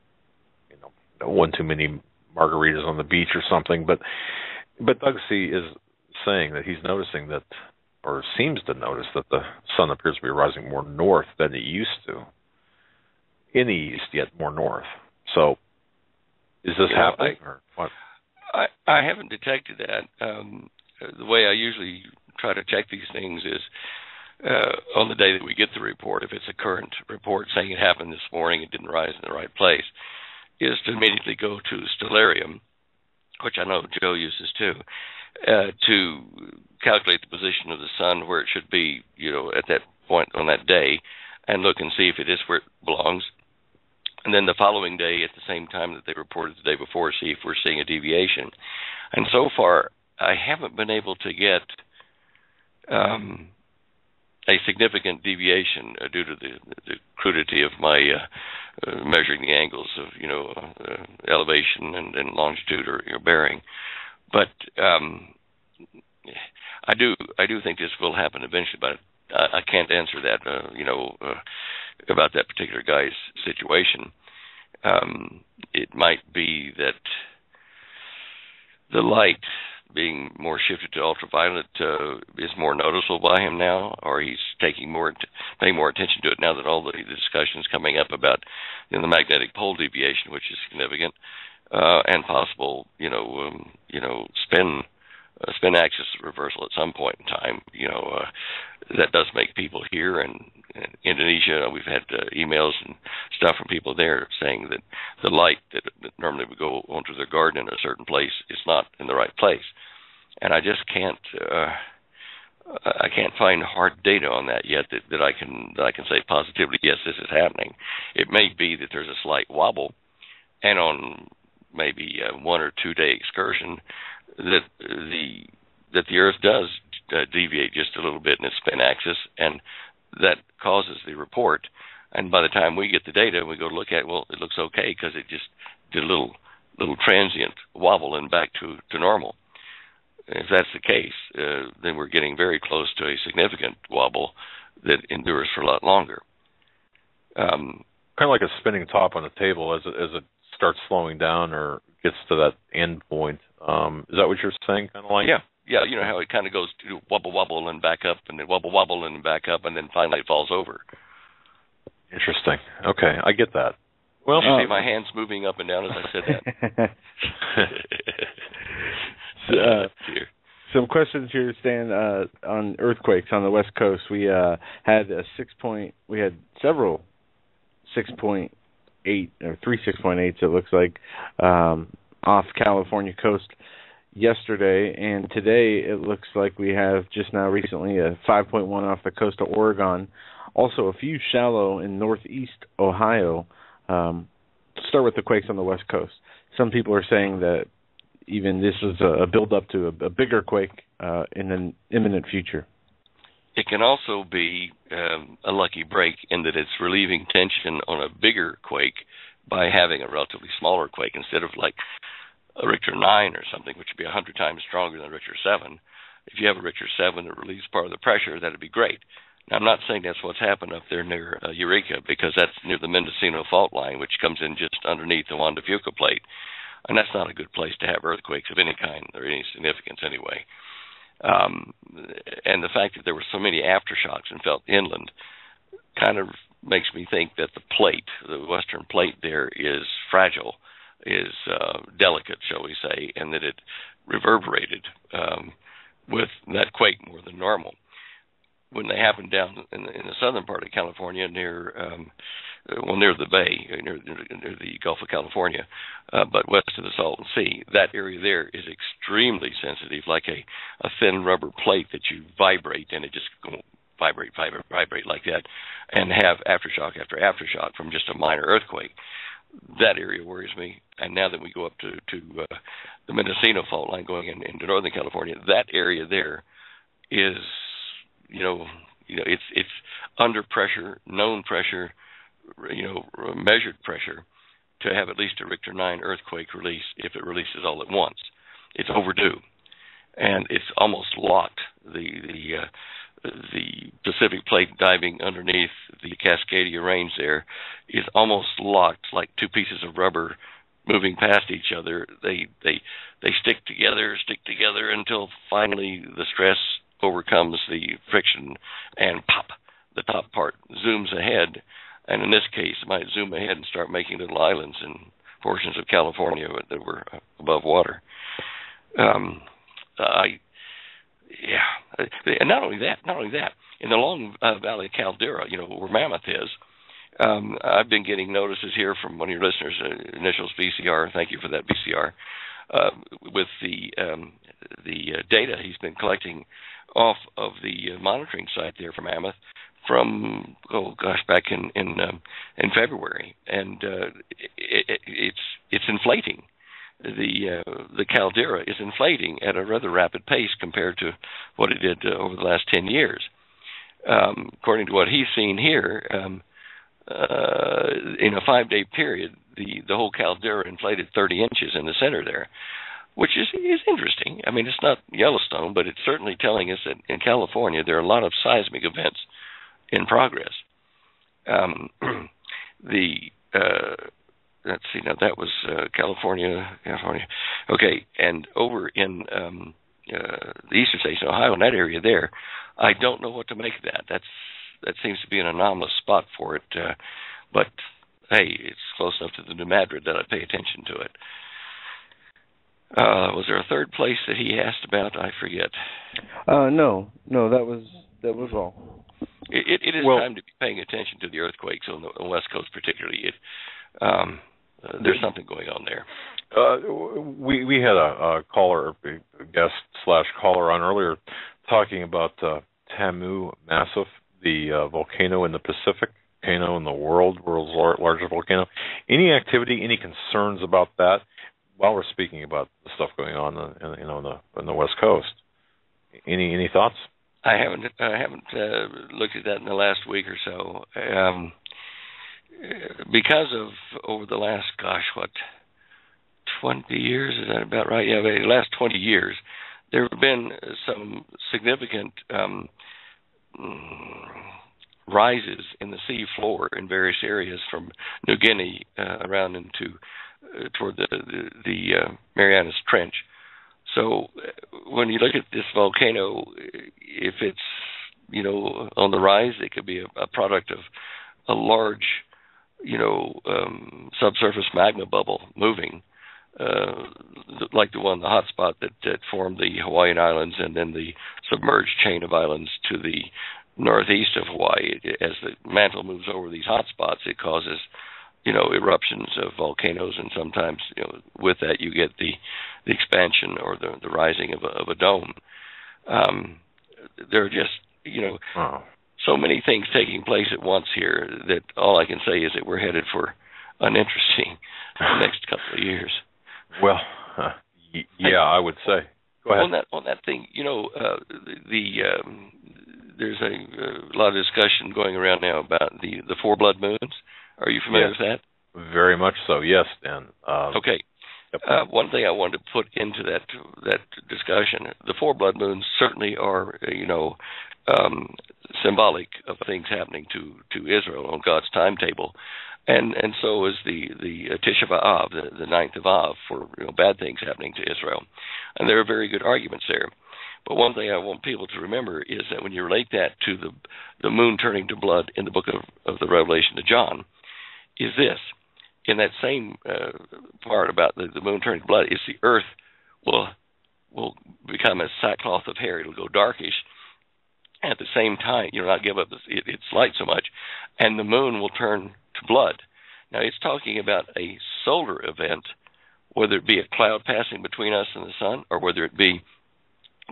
one too many margaritas on the beach or something. But Doug C. is saying that he's noticing that, or seems to notice that the sun appears to be rising more north than it used to. In the east, yet more north. So, is this happening, or what? I haven't detected that. The way I usually try to check these things is on the day that we get the report, if it's a current report saying it happened this morning, it didn't rise in the right place, is to immediately go to Stellarium, which I know Joe uses too, to calculate the position of the sun where it should be, at that point on that day, and look and see if it is where it belongs. And then the following day, at the same time that they reported the day before, see if we're seeing a deviation. And so far, I haven't been able to get a significant deviation due to the crudity of my measuring the angles of elevation and longitude or bearing. But I do think this will happen eventually, but I can't answer that about that particular guy's situation. It might be that the light being more shifted to ultraviolet is more noticeable by him now, or he's paying more attention to it now that all the discussions coming up about the magnetic pole deviation, which is significant, and possible spin axis reversal at some point in time. That does make people here in Indonesia. We've had emails and stuff from people there saying that the light that normally would go onto their garden in a certain place is not in the right place, and I just can't. I can't find hard data on that yet that I can say positively yes, this is happening. It may be that there's a slight wobble, and on maybe a 1 or 2 day excursion, that the Earth does deviate just a little bit in its spin axis, and that causes the report. And by the time we get the data, we go to look at it, well, it looks okay because it just did a little transient wobble and back to normal. If that's the case, then we're getting very close to a significant wobble that endures for a lot longer. Kind of like a spinning top on a table as it starts slowing down or gets to that end point. Is that what you're saying? Kind of like? Yeah. You know how it kind of goes to wobble and back up, and then wobble and back up, and then finally it falls over. Interesting. Okay, I get that. Well, you see my hands moving up and down as I said that. Some questions here, Stan, on earthquakes on the West Coast. We had several 6.8 or 3 6.8s. It looks like off California coast yesterday, and today it looks like we have just now recently a 5.1 off the coast of Oregon. Also a few shallow in northeast Ohio. Start with the quakes on the West Coast. Some people are saying that even this is a build-up to a bigger quake in the imminent future. It can also be a lucky break in that it's relieving tension on a bigger quake by having a relatively smaller quake instead of like a Richter 9 or something, which would be 100 times stronger than a Richter 7. If you have a Richter 7 that relieves part of the pressure, that would be great. Now, I'm not saying that's what's happened up there near Eureka, because that's near the Mendocino fault line, which comes in just underneath the Juan de Fuca plate. And that's not a good place to have earthquakes of any kind or any significance anyway. And the fact that there were so many aftershocks and felt inland kind of makes me think that the plate, the western plate there, is fragile, is delicate, shall we say, and that it reverberated with that quake more than normal. When they happened down in the southern part of California, near the bay, near the Gulf of California, but west of the Salton Sea, that area there is extremely sensitive, like a thin rubber plate that you vibrate, and it just vibrate like that, and have aftershock after aftershock from just a minor earthquake. That area worries me. And now that we go up to the Mendocino fault line going into Northern California, that area there is, it's under pressure, known pressure, measured pressure to have at least a Richter 9 earthquake release if it releases all at once. It's overdue, and it's almost locked. The Pacific plate diving underneath the Cascadia Range there is almost locked, like two pieces of rubber moving past each other. They stick together until finally the stress overcomes the friction, and pop, the top part zooms ahead. And in this case, it might zoom ahead and start making little islands in portions of California that were above water. And not only that, in the Long Valley Caldera, where Mammoth is, I've been getting notices here from one of your listeners, initials VCR, thank you for that VCR, with the data he's been collecting off of the monitoring site there for Mammoth from back in February, and it's inflating. The caldera is inflating at a rather rapid pace compared to what it did over the last 10 years. According to what he's seen here, in a 5-day period, the whole caldera inflated 30 inches in the center there, which is interesting. I mean, it's not Yellowstone, but it's certainly telling us that in California there are a lot of seismic events in progress. Let's see, now that was California. Okay, and over in the eastern states, in Ohio, in that area there, I don't know what to make of that. That seems to be an anomalous spot for it, but hey, it's close enough to the New Madrid that I pay attention to it. Was there a third place that he asked about? I forget. No, that was all. It is time to be paying attention to the earthquakes on the West Coast, particularly. There's something going on there. We had a guest/caller on earlier talking about Tamu Massif, the volcano in the Pacific, volcano in the world's largest volcano. Any activity, any concerns about that? While we're speaking about the stuff going on, on the West Coast, any thoughts? I haven't looked at that in the last week or so, because of over the last 20 years, is that about right? Yeah, the last 20 years, there have been some significant rises in the sea floor in various areas from New Guinea around into toward the Marianas Trench. So when you look at this volcano, if it's on the rise, it could be a product of a large subsurface magma bubble moving, like the hotspot that formed the Hawaiian Islands and then the submerged chain of islands to the northeast of Hawaii. As the mantle moves over these hotspots, it causes eruptions of volcanoes, and sometimes with that you get the expansion or the rising of a dome. There are just so many things taking place at once here that all I can say is that we're headed for an interesting next couple of years. Well, I would say. Go ahead. On that thing, there's a lot of discussion going around now about the 4 blood moons. Are you familiar with that? Very much so, yes, Dan. Okay. Yep. One thing I wanted to put into that discussion, the 4 blood moons certainly are, symbolic of things happening to Israel on God's timetable, and so is the Tisha B'Av, the 9th of Av, for bad things happening to Israel, and there are very good arguments there. But one thing I want people to remember is that when you relate that to the moon turning to blood in the book of the Revelation to John, is this. In that same part about the moon turning to blood, is the earth will become a sackcloth of hair. It'll go darkish. At the same time, not give up its light so much, and the moon will turn to blood. Now, it's talking about a solar event, whether it be a cloud passing between us and the sun, or whether it be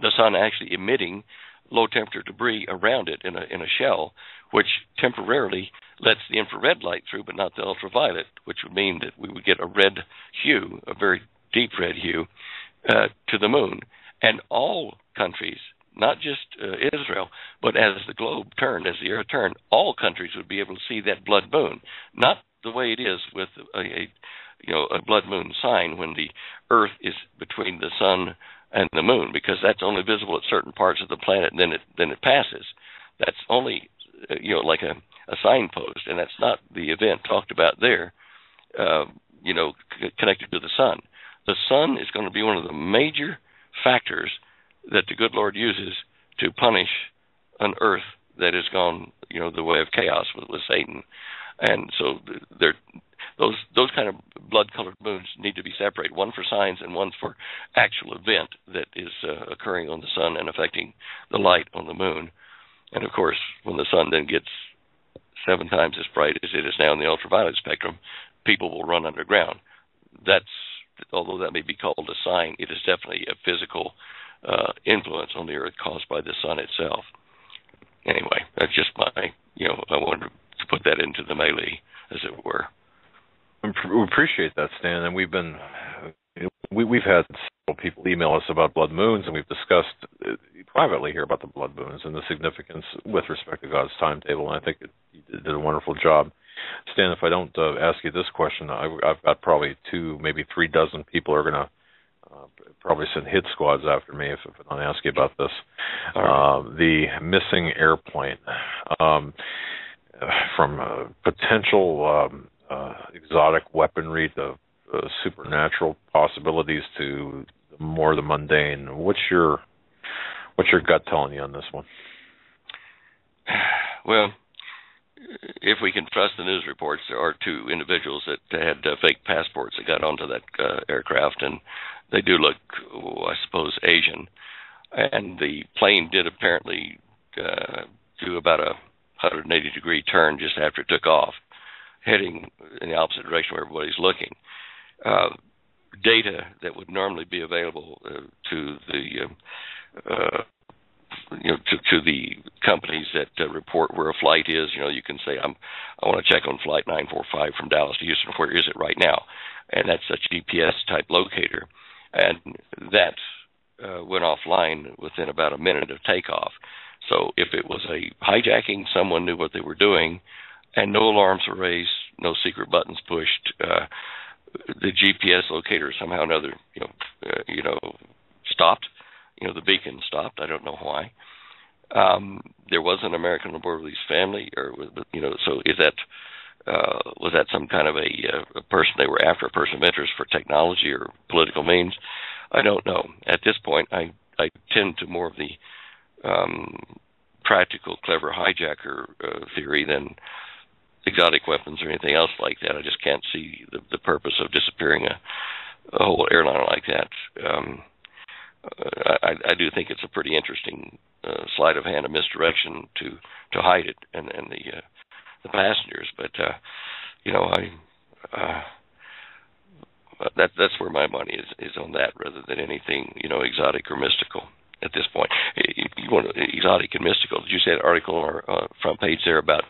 the sun actually emitting low-temperature debris around it in a shell, which temporarily lets the infrared light through, but not the ultraviolet, which would mean that we would get a red hue, a very deep red hue, to the moon. And all countries, not just Israel, but as the globe turned, as the earth turned, all countries would be able to see that blood moon. Not the way it is with a blood moon sign when the earth is between the sun and the moon, because that's only visible at certain parts of the planet, and then it passes. That's only like a signpost, and that's not the event talked about there. Connected to the sun. The sun is going to be one of the major factors that the good Lord uses to punish an earth that has gone, the way of chaos with Satan. And so those kind of blood-colored moons need to be separated, one for signs and one for actual event that is occurring on the sun and affecting the light on the moon. And, of course, when the sun then gets 7 times as bright as it is now in the ultraviolet spectrum, people will run underground. Although that may be called a sign, it is definitely a physical influence on the Earth caused by the sun itself. Anyway, that's just my, I wanted to put that into the melee, as it were. We appreciate that, Stan, and we've had several people email us about blood moons, and we've discussed privately here about the blood moons and the significance with respect to God's timetable, and I think you did a wonderful job. Stan, if I don't ask you this question, I've got probably 2, maybe 3 dozen people are going to probably send hit squads after me if I don't ask you about this. Right. The missing airplane, from potential exotic weaponry to supernatural possibilities to more the mundane. What's your gut telling you on this one? Well, if we can trust the news reports, there are 2 individuals that had fake passports that got onto that aircraft, and they do look, I suppose, Asian. And the plane did apparently do about a 180-degree turn just after it took off, heading in the opposite direction where everybody's looking. Data that would normally be available to the to the companies that report where a flight is. You can say, I want to check on flight 945 from Dallas to Houston. Where is it right now? And that's a GPS-type locator. And that went offline within about a minute of takeoff. So if it was a hijacking, someone knew what they were doing, and no alarms were raised, no secret buttons pushed. The GPS locator somehow or another, stopped. The beacon stopped. I don't know why. There was an American on board with his family, or so is that was that some kind of a person they were after, a person of interest for technology or political means? I don't know. At this point, I tend to more of the practical, clever hijacker theory than exotic weapons or anything else like that. I just can't see the purpose of disappearing a whole airline like that. I do think it's a pretty interesting sleight of hand, a misdirection to hide it and the passengers. But that's where my money is on that, rather than anything exotic or mystical at this point. You want exotic and mystical? Did you say an article on our front page there about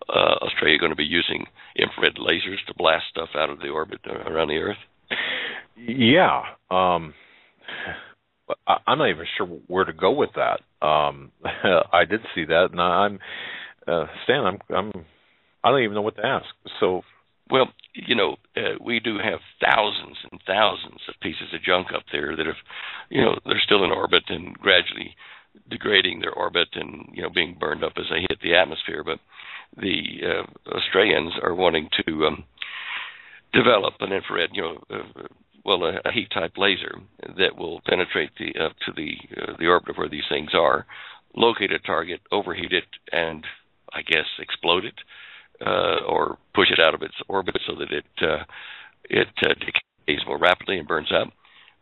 Australia going to be using infrared lasers to blast stuff out of the orbit around the Earth? Yeah. I'm not even sure where to go with that. I did see that, and I'm Stan. I don't even know what to ask. So, well, we do have thousands and thousands of pieces of junk up there that have, they're still in orbit and gradually degrading their orbit and being burned up as they hit the atmosphere. But the Australians are wanting to develop an infrared, a heat-type laser that will penetrate up to the orbit of where these things are, locate a target, overheat it, and I guess explode it, or push it out of its orbit so that it decays more rapidly and burns up.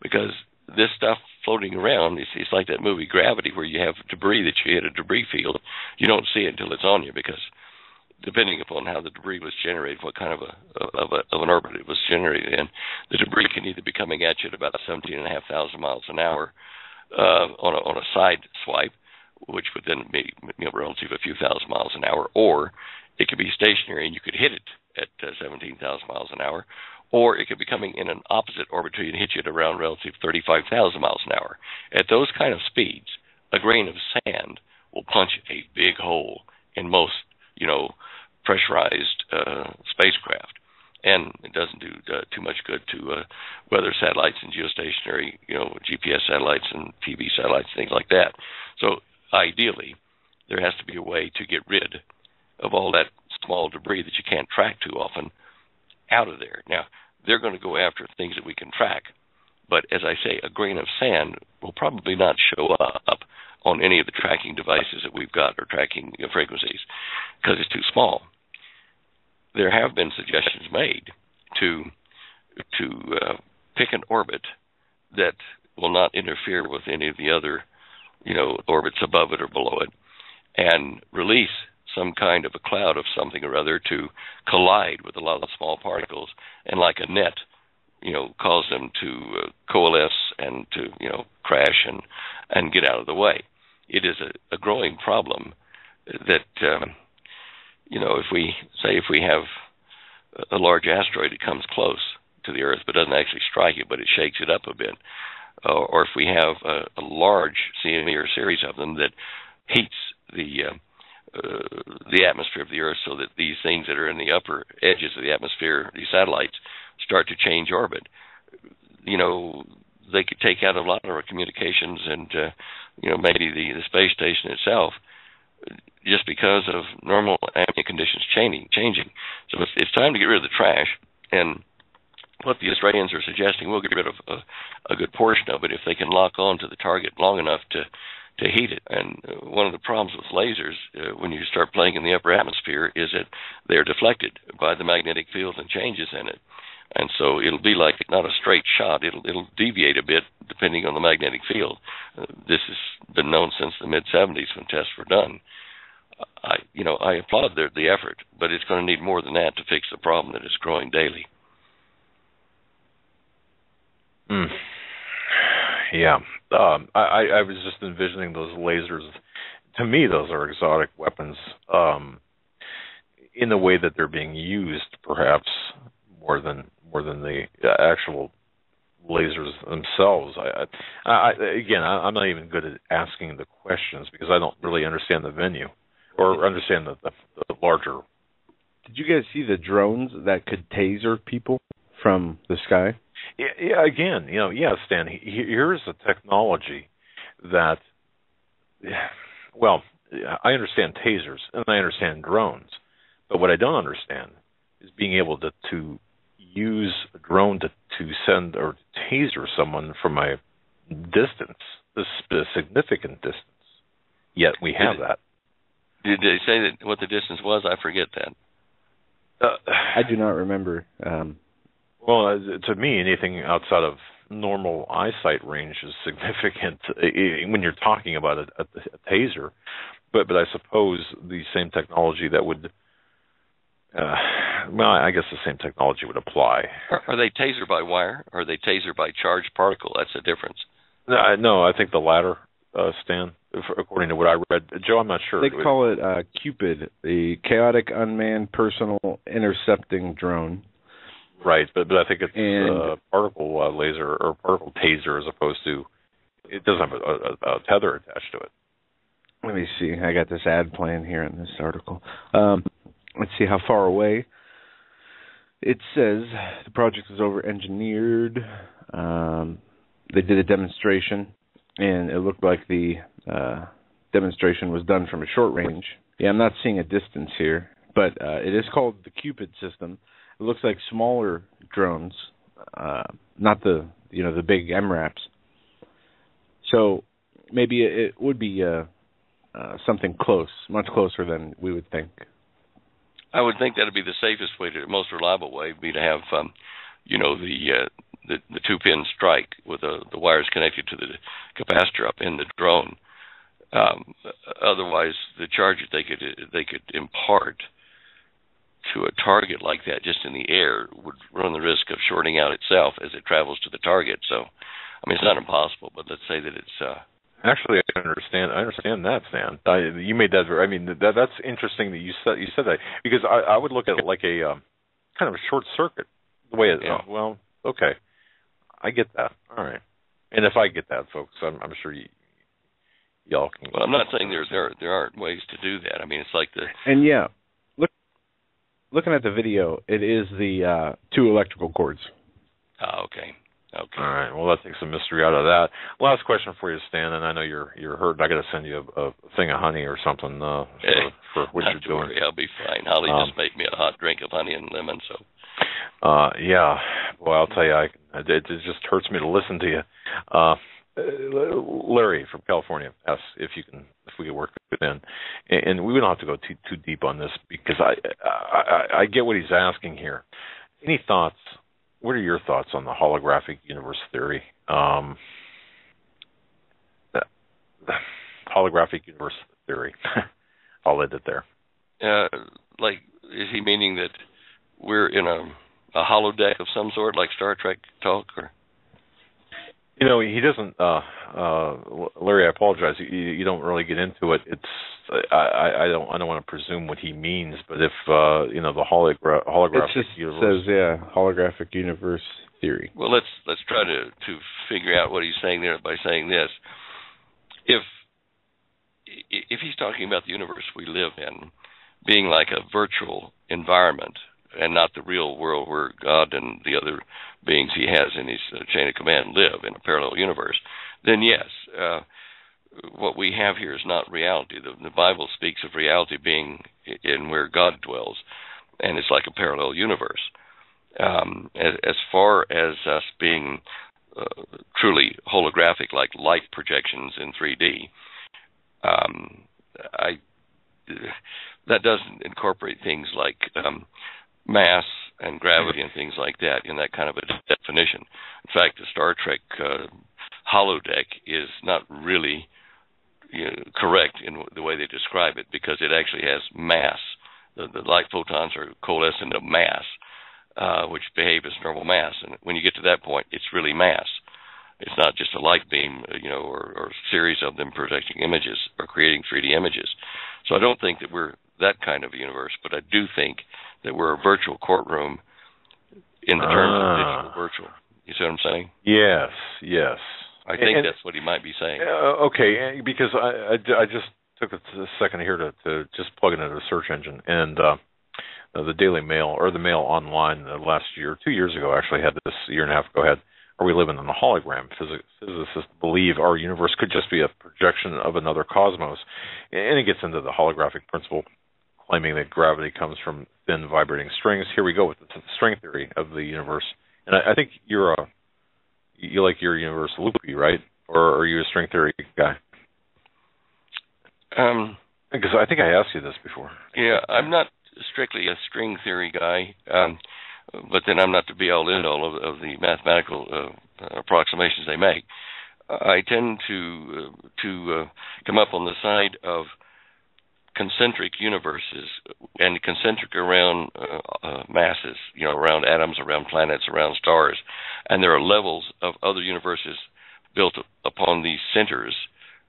Because this stuff floating around, it's like that movie Gravity, where you have debris that you hit a debris field. You don't see it until it's on you, because depending upon how the debris was generated, what kind of an orbit it was generated in, the debris can either be coming at you at about 17,500 miles an hour on a side swipe, which would then be relative a few thousand miles an hour, or it could be stationary and you could hit it at 17,000 miles an hour, or it could be coming in an opposite orbit to you and hit you at around relative 35,000 miles an hour. At those kind of speeds, a grain of sand will punch a big hole in most pressurized spacecraft, and it doesn't do too much good to weather satellites and geostationary, GPS satellites and TV satellites, things like that. So ideally, there has to be a way to get rid of all that small debris that you can't track too often out of there. Now, they're going to go after things that we can track, but as I say, a grain of sand will probably not show up on any of the tracking devices that we've got, or tracking frequencies, because it's too small. There have been suggestions made to pick an orbit that will not interfere with any of the other, orbits above it or below it, and release some kind of a cloud of something or other to collide with a lot of the small particles, and like a net, cause them to coalesce and to crash and get out of the way. It is a growing problem that if we have a large asteroid that comes close to the Earth but doesn't actually strike it, but it shakes it up a bit, or if we have a large CME or series of them that heats the atmosphere of the Earth so that these things that are in the upper edges of the atmosphere, these satellites, start to change orbit. They could take out a lot of our communications and, maybe the space station itself, just because of normal ambient conditions changing. So it's time to get rid of the trash. And what the Australians are suggesting, we'll get rid of a good portion of it if they can lock on to the target long enough to heat it. And one of the problems with lasers, when you start playing in the upper atmosphere, is that they're deflected by the magnetic field and changes in it. And so it'll be like not a straight shot. It'll deviate a bit depending on the magnetic field. This has been known since the mid-'70s when tests were done. I applaud the effort, but it's going to need more than that to fix the problem that is growing daily. Yeah. I was just envisioning those lasers. To me, those are exotic weapons in the way that they're being used, perhaps more than the actual lasers themselves. I'm not even good at asking the questions because I don't really understand the venue or understand the larger. Did you guys see the drones that could taser people from the sky? Yeah. Again, Stan. Here's a technology that, well, I understand tasers and I understand drones, but what I don't understand is being able to use a drone to send or taser someone from a distance, a significant distance. Yet we have that. Did they say that what the distance was? I forget that. I do not remember. Well, to me, anything outside of normal eyesight range is significant when you're talking about a taser. But I suppose the same technology that would, I guess the same technology would apply. Are they taser by wire? Or are they taser by charged particle? That's the difference. No, I think the latter, Stan, according to what I read. Joe, I'm not sure. They call it Cupid, the Chaotic Unmanned Personal Intercepting Drone. Right, but I think it's particle laser or particle taser as opposed to, it doesn't have a tether attached to it. Let me see. I got this ad playing here in this article. Let's see how far away. It says the project is over-engineered. They did a demonstration, and it looked like the demonstration was done from a short range. Yeah, I'm not seeing a distance here, but it is called the Cupid system. It looks like smaller drones, not the big MRAPs. So maybe it would be something close, much closer than we would think. I would think that would be the safest way, the most reliable way, would be to have, the two-pin strike with the wires connected to the capacitor up in the drone. Otherwise, the charge that they could impart to a target like that just in the air would run the risk of shorting out itself as it travels to the target. So, it's not impossible, but let's say that it's... Actually, I understand that, Stan. You made that. That's interesting that you said that, because I would look at it like a kind of a short circuit. The way it. Yeah. Well, okay, I get that. All right, and if I get that, folks, I'm sure y'all can. Well, I'm not saying there aren't ways to do that. It's like the. And yeah, looking at the video, it is the two electrical cords. Oh, okay. Okay. All right. Well, that takes some mystery out of that. Last question for you, Stan, and I know you're hurt. I got to send you a thing of honey or something for what you're doing. Worry, I'll be fine. Holly just made me a hot drink of honey and lemon. So. Yeah. Well, I'll tell you, it just hurts me to listen to you. Larry from California asks if we could work it in, and we don't have to go too deep on this because I get what he's asking here. Any thoughts? What are your thoughts on the holographic universe theory? Holographic universe theory. I'll end it there. Is he meaning that we're in holodeck of some sort, like Star Trek talk, or? He doesn't. Larry, I apologize. You don't really get into it. It's I don't want to presume what he means, but if the holographic it just universe says holographic universe theory. Well, let's try to figure out what he's saying there by saying this. If he's talking about the universe we live in being like a virtual environment and not the real world where God and the other beings he has in his chain of command live in a parallel universe, then yes, what we have here is not reality. The Bible speaks of reality being in where God dwells, and it's like a parallel universe. As far as us being truly holographic, like light projections in 3D, that doesn't incorporate things like mass and gravity and things like that in that kind of a definition. In fact, the Star Trek holodeck is not really correct in the way they describe it, because it actually has mass. The light photons are coalescent of mass, which behave as normal mass. And when you get to that point, it's really mass. It's not just a light beam, or a series of them projecting images or creating 3D images. So I don't think that we're that kind of a universe, but I do think that we're a virtual courtroom in the terms of digital virtual. You see what I'm saying? Yes. I think that's what he might be saying. Okay, because I just took a second here to just plug it into the search engine, and the Daily Mail, or the Mail Online, last year, 2 years ago actually, had this, year and a half ago, had, "Are we living in a hologram? Physicists believe our universe could just be a projection of another cosmos." And it gets into the holographic principle, claiming that gravity comes from thin vibrating strings. Here we go with the string theory of the universe. And I think you like your universe loopy, right? Or are you a string theory guy? Because I think I asked you this before. Yeah, I'm not strictly a string theory guy, but then I'm not the be-all, end-all of the mathematical approximations they make. I tend to come up on the side of concentric universes, and concentric around masses, around atoms, around planets, around stars. And there are levels of other universes built upon these centers,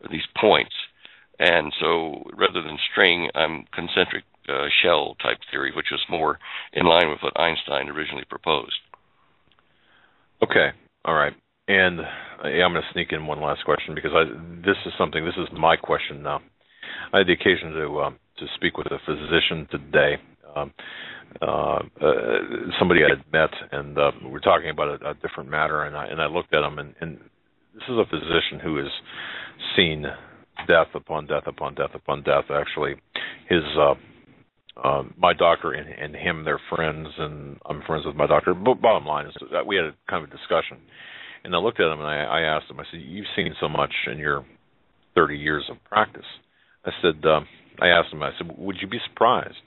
these points. And so rather than string, I'm concentric shell type theory, which was more in line with what Einstein originally proposed. Okay, all right. And I'm going to sneak in one last question, because this is my question now. I had the occasion to speak with a physician today, somebody I had met, and we were talking about a different matter, and I looked at him, and this is a physician who has seen death upon death upon death upon death. Actually, his my doctor and him, they're friends, and I'm friends with my doctor. But bottom line is that we had a kind of a discussion, and I looked at him and I asked him, I said, "You've seen so much in your 30 years of practice." I said, I asked him, I said, "Would you be surprised,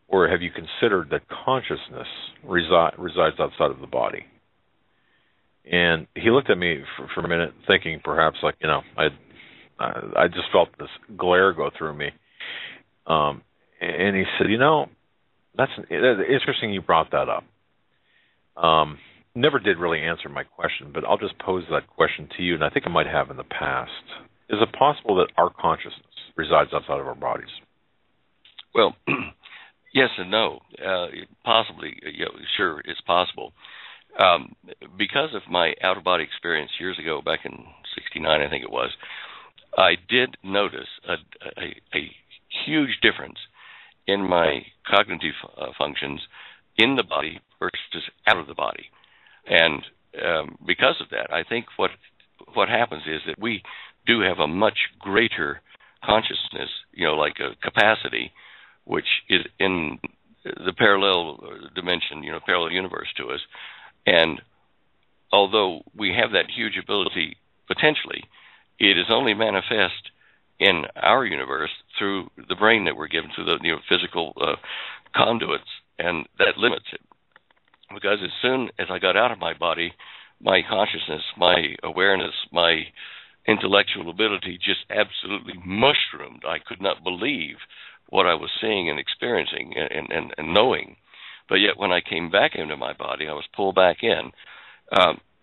or have you considered that consciousness resides outside of the body?" And he looked at me for a minute, thinking perhaps like, I just felt this glare go through me. And he said, that's interesting you brought that up. Never did really answer my question, but I'll just pose that question to you, and I think I might have in the past. Is it possible that our consciousness resides outside of our bodies? Well, yes and no. Possibly, sure, it's possible. Because of my out-of-body experience years ago, back in '69, I think it was, I did notice a huge difference in my cognitive functions in the body versus out of the body. And because of that, I think what happens is that we do have a much greater consciousness, like a capacity, which is in the parallel dimension, parallel universe to us. And although we have that huge ability potentially, it is only manifest in our universe through the brain that we're given, through the physical conduits, and that limits it. Because as soon as I got out of my body, my consciousness, my awareness, my intellectual ability just absolutely mushroomed. I could not believe what I was seeing and experiencing and knowing. But yet when I came back into my body, I was pulled back in.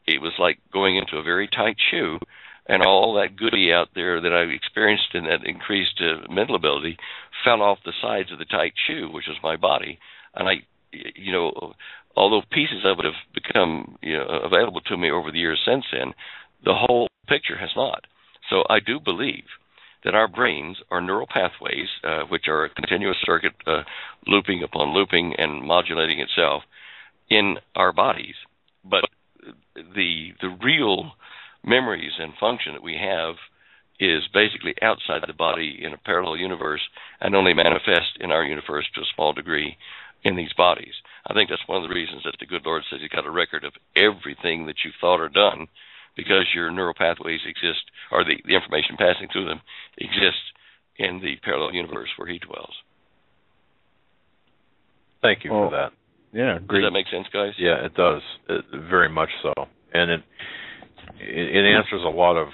It was like going into a very tight shoe, and all that goodie out there that I experienced in that increased mental ability fell off the sides of the tight shoe, which was my body. And although pieces of it have become available to me over the years since then, the whole picture has not. So I do believe that our brains are neural pathways, which are a continuous circuit looping upon looping and modulating itself in our bodies. But the real memories and function that we have is basically outside the body in a parallel universe and only manifest in our universe to a small degree in these bodies. I think that's one of the reasons that the good Lord says He's got a record of everything that you've thought or done, because your neural pathways exist, or the information passing through them exists in the parallel universe where He dwells. Thank you for that. Yeah, great. Does that make sense, guys? Yeah, it does. Very much so. And it answers a lot of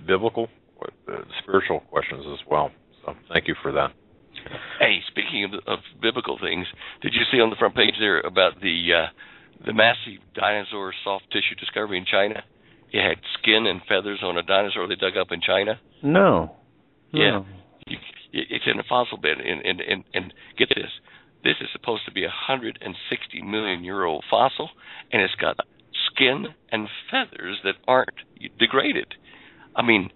biblical, spiritual questions as well. So thank you for that. Hey, speaking of biblical things, did you see on the front page there about the massive dinosaur soft tissue discovery in China? It had skin and feathers on a dinosaur they dug up in China. No. Yeah. It's in a fossil bed. And get this. This is supposed to be a 160 million year old fossil, and it's got skin and feathers that aren't degraded. I mean,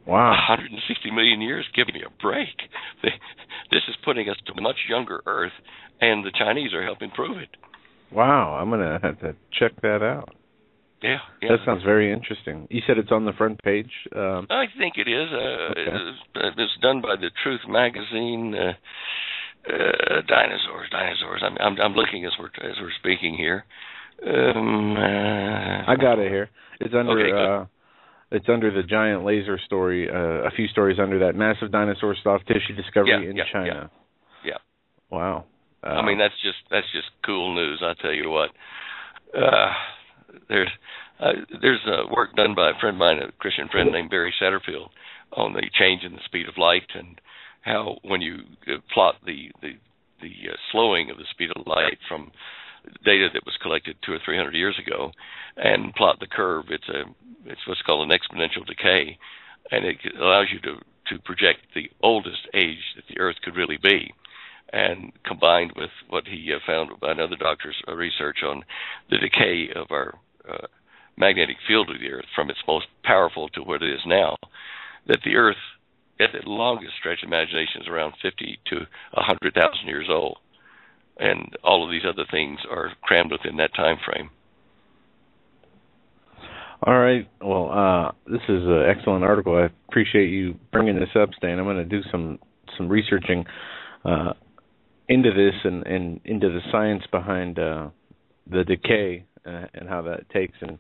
wow. 160 million years, give me a break. This is putting us to a much younger Earth, and the Chinese are helping prove it. Wow, I'm going to have to check that out. Yeah. That sounds very interesting. You said it's on the front page? I think it is. Okay. It's done by the Truth magazine. Dinosaurs. I'm looking as we're speaking here. I got it here. It's under it's under the giant laser story. A few stories under that massive dinosaur soft tissue discovery in China. Yeah. Wow. I mean, that's just cool news. I tell you what. There's work done by a friend of mine, a Christian friend named Barry Satterfield, on the change in the speed of light, and how when you plot the slowing of the speed of light from data that was collected 200 or 300 years ago, and plot the curve, it's what's called an exponential decay, and it allows you to project the oldest age that the Earth could really be. And combined with what he found by another doctor's research on the decay of our magnetic field of the Earth from its most powerful to what it is now, that the Earth, at the longest stretch of imagination, is around 50 to 100,000 years old. And all of these other things are crammed within that time frame. All right. Well, this is an excellent article. I appreciate you bringing this up, Stan. I'm going to do some researching into this and into the science behind the decay and how that takes, and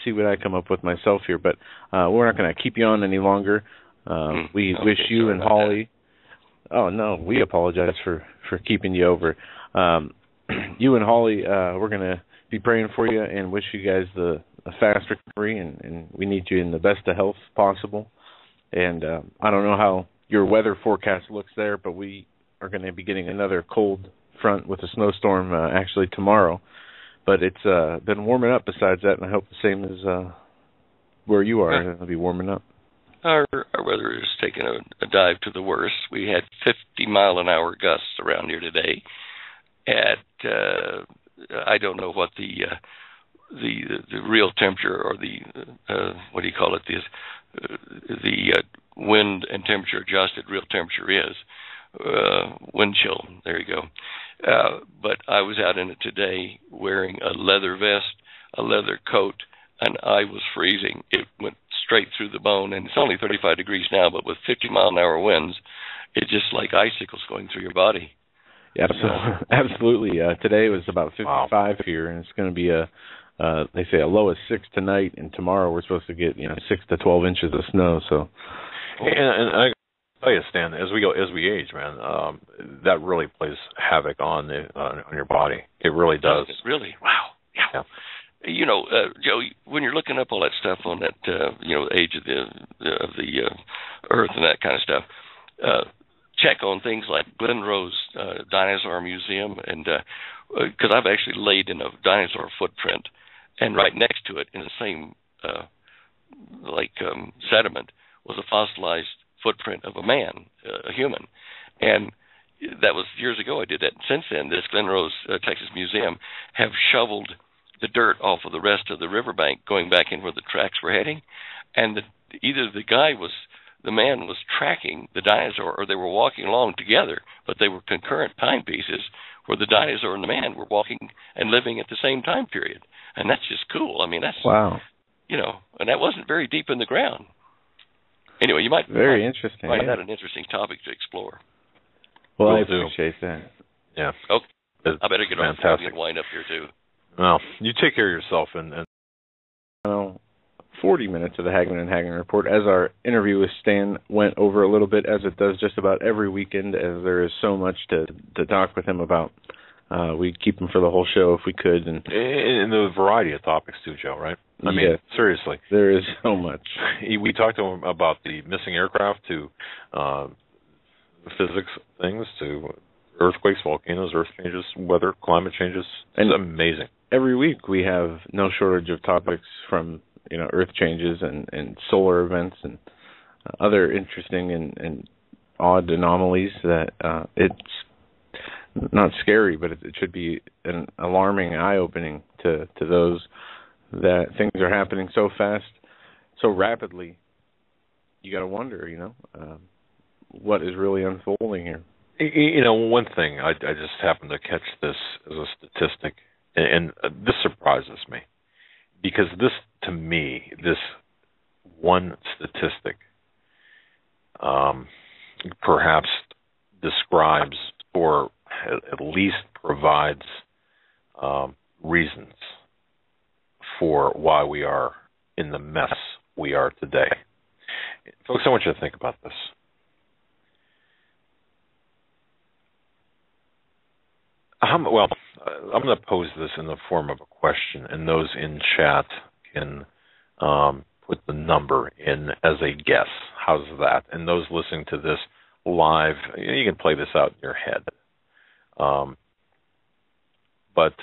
see what I come up with myself here. But we're not going to keep you on any longer. We wish you and Holly... Oh, no, we apologize for keeping you over. You and Holly, we're going to be praying for you and wish you guys a fast recovery, and we need you in the best of health possible. And I don't know how your weather forecast looks there, but we are going to be getting another cold front with a snowstorm actually tomorrow. But it's been warming up besides that, and I hope the same as where you are. It'll be warming up. Our weather is taking a dive to the worst. We had 50-mile-an-hour gusts around here today. At I don't know what the real temperature, or the what do you call it? The wind and temperature adjusted real temperature is. Wind chill. There you go. But I was out in it today wearing a leather vest, a leather coat, and I was freezing. It went straight through the bone, and it's only 35 degrees now, but with 50-mile-an-hour winds, it's just like icicles going through your body. Yeah, absolutely. Today was about 55 here, and it's going to be they say a low of 6 tonight, and tomorrow we're supposed to get 6 to 12 inches of snow. So, and I tell you, Stan, as we age, man, that really plays havoc on your body. It really does. Really? Wow. Yeah. Joe, when you're looking up all that stuff on that, age of the Earth and that kind of stuff, check on things like Glen Rose Dinosaur Museum, and because I've actually laid in a dinosaur footprint, and right next to it in the same sediment was a fossilized footprint of a man, a human, and that was years ago I did that. Since then, this Glen Rose, Texas Museum have shoveled the dirt off of the rest of the riverbank going back in where the tracks were heading, and either the man was tracking the dinosaur or they were walking along together, but they were concurrent timepieces where the dinosaur and the man were walking and living at the same time period. And that's just cool. I mean, that's, wow. And that wasn't very deep in the ground. Anyway, you might interesting. Find that an interesting topic to explore. Well, I appreciate that. Yeah. Okay. I better get off and wind up here too. Well, you take care of yourself and 40 minutes of the Hagman and Hagman Report, as our interview with Stan went over a little bit, as it does just about every weekend, as there is so much to talk with him about. We'd keep him for the whole show if we could. And the variety of topics too, Joe, right? I mean, seriously. There is so much. We talked to him about the missing aircraft, to physics things, to earthquakes, volcanoes, earth changes, weather, climate changes. It's amazing. Every week we have no shortage of topics, from earth changes and solar events and other interesting and odd anomalies that it's not scary, but it should be an alarming, eye-opening to those, that things are happening so fast, so rapidly. You got to wonder, what is really unfolding here. One thing, I just happened to catch this as a statistic, and this surprises me, because this, to me, this one statistic perhaps describes, or at least provides reasons for why we are in the mess we are today. Folks, I want you to think about this. I'm going to pose this in the form of a question, and those in chat can put the number in as a guess. How's that? And those listening to this live, you can play this out in your head. But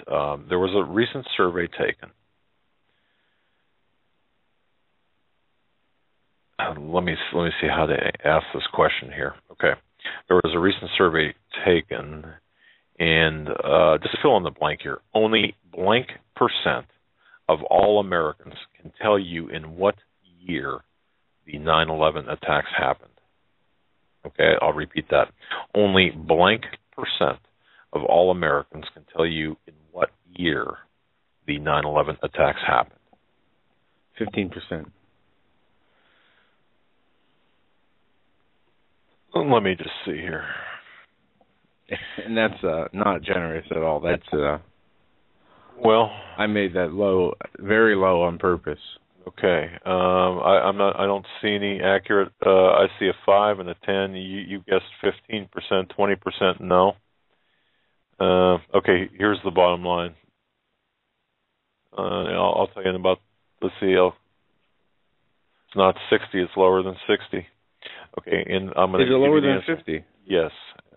there was a recent survey taken. Let me see how to ask this question here. Okay. There was a recent survey taken, and just fill in the blank here. Only blank % of all Americans can tell you in what year the 9/11 attacks happened. Okay, I'll repeat that. Only blank % of all Americans can tell you in what year the 9/11 attacks happened. 15%. Let me just see here. And that's not generous at all. That's well, I made that low, very low on purpose. Okay. I don't see any accurate. I see a 5 and a 10. You guessed 15%, 20% no. Okay. Here's the bottom line. I'll tell you in about. Let's see. It's not 60. It's lower than 60. Okay. And I'm going to. Is it lower than answer. 50? Yes.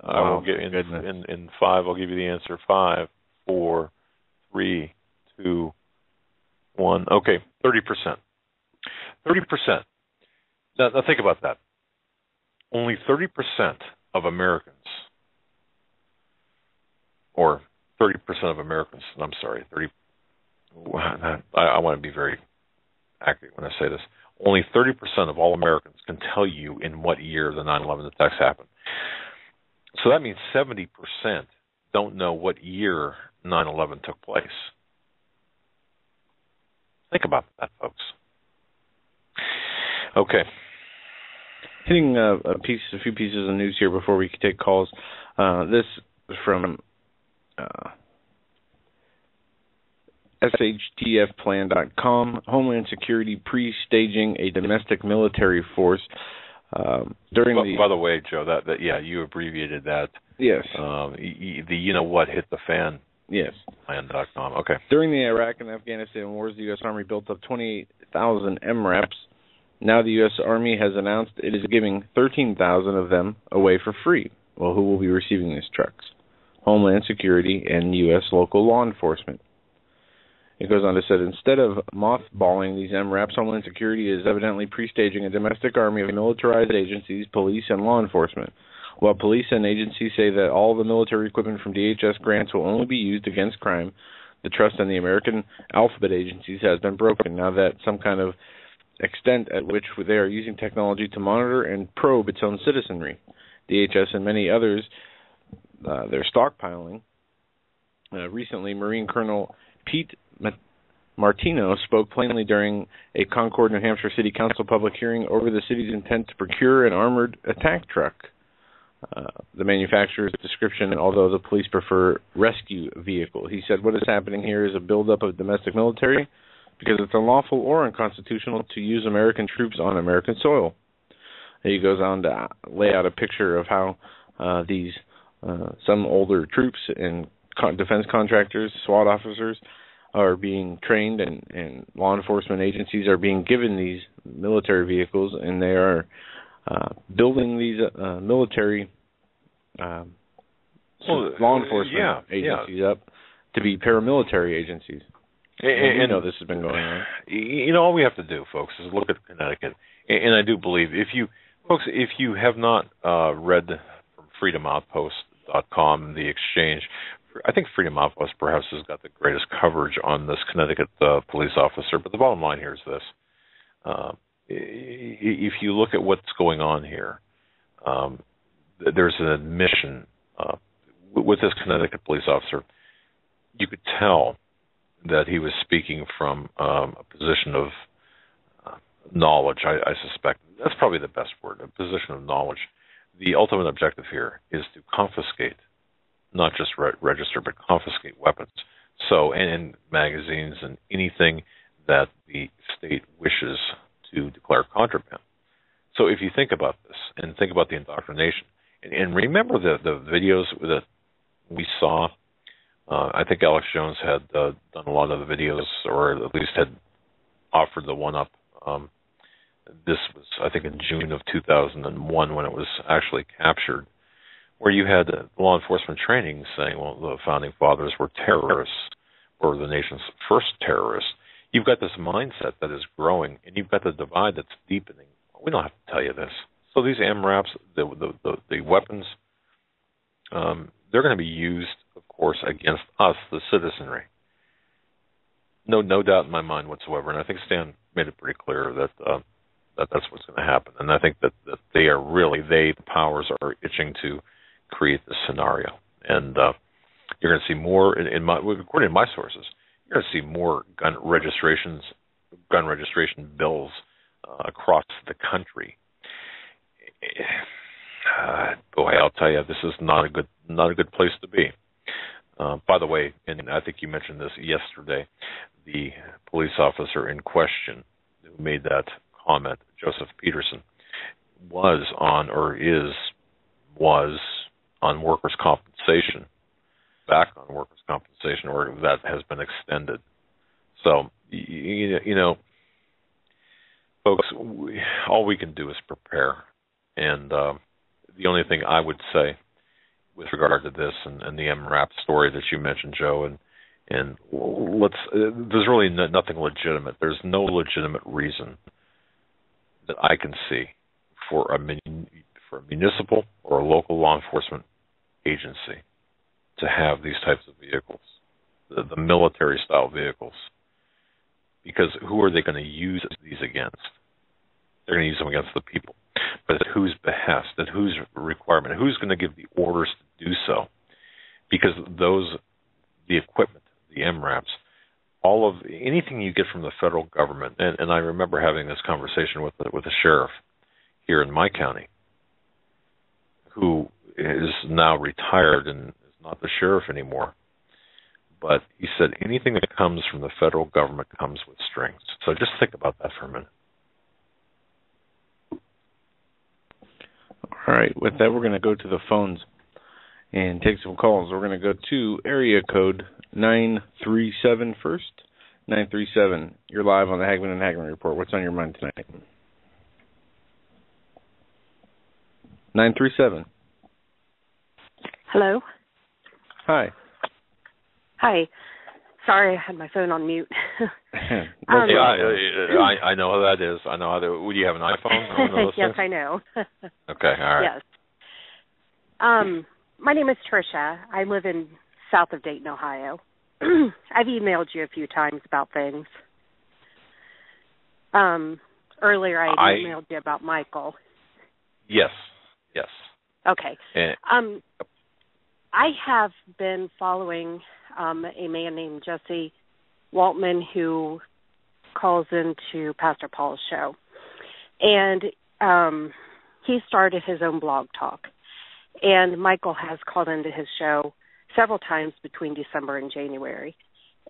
I will get in 5. I'll give you the answer. 5, 4, 3, 2, 1. Okay, 30%. 30%. Now think about that. Only 30% of Americans, or 30% of Americans. I'm sorry, 30. I want to be very accurate when I say this. Only 30% of all Americans can tell you in what year the 9/11 attacks happened. So that means 70% don't know what year 9/11 took place. Think about that, folks. Okay. Hitting a few pieces of news here before we take calls. This is from SHTFplan.com. Homeland Security pre-staging a domestic military force. By the way, Joe, that you abbreviated that. Yes. The what hit the fan. Yes. Plan.com. Okay. During the Iraq and Afghanistan wars, the U.S. Army built up 28,000 MRAPs, Now the U.S. Army has announced it is giving 13,000 of them away for free. Well, who will be receiving these trucks? Homeland Security and U.S. local law enforcement. It goes on to say, instead of mothballing these MRAPs, Homeland Security is evidently pre-staging a domestic army of militarized agencies, police, and law enforcement. While police and agencies say that all the military equipment from DHS grants will only be used against crime, the trust in the American alphabet agencies has been broken, now that some kind of extent at which they are using technology to monitor and probe its own citizenry. DHS and many others, they're stockpiling. Recently, Marine Colonel Pete Martino spoke plainly during a Concord, New Hampshire City Council public hearing over the city's intent to procure an armored attack truck. The manufacturer's description, although the police prefer rescue vehicle. He said, what is happening here is a buildup of domestic military because it's unlawful or unconstitutional to use American troops on American soil. He goes on to lay out a picture of how these some older troops and defense contractors, SWAT officers, are being trained, and law enforcement agencies are being given these military vehicles, and they are building these military law enforcement agencies up to be paramilitary agencies. And you know this has been going on. You know, all we have to do, folks, is look at Connecticut. And I do believe, if you have not read from freedomoutpost.com, the exchange, I think Freedom Outpost perhaps has got the greatest coverage on this Connecticut police officer. But the bottom line here is this. If you look at what's going on here, there's an admission with this Connecticut police officer. You could tell that he was speaking from a position of knowledge, I suspect. That's probably the best word, a position of knowledge. The ultimate objective here is to confiscate, not just register, but confiscate weapons. So, and magazines and anything that the state wishes to declare contraband. So if you think about this and think about the indoctrination, and remember the videos that we saw, I think Alex Jones had done a lot of the videos, or at least had offered the one up. This was, I think, in June of 2001 when it was actually captured, where you had law enforcement training saying, well, the founding fathers were terrorists, or the nation's first terrorists. You've got this mindset that is growing, and you've got the divide that's deepening. We don't have to tell you this. So these MRAPs, the weapons, they're going to be used, of course, against us, the citizenry. No doubt in my mind whatsoever, and I think Stan made it pretty clear that that's what's going to happen. And I think that they are really, the powers are itching to create this scenario. And you're going to see more, according to my sources, you're going to see more gun registration bills across the country. Boy, I'll tell you, this is not a good place to be. By the way, and I think you mentioned this yesterday, the police officer in question who made that comment, Joseph Peterson, was on workers' compensation, back on workers' compensation, or that has been extended. So, you know, folks, all we can do is prepare. And the only thing I would say with regard to this and the MRAP story that you mentioned, Joe, and there's really nothing legitimate. There's no legitimate reason that I can see for a municipal or a local law enforcement agency to have these types of vehicles, the military-style vehicles, because who are they going to use these against? They're going to use them against the people. But at whose behest, at whose requirement, who's going to give the orders to do so? Because the equipment, the MRAPs, all of anything you get from the federal government, and I remember having this conversation with a sheriff here in my county, who is now retired and is not the sheriff anymore. But he said anything that comes from the federal government comes with strings. So just think about that for a minute. All right, with that, we're going to go to the phones and take some calls. We're going to go to area code 937 first. 937, you're live on the Hagman and Hagman Report. What's on your mind tonight? 937. Hello. Hi. Hi. Sorry, I had my phone on mute. I know how that is. I know how that. Would you have an iPhone? Yes, I know. Okay, all right. Yes. My name is Tricia. I live in south of Dayton, Ohio. I've emailed you a few times about things. Earlier, I emailed you about Michael. Yes. Okay. I have been following a man named Jesse Waltman who calls into Pastor Paul's show. And he started his own blog talk. And Michael has called into his show several times between December and January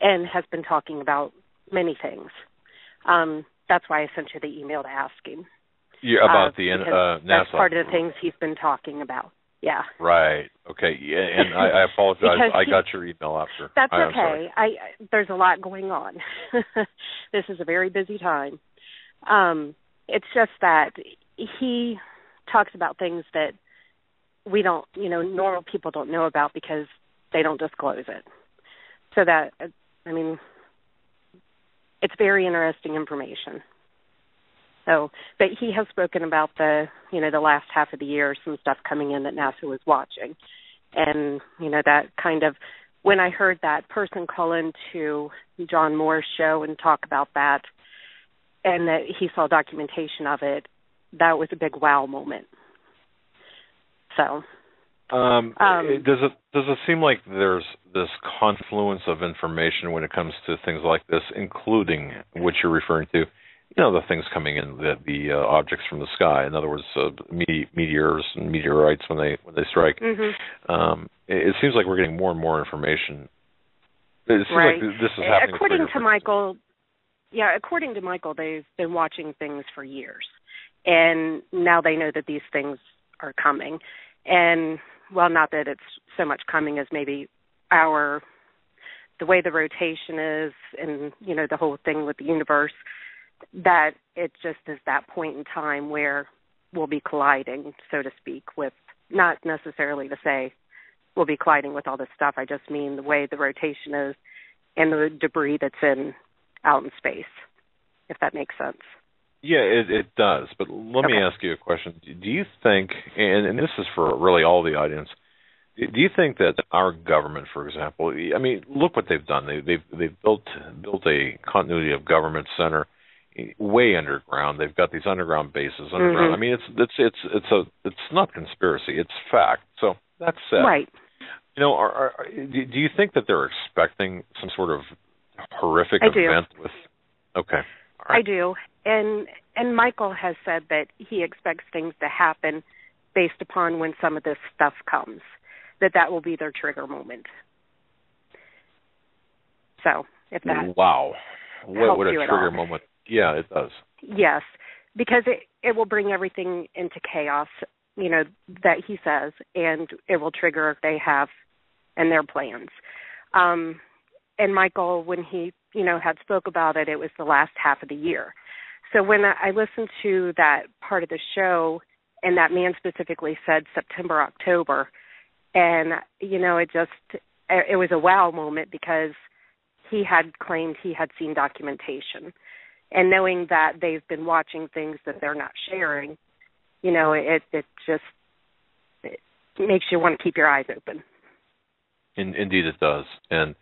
and has been talking about many things. That's why I sent you the email to ask him. Yeah, about the NASA. That's part of the things he's been talking about. Yeah. Right. Okay. Yeah, and I apologize. I got your email after. That's okay. There's a lot going on. This is a very busy time. It's just that he talks about things that we don't, normal people don't know about because they don't disclose it. So that, it's very interesting information. So, but he has spoken about the last half of the year, some stuff coming in that NASA was watching. And, that kind of, when I heard that person call into John Moore's show and talk about that, and that he saw documentation of it, that was a big wow moment. So. Does it seem like there's this confluence of information when it comes to things like this, including what you're referring to? The things coming in, the objects from the sky. In other words, meteors and meteorites when they strike. Mm-hmm. It seems like we're getting more and more information. It seems like this is happening. According to Michael, they've been watching things for years, and now they know that these things are coming. And not that it's so much coming as maybe the way the rotation is, and the whole thing with the universe. That it just is that point in time where we'll be colliding, so to speak, with, not necessarily to say we'll be colliding with all this stuff. I just mean the way the rotation is and the debris that's out in space, if that makes sense. Yeah, it does. But let me ask you a question. Do you think, and this is for really all the audience, do you think that our government, for example, look what they've done. They've built a continuity of government center way underground. They've got these underground bases underground. Mm-hmm. It's not conspiracy. It's fact. So that's said. Right. Do you think that they're expecting some sort of horrific event with? Okay. All right. I do. And Michael has said that he expects things to happen based upon when some of this stuff comes. That will be their trigger moment. So if that what a trigger moment. Yeah, it does. Yes, because it will bring everything into chaos, that he says, and it will trigger if they have and their plans. And Michael, when he, had spoke about it, it was the last half of the year. So when I listened to that part of the show, and that man specifically said September, October, and, it was a wow moment because he had claimed he had seen documentation. And knowing that they've been watching things that they're not sharing, it makes you want to keep your eyes open. Indeed, it does. And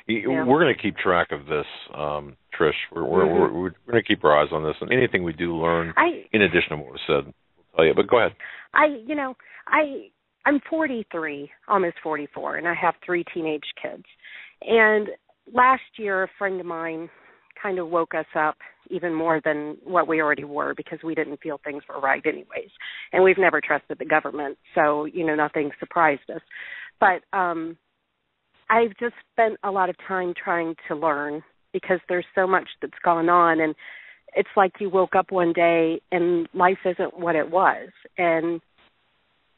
we're going to keep track of this, Trish. We're going to keep our eyes on this. And anything we do learn, in addition to what was said, we'll tell you. But go ahead. I'm 43, almost 44, and I have 3 teenage kids. And last year, a friend of mine kind of woke us up even more than what we already were because we didn't feel things were right anyways. And we've never trusted the government, so, nothing surprised us. But I've just spent a lot of time trying to learn because there's so much that's gone on, and it's like you woke up one day and life isn't what it was. And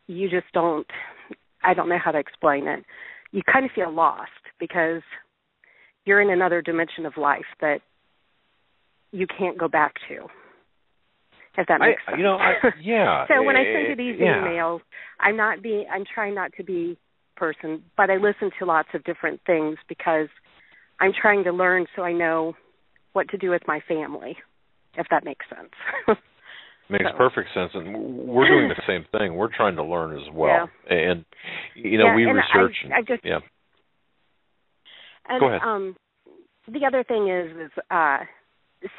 you just I don't know how to explain it. You kind of feel lost because you're in another dimension of life that you can't go back to. if that makes sense. Yeah. So when I send you these emails, I'm trying not to be person, but I listen to lots of different things because I'm trying to learn so I know what to do with my family, if that makes sense. Makes perfect sense, and we're doing the same thing. We're trying to learn as well, and we research. And, go ahead. The other thing is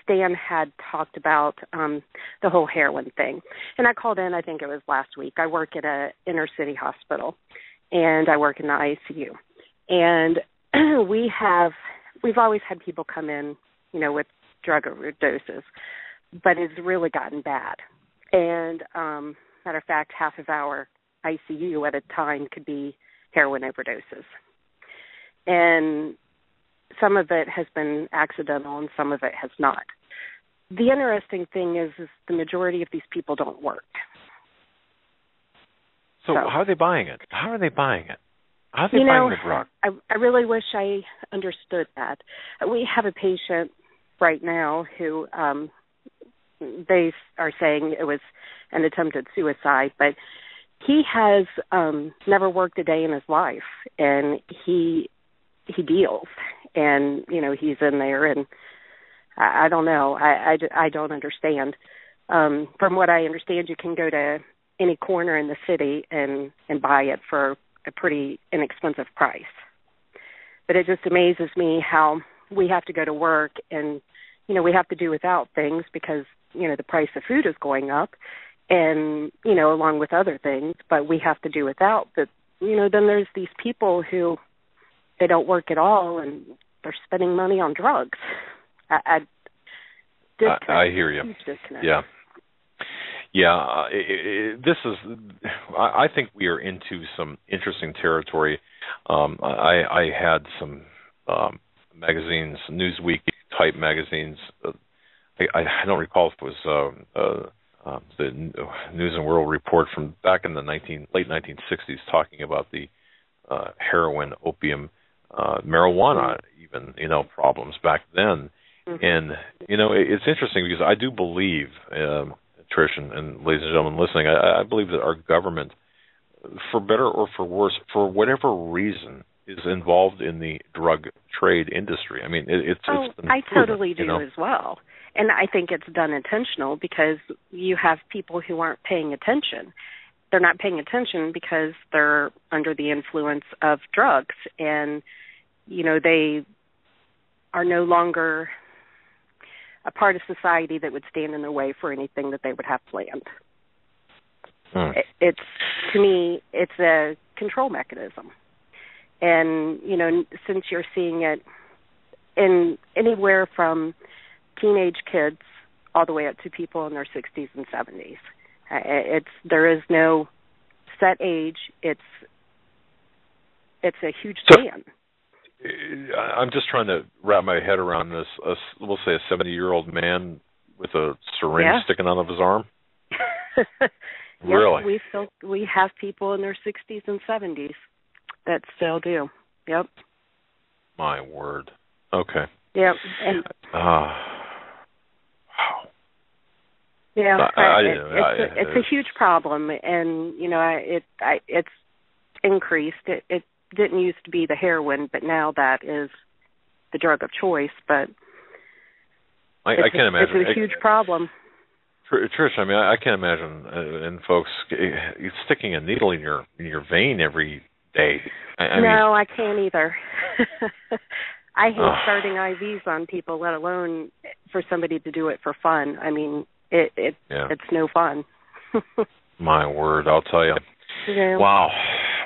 Stan had talked about the whole heroin thing, and I called in. I think it was last week. I work at a inner city hospital, and I work in the ICU, and we've always had people come in, with drug overdoses. But it's really gotten bad. And matter of fact, half of our ICU at a time could be heroin overdoses. And some of it has been accidental and some of it has not. The interesting thing is the majority of these people don't work. So how are they buying it? How are they buying the drug? I really wish I understood that. We have a patient right now who they are saying it was an attempted suicide, but he has never worked a day in his life, and he deals, and he's in there, and I don't know, I don't understand. From what I understand, you can go to any corner in the city and buy it for a pretty inexpensive price. But it just amazes me how we have to go to work and we have to do without things because, the price of food is going up and, along with other things, but we have to do without. But, then there's these people who they don't work at all and they're spending money on drugs. I hear you. Yeah. Yeah. This is, I think we are into some interesting territory. I had some magazines, Newsweek type magazines. I don't recall if it was the News and World Report from back in the late 1960s talking about the heroin, opium, marijuana, even problems back then. Mm-hmm. And it's interesting because I do believe, Trish and ladies and gentlemen listening, I believe that our government, for better or for worse, for whatever reason, is involved in the drug trade industry. I mean, it's I totally do as well. And I think it's done intentional because you have people who aren't paying attention. They're not paying attention because they're under the influence of drugs. And, they are no longer a part of society that would stand in their way for anything that they would have planned. It's, to me, it's a control mechanism. And, since you're seeing it in anywhere from teenage kids all the way up to people in their 60s and 70s. There is no set age. It's a huge span. I'm just trying to wrap my head around this. We'll say a 70-year-old man with a syringe sticking out of his arm. Really? We have people in their 60s and 70s that still do. Yep. My word. Okay. Yep. And wow. Yeah, it's a huge problem, and it's increased. It didn't used to be the heroin, but now that is the drug of choice. But I can't imagine. It's a huge problem. Trish, I mean, I can't imagine, and folks, sticking a needle in your vein every day. I can't either. I hate starting IVs on people, let alone for somebody to do it for fun. I mean, it's no fun. My word, I'll tell you. Yeah. Wow.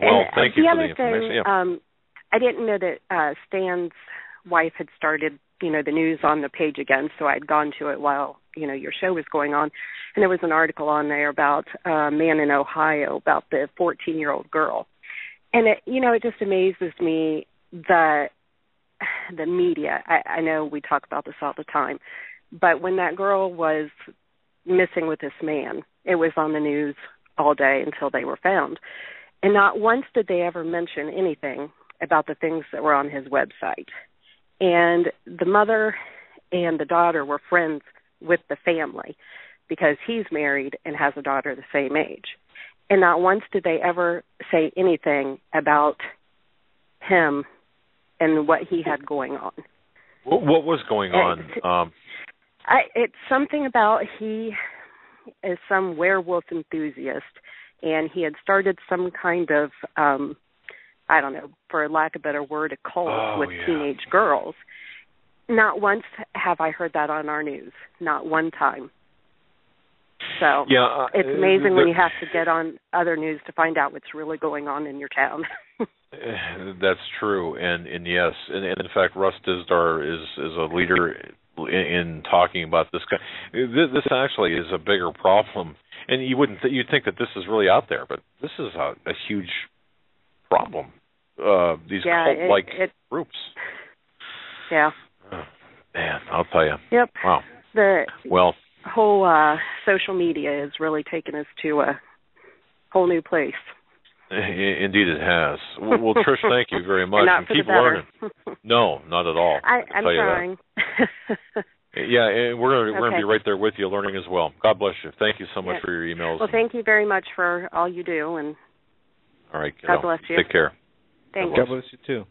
Well, thank you for the information. I didn't know that Stan's wife had started, the news on the page again, so I'd gone to it while, your show was going on. And there was an article on there about a man in Ohio, about the 14-year-old girl. And, it just amazes me that the media, I know we talk about this all the time, but when that girl was missing with this man, it was on the news all day until they were found. And not once did they ever mention anything about the things that were on his website. And the mother and the daughter were friends with the family. because he's married and has a daughter the same age. And not once did they ever say anything about him and what he had going on. What was going on? It's something about he is some werewolf enthusiast, and he had started some kind of, I don't know, for lack of a better word, a cult with teenage girls. Not once have I heard that on our news. Not one time. So it's amazing when you have to get on other news to find out what's really going on in your town. That's true, and yes, and in fact, Russ Dizdar is a leader in talking about this. This actually is a bigger problem, and you'd think that this is really out there, but this is a huge problem. These cult-like groups. Yeah. Oh, man, I'll tell you. Yep. Wow. The whole social media has really taken us to a whole new place. Indeed it has. Well, Trish, thank you very much. Not for keep the better. learning. No, not at all. I'm trying. Yeah, and we're going to be right there with you learning as well. God bless you. Thank you so much for your emails. Well, thank you very much for all you do. And all right, God bless you. Take care. Thanks. God bless you, too.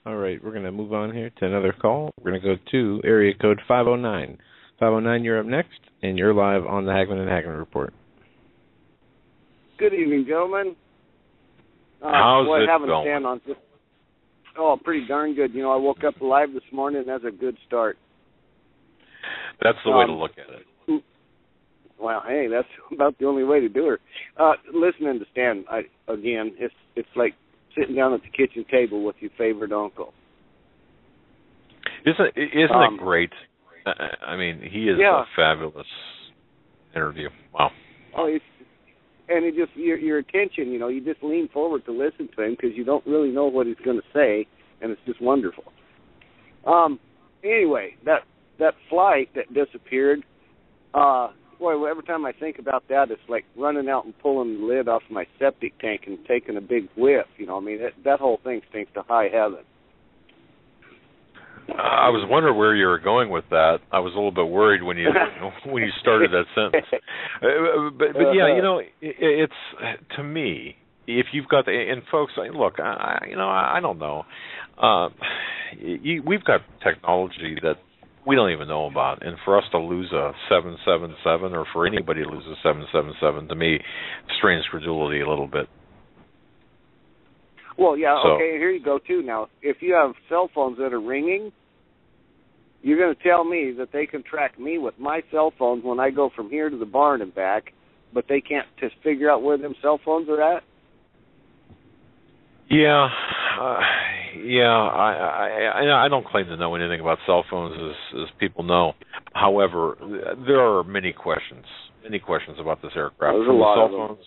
All right, we're going to move on here to another call. We're going to go to area code 509. 509, you're up next, and you're live on the Hagman and Hagman Report. Good evening, gentlemen. How's it going? Stand on this. Oh, pretty darn good. I woke up alive this morning, and that's a good start. That's the way to look at it. Well, hey, that's about the only way to do her. Listening to Stan, it's like sitting down at the kitchen table with your favorite uncle. Isn't it great? I mean, he is a fabulous interview. Wow. Oh, and it just your attention, you just lean forward to listen to him because you don't really know what he's going to say, and it's just wonderful. Anyway, that flight that disappeared, boy, every time I think about that, it's like running out and pulling the lid off my septic tank and taking a big whiff. I mean, that whole thing stinks to high heaven. I was wondering where you were going with that. I was a little bit worried when you started that sentence. But yeah, it's to me, if you've got and folks, look, I don't know. We've got technology that we don't even know about, and for us to lose a 777, or for anybody to lose a 777, to me, strains credulity a little bit. Well, yeah, okay, here you go, too. Now, if you have cell phones that are ringing, you're going to tell me that they can track me with my cell phones when I go from here to the barn and back, but they can't just figure out where them cell phones are at? Yeah, I don't claim to know anything about cell phones, as people know. However, there are many questions about this aircraft. There's a lot cell of them. phones.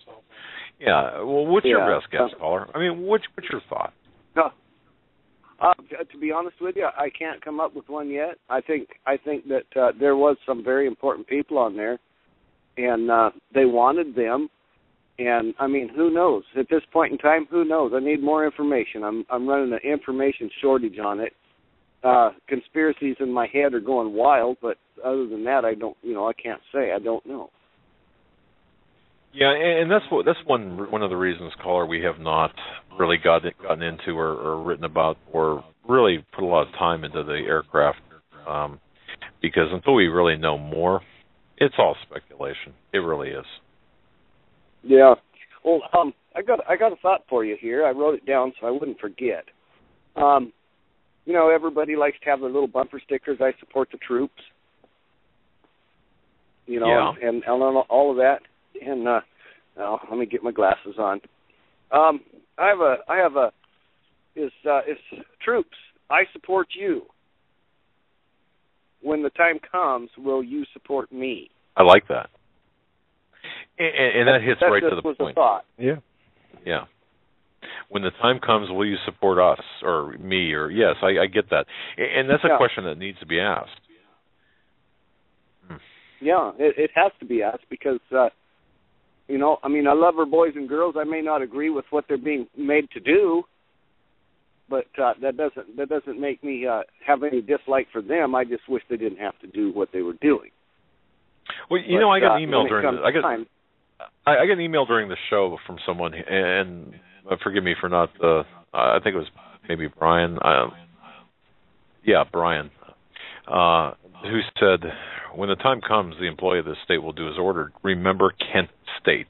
Yeah. Well, what's your best guess, caller? I mean, what's your thought? To be honest with you, I can't come up with one yet. I think that there was some very important people on there, and they wanted them. And I mean, who knows? At this point in time, who knows? I need more information. I'm running an information shortage on it. Conspiracies in my head are going wild, but other than that, I don't. I can't say. I don't know. Yeah, and that's one of the reasons, caller, we have not really gotten into or written about or really put a lot of time into the aircraft, because until we really know more, it's all speculation. It really is. Yeah. Well, I got a thought for you here. I wrote it down so I wouldn't forget. Everybody likes to have their little bumper stickers. I support the troops. And all of that. And let me get my glasses on. It's troops. I support you. When the time comes, will you support me? I like that. And that hits right to the point. Was a thought. Yeah. When the time comes, will you support us or me? Or yes, I get that. And that's a question that needs to be asked. Yeah, it has to be asked because, I love our boys and girls. I may not agree with what they're being made to do, but that doesn't make me have any dislike for them. I just wish they didn't have to do what they were doing. Well, you know, I got an email during I got an email during the show from someone, and forgive me for not. I think it was maybe Brian. Brian, who said, "When the time comes, the employee of the state will do as ordered. Remember Kent State."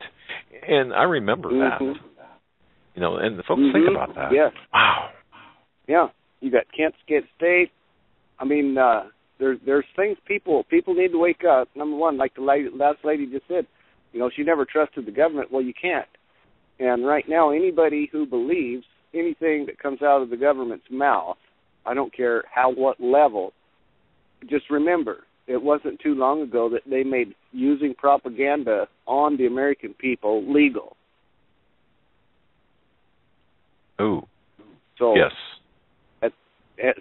And I remember that. You know, and folks think about that. Yeah. Wow. Yeah, you got Kent State. I mean, there's things people need to wake up. Number one, like the last lady just said, you know, she never trusted the government. Well, you can't. And right now, anybody who believes anything that comes out of the government's mouth, I don't care what level, just remember, it wasn't too long ago that they made using propaganda on the American people legal. Oh. So, yes.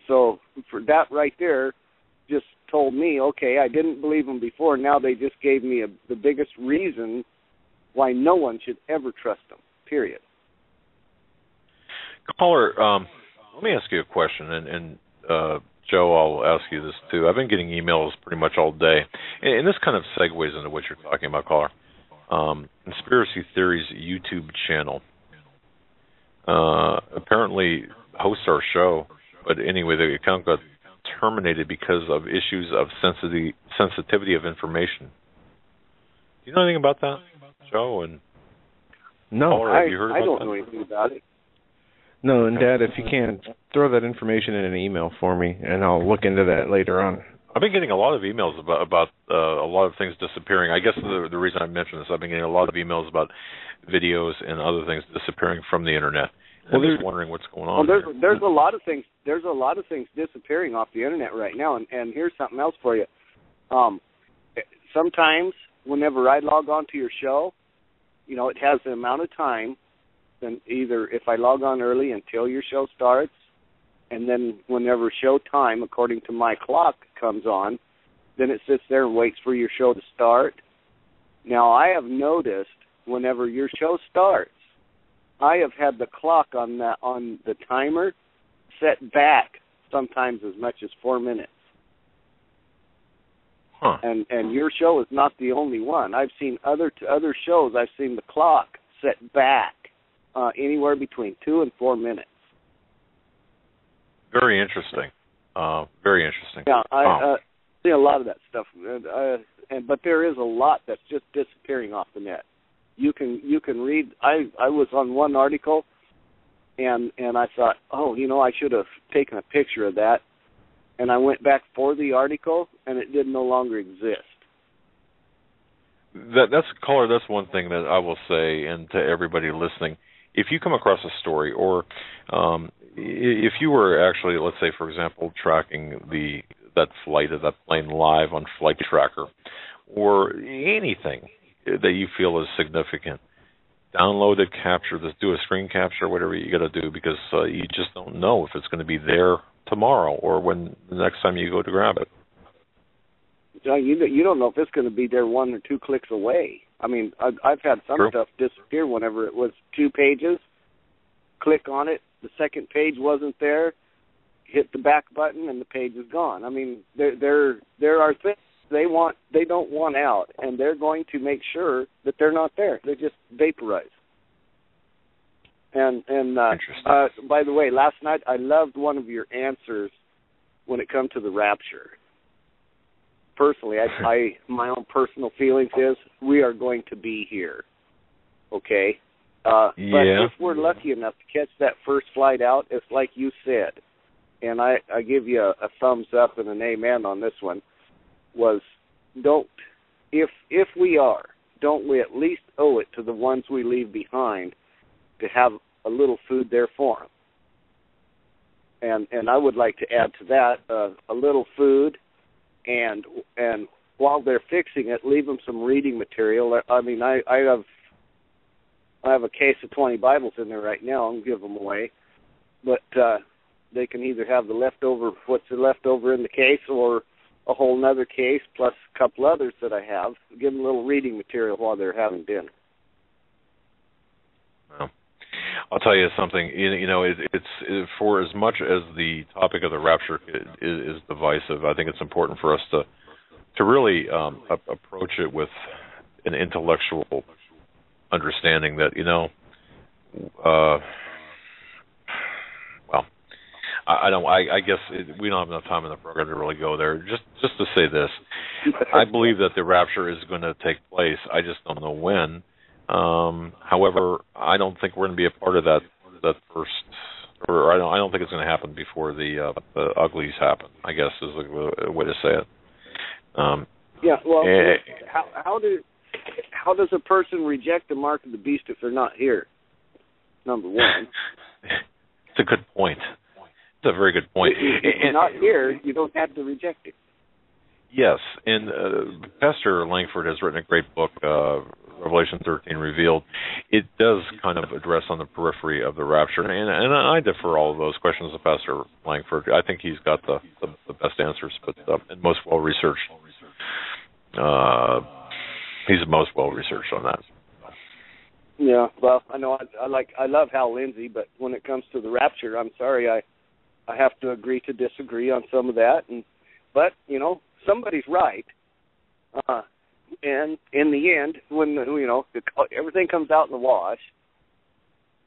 So for that right there, just told me, okay, I didn't believe them before. Now they just gave me the biggest reason why no one should ever trust them, period. Caller, let me ask you a question, and Joe, I'll ask you this too. I've been getting emails pretty much all day, and this kind of segues into what you're talking about, caller. Conspiracy Theories YouTube channel apparently hosts our show, but anyway, the account got terminated because of issues of sensitivity of information. Do you know anything about that, Joe? And no, caller, have you heard about I don't that? know anything about it. No, and Dad, if you can, throw that information in an email for me, and I'll look into that later on. I've been getting a lot of emails about a lot of things disappearing. I guess the reason I mentioned this, I've been getting a lot of emails about videos and other things disappearing from the internet. I'm just wondering what's going on. Well, there's a lot of things. There's a lot of things disappearing off the internet right now, and here's something else for you. Sometimes, whenever I log on to your show, you know, it has an amount of time. Then either if I log on early until your show starts, and then whenever show time, according to my clock, comes on, then it sits there and waits for your show to start. Now, I have noticed whenever your show starts, I have had the clock on the timer set back sometimes as much as 4 minutes. Huh. And your show is not the only one. I've seen other shows. I've seen the clock set back anywhere between 2 and 4 minutes. Very interesting. Very interesting. Yeah, I see a lot of that stuff. But there is a lot that's just disappearing off the net. You can read. I was on one article, and I thought, oh, you know, I should have taken a picture of that. And I went back for the article, and it did no longer exist. That's caller. That's one thing that I will say, and to everybody listening, if you come across a story, or if you were actually, let's say, for example, tracking that flight of that plane live on Flight Tracker, or anything that you feel is significant, download it, capture this, do a screen capture, whatever you got to do, because you just don't know if it's going to be there tomorrow or when the next time you go to grab it. You don't know if it's going to be there 1 or 2 clicks away. I mean, I've had some stuff disappear whenever it was 2 pages. Click on it, the second page wasn't there. Hit the back button, and the page is gone. I mean, there are things they don't want out, and they're going to make sure that they're not there. They just vaporize. And by the way, last night I loved one of your answers when it comes to the rapture. Personally, I my own personal feelings is we are going to be here. Okay? But if we're lucky enough to catch that first flight out, it's like you said, and I give you a thumbs up and an amen on this one, was don't we at least owe it to the ones we leave behind to have a little food there for them. And I would like to add to that a little food, and while they're fixing it, leave them some reading material. I mean, I have a case of 20 Bibles in there right now. I'll give them away, but they can either have what's left over in the case, or a whole nother case plus a couple others that I have. Give them a little reading material while they're having dinner. Well, I'll tell you something. You know, it's for as much as the topic of the rapture is divisive, I think it's important for us to to really approach it with an intellectual understanding that, I guess we don't have enough time in the program to really go there. Just to say this, I believe that the rapture is going to take place. I just don't know when. However, I don't think we're going to be a part of that first, or I don't think it's going to happen before the uglies happen, I guess is a way to say it. Well, how does a person reject the mark of the beast if they're not here? Number one. It's a good point. It's a very good point. If you're not here, you don't have to reject it. Yes, and Pastor Langford has written a great book, Revelation 13 Revealed. It does kind of address on the periphery of the rapture, and I defer all of those questions to Pastor Langford. I think he's got the best answers, but and most well-researched. He's the most well-researched on that. Yeah, well, I know I love Hal Lindsey, but when it comes to the rapture, I'm sorry, I have to agree to disagree on some of that, but somebody's right. And in the end, when everything comes out in the wash,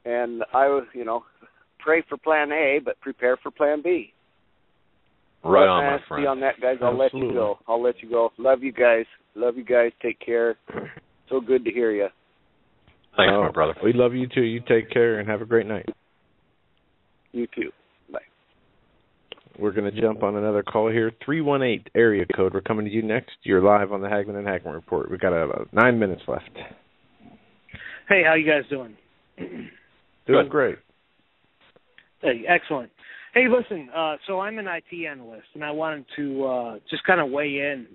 and I was pray for Plan A, but prepare for Plan B. Right on, my friend. On that, guys. I'll Absolutely. let you go. Love you guys. Take care. So good to hear you. Thanks, my brother. We love you too. You take care and have a great night. You too. Bye. We're going to jump on another call here. 318 area code. We're coming to you next. You're live on the Hagman and Hagman Report. We've got about 9 minutes left. Hey, how you guys doing? Doing great. Hey, excellent. Hey, listen, so I'm an IT analyst, and I wanted to just kind of weigh in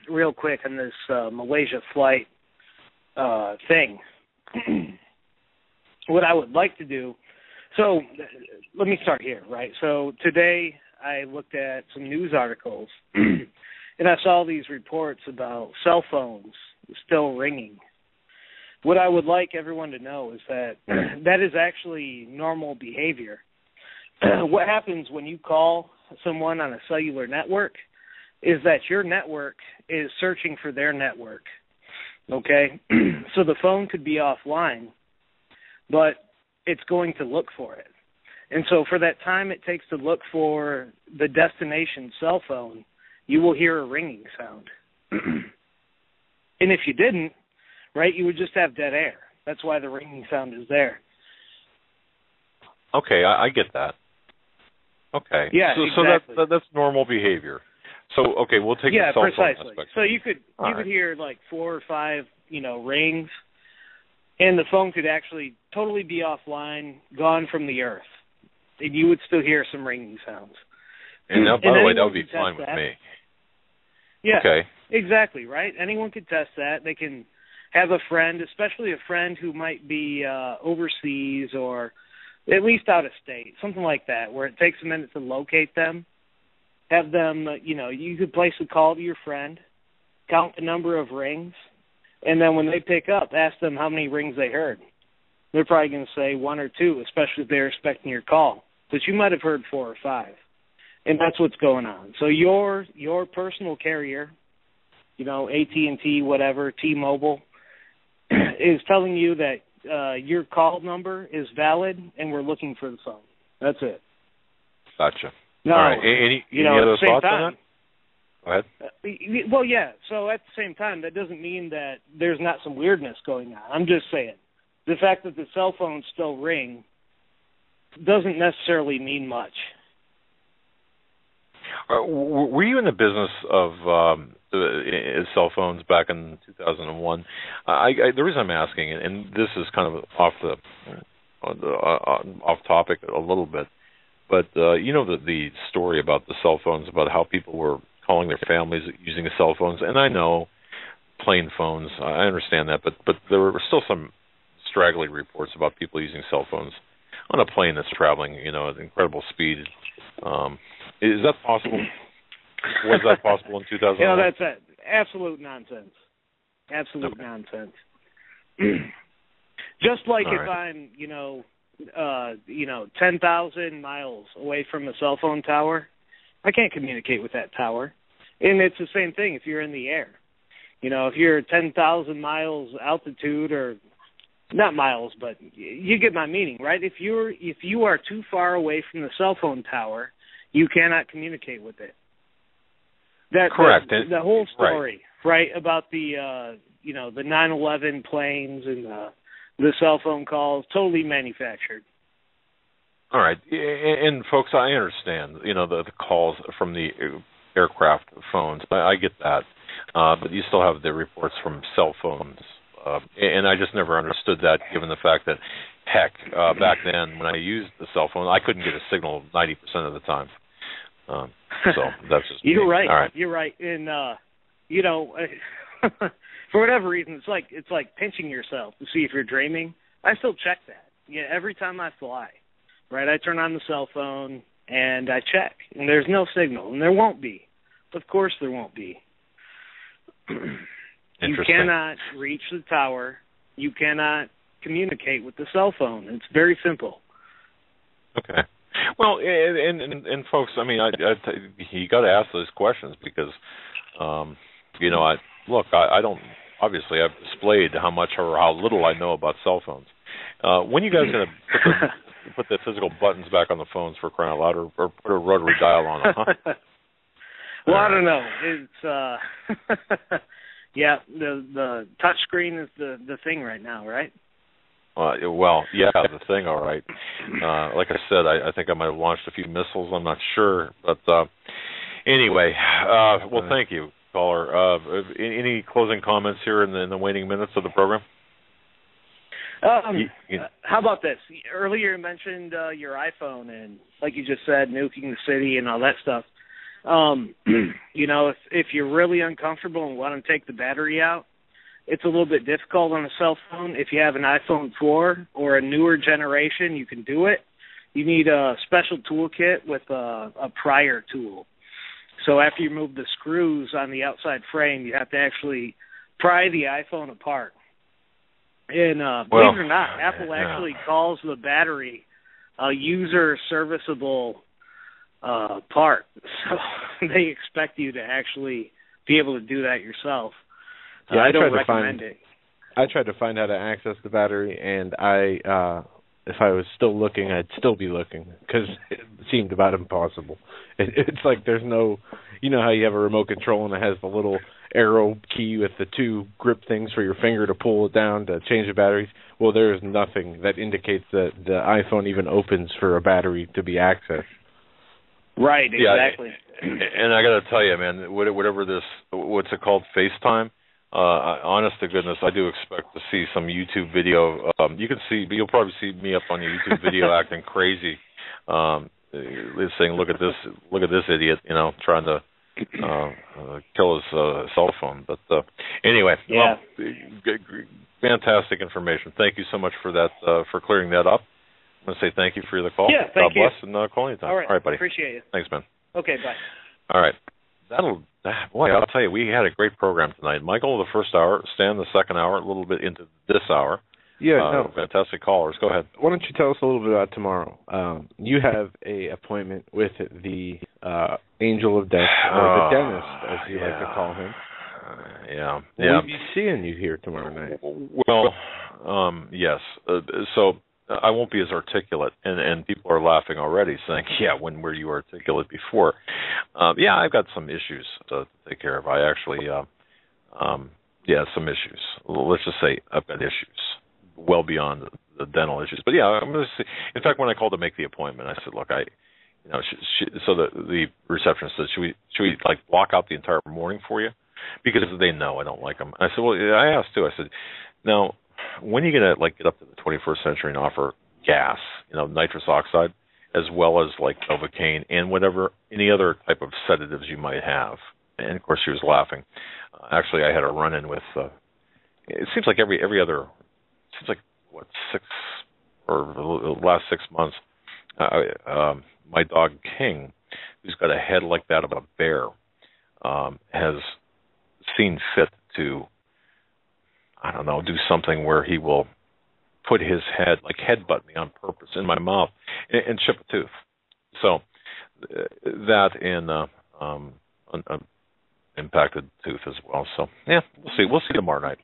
real quick on this Malaysia flight thing. What I would like to do, so let me start here, right? So today I looked at some news articles, and I saw these reports about cell phones still ringing. What I would like everyone to know is that that is actually normal behavior. What happens when you call someone on a cellular network is that your network is searching for their network, okay? So the phone could be offline, but it's going to look for it. And so for that time it takes to look for the destination cell phone, you will hear a ringing sound. And if you didn't, right, you would just have dead air. That's why the ringing sound is there. Okay, I get that. Okay. Yeah, so exactly. that's normal behavior. So okay, we'll take the cell precisely. phone aspect. So you could hear like 4 or 5, rings, and the phone could actually totally be offline, gone from the earth, and you would still hear some ringing sounds. And now, by the way, that would be fine with me. Yeah. Okay. Exactly, right? Anyone could test that. They can have a friend, especially a friend who might be overseas or at least out of state, something like that, where it takes a minute to locate them. Have them, you could place a call to your friend, count the number of rings, and then when they pick up, ask them how many rings they heard. They're probably going to say 1 or 2, especially if they're expecting your call. But you might have heard 4 or 5. And that's what's going on. So your personal carrier, AT&T, whatever, T-Mobile, is telling you that your call number is valid and we're looking for the phone. That's it. Gotcha. No, all right. Any other thoughts on that? Go ahead. Well, yeah. So at the same time, that doesn't mean that there's not some weirdness going on. I'm just saying the fact that the cell phones still ring doesn't necessarily mean much. Were you in the business of cell phones back in 2001? The reason I'm asking, and this is kind of off topic a little bit, but the story about the cell phones, about how people were calling their families using the cell phones, and I know plane phones, I understand that, but there were still some straggly reports about people using cell phones on a plane that's traveling, at incredible speed. Is that possible? Was that possible in 2001? That's absolute nonsense. Absolute nonsense. Just like if I'm, 10,000 miles away from a cell phone tower, I can't communicate with that tower. And it's the same thing if you're in the air. You know, if you're 10,000 miles altitude, or not miles, but you get my meaning, right? If you are too far away from the cell phone tower, you cannot communicate with it. Correct. The whole story, right, about the the 9/11 planes and the cell phone calls, totally manufactured. All right, and folks, I understand, the calls from the aircraft phones. I get that, but you still have the reports from cell phones, and I just never understood that, given the fact that, heck, back then when I used the cell phone, I couldn't get a signal 90% of the time. So that's just You're me. right. All right. You're right, and for whatever reason, it's like pinching yourself to see if you're dreaming. I still check that. Yeah, every time I fly. Right, I turn on the cell phone and I check, and there's no signal, and there won't be. Of course there won't be. You cannot reach the tower. You cannot communicate with the cell phone. It's very simple. Okay. Well, and folks, I mean, you got to ask those questions because, I don't, obviously I've displayed how much or how little I know about cell phones. When you guys going to put the physical buttons back on the phones, for crying out loud, or put a rotary dial on them? Huh? Well, I don't know. It's yeah, the touch screen is the thing right now, right? Well, yeah, the thing, all right. Like I said, I think I might have launched a few missiles. I'm not sure, but anyway. Well, thank you, caller. Any closing comments here in the waning minutes of the program? How about this? Earlier you mentioned your iPhone and, like you just said, nuking the city and all that stuff. If you're really uncomfortable and want to take the battery out, it's a little bit difficult on a cell phone. If you have an iPhone 4 or a newer generation, you can do it. You need a special toolkit with a prior tool. So after you move the screws on the outside frame, you have to actually pry the iPhone apart. And believe it or not, Apple actually calls the battery a user serviceable part. So they expect you to actually be able to do that yourself. Yeah, I don't recommend it. I tried to find how to access the battery, and if I was still looking, I'd still be looking because it seemed about impossible. It's like there's no, how you have a remote control and it has the little arrow key with the two grip things for your finger to pull it down to change the batteries. Well, there is nothing that indicates that the iPhone even opens for a battery to be accessed. Right, exactly. Yeah, and I got to tell you, man, whatever this, what's it called, FaceTime? Honest to goodness, I do expect to see some YouTube video. You'll probably see me up on your YouTube video acting crazy, saying, "Look at this idiot," trying to kill his cell phone. But anyway, yeah. Fantastic information. Thank you so much for that, for clearing that up. I want to say thank you for the call. Yeah, thank you. God bless, and call anytime. All right, buddy. Appreciate it. Thanks, man. Okay, bye. All right. Boy, I'll tell you, we had a great program tonight. Michael, the first hour, Stan, the second hour, a little bit into this hour. Yeah, fantastic callers. Go ahead. Why don't you tell us a little bit about tomorrow? You have a appointment with the angel of death, or the dentist, as you like to call him. We'll be seeing you here tomorrow night. Well, yes. So I won't be as articulate, and people are laughing already, saying, "Yeah, when were you articulate before?" I've got some issues to take care of. I actually, some issues. Let's just say I've got issues well beyond the dental issues. But yeah, I'm going to see. In fact, when I called to make the appointment, I said, "Look, so the receptionist said, should we like block out the entire morning for you?" Because they know I don't like them. I said, well, I asked too. I said, now, when are you going to get up to the 21st century and offer gas, nitrous oxide, as well as Novocaine and any other type of sedatives you might have? And of course, she was laughing. Actually, I had a run-in with. It seems like every other. Seems like the last 6 months. My dog King, who's got a head like that of a bear, has seen fit to, I don't know, do something where he will put his head, headbutt me on purpose in my mouth and chip a tooth. So that and impacted tooth as well. So yeah, we'll see. We'll see tomorrow night.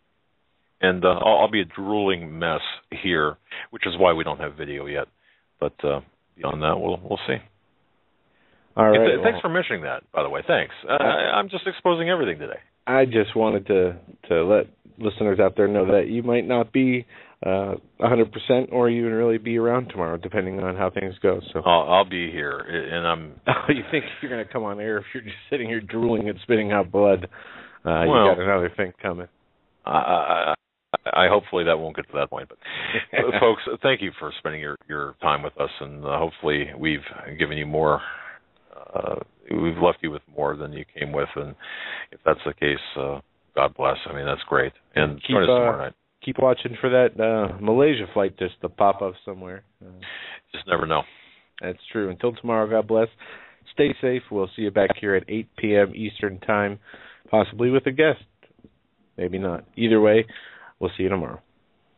And I'll be a drooling mess here, which is why we don't have video yet. But beyond that, we'll see. All right. Thanks for mentioning that, by the way. Thanks. I'm just exposing everything today. I just wanted to let listeners out there know that you might not be 100% or even really be around tomorrow, depending on how things go. So I'll be here, and I'm. You think you're going to come on air if you're just sitting here drooling and spitting out blood? You got another thing coming. I hopefully that won't get to that point. But folks, thank you for spending your time with us, and hopefully we've given you more. We've left you with more than you came with, and if that's the case, God bless. I mean, that's great. And join us tomorrow night. Keep watching for that Malaysia flight just to pop up somewhere. Just never know. That's true. Until tomorrow, God bless. Stay safe. We'll see you back here at 8 p.m. Eastern Time, possibly with a guest. Maybe not. Either way, we'll see you tomorrow.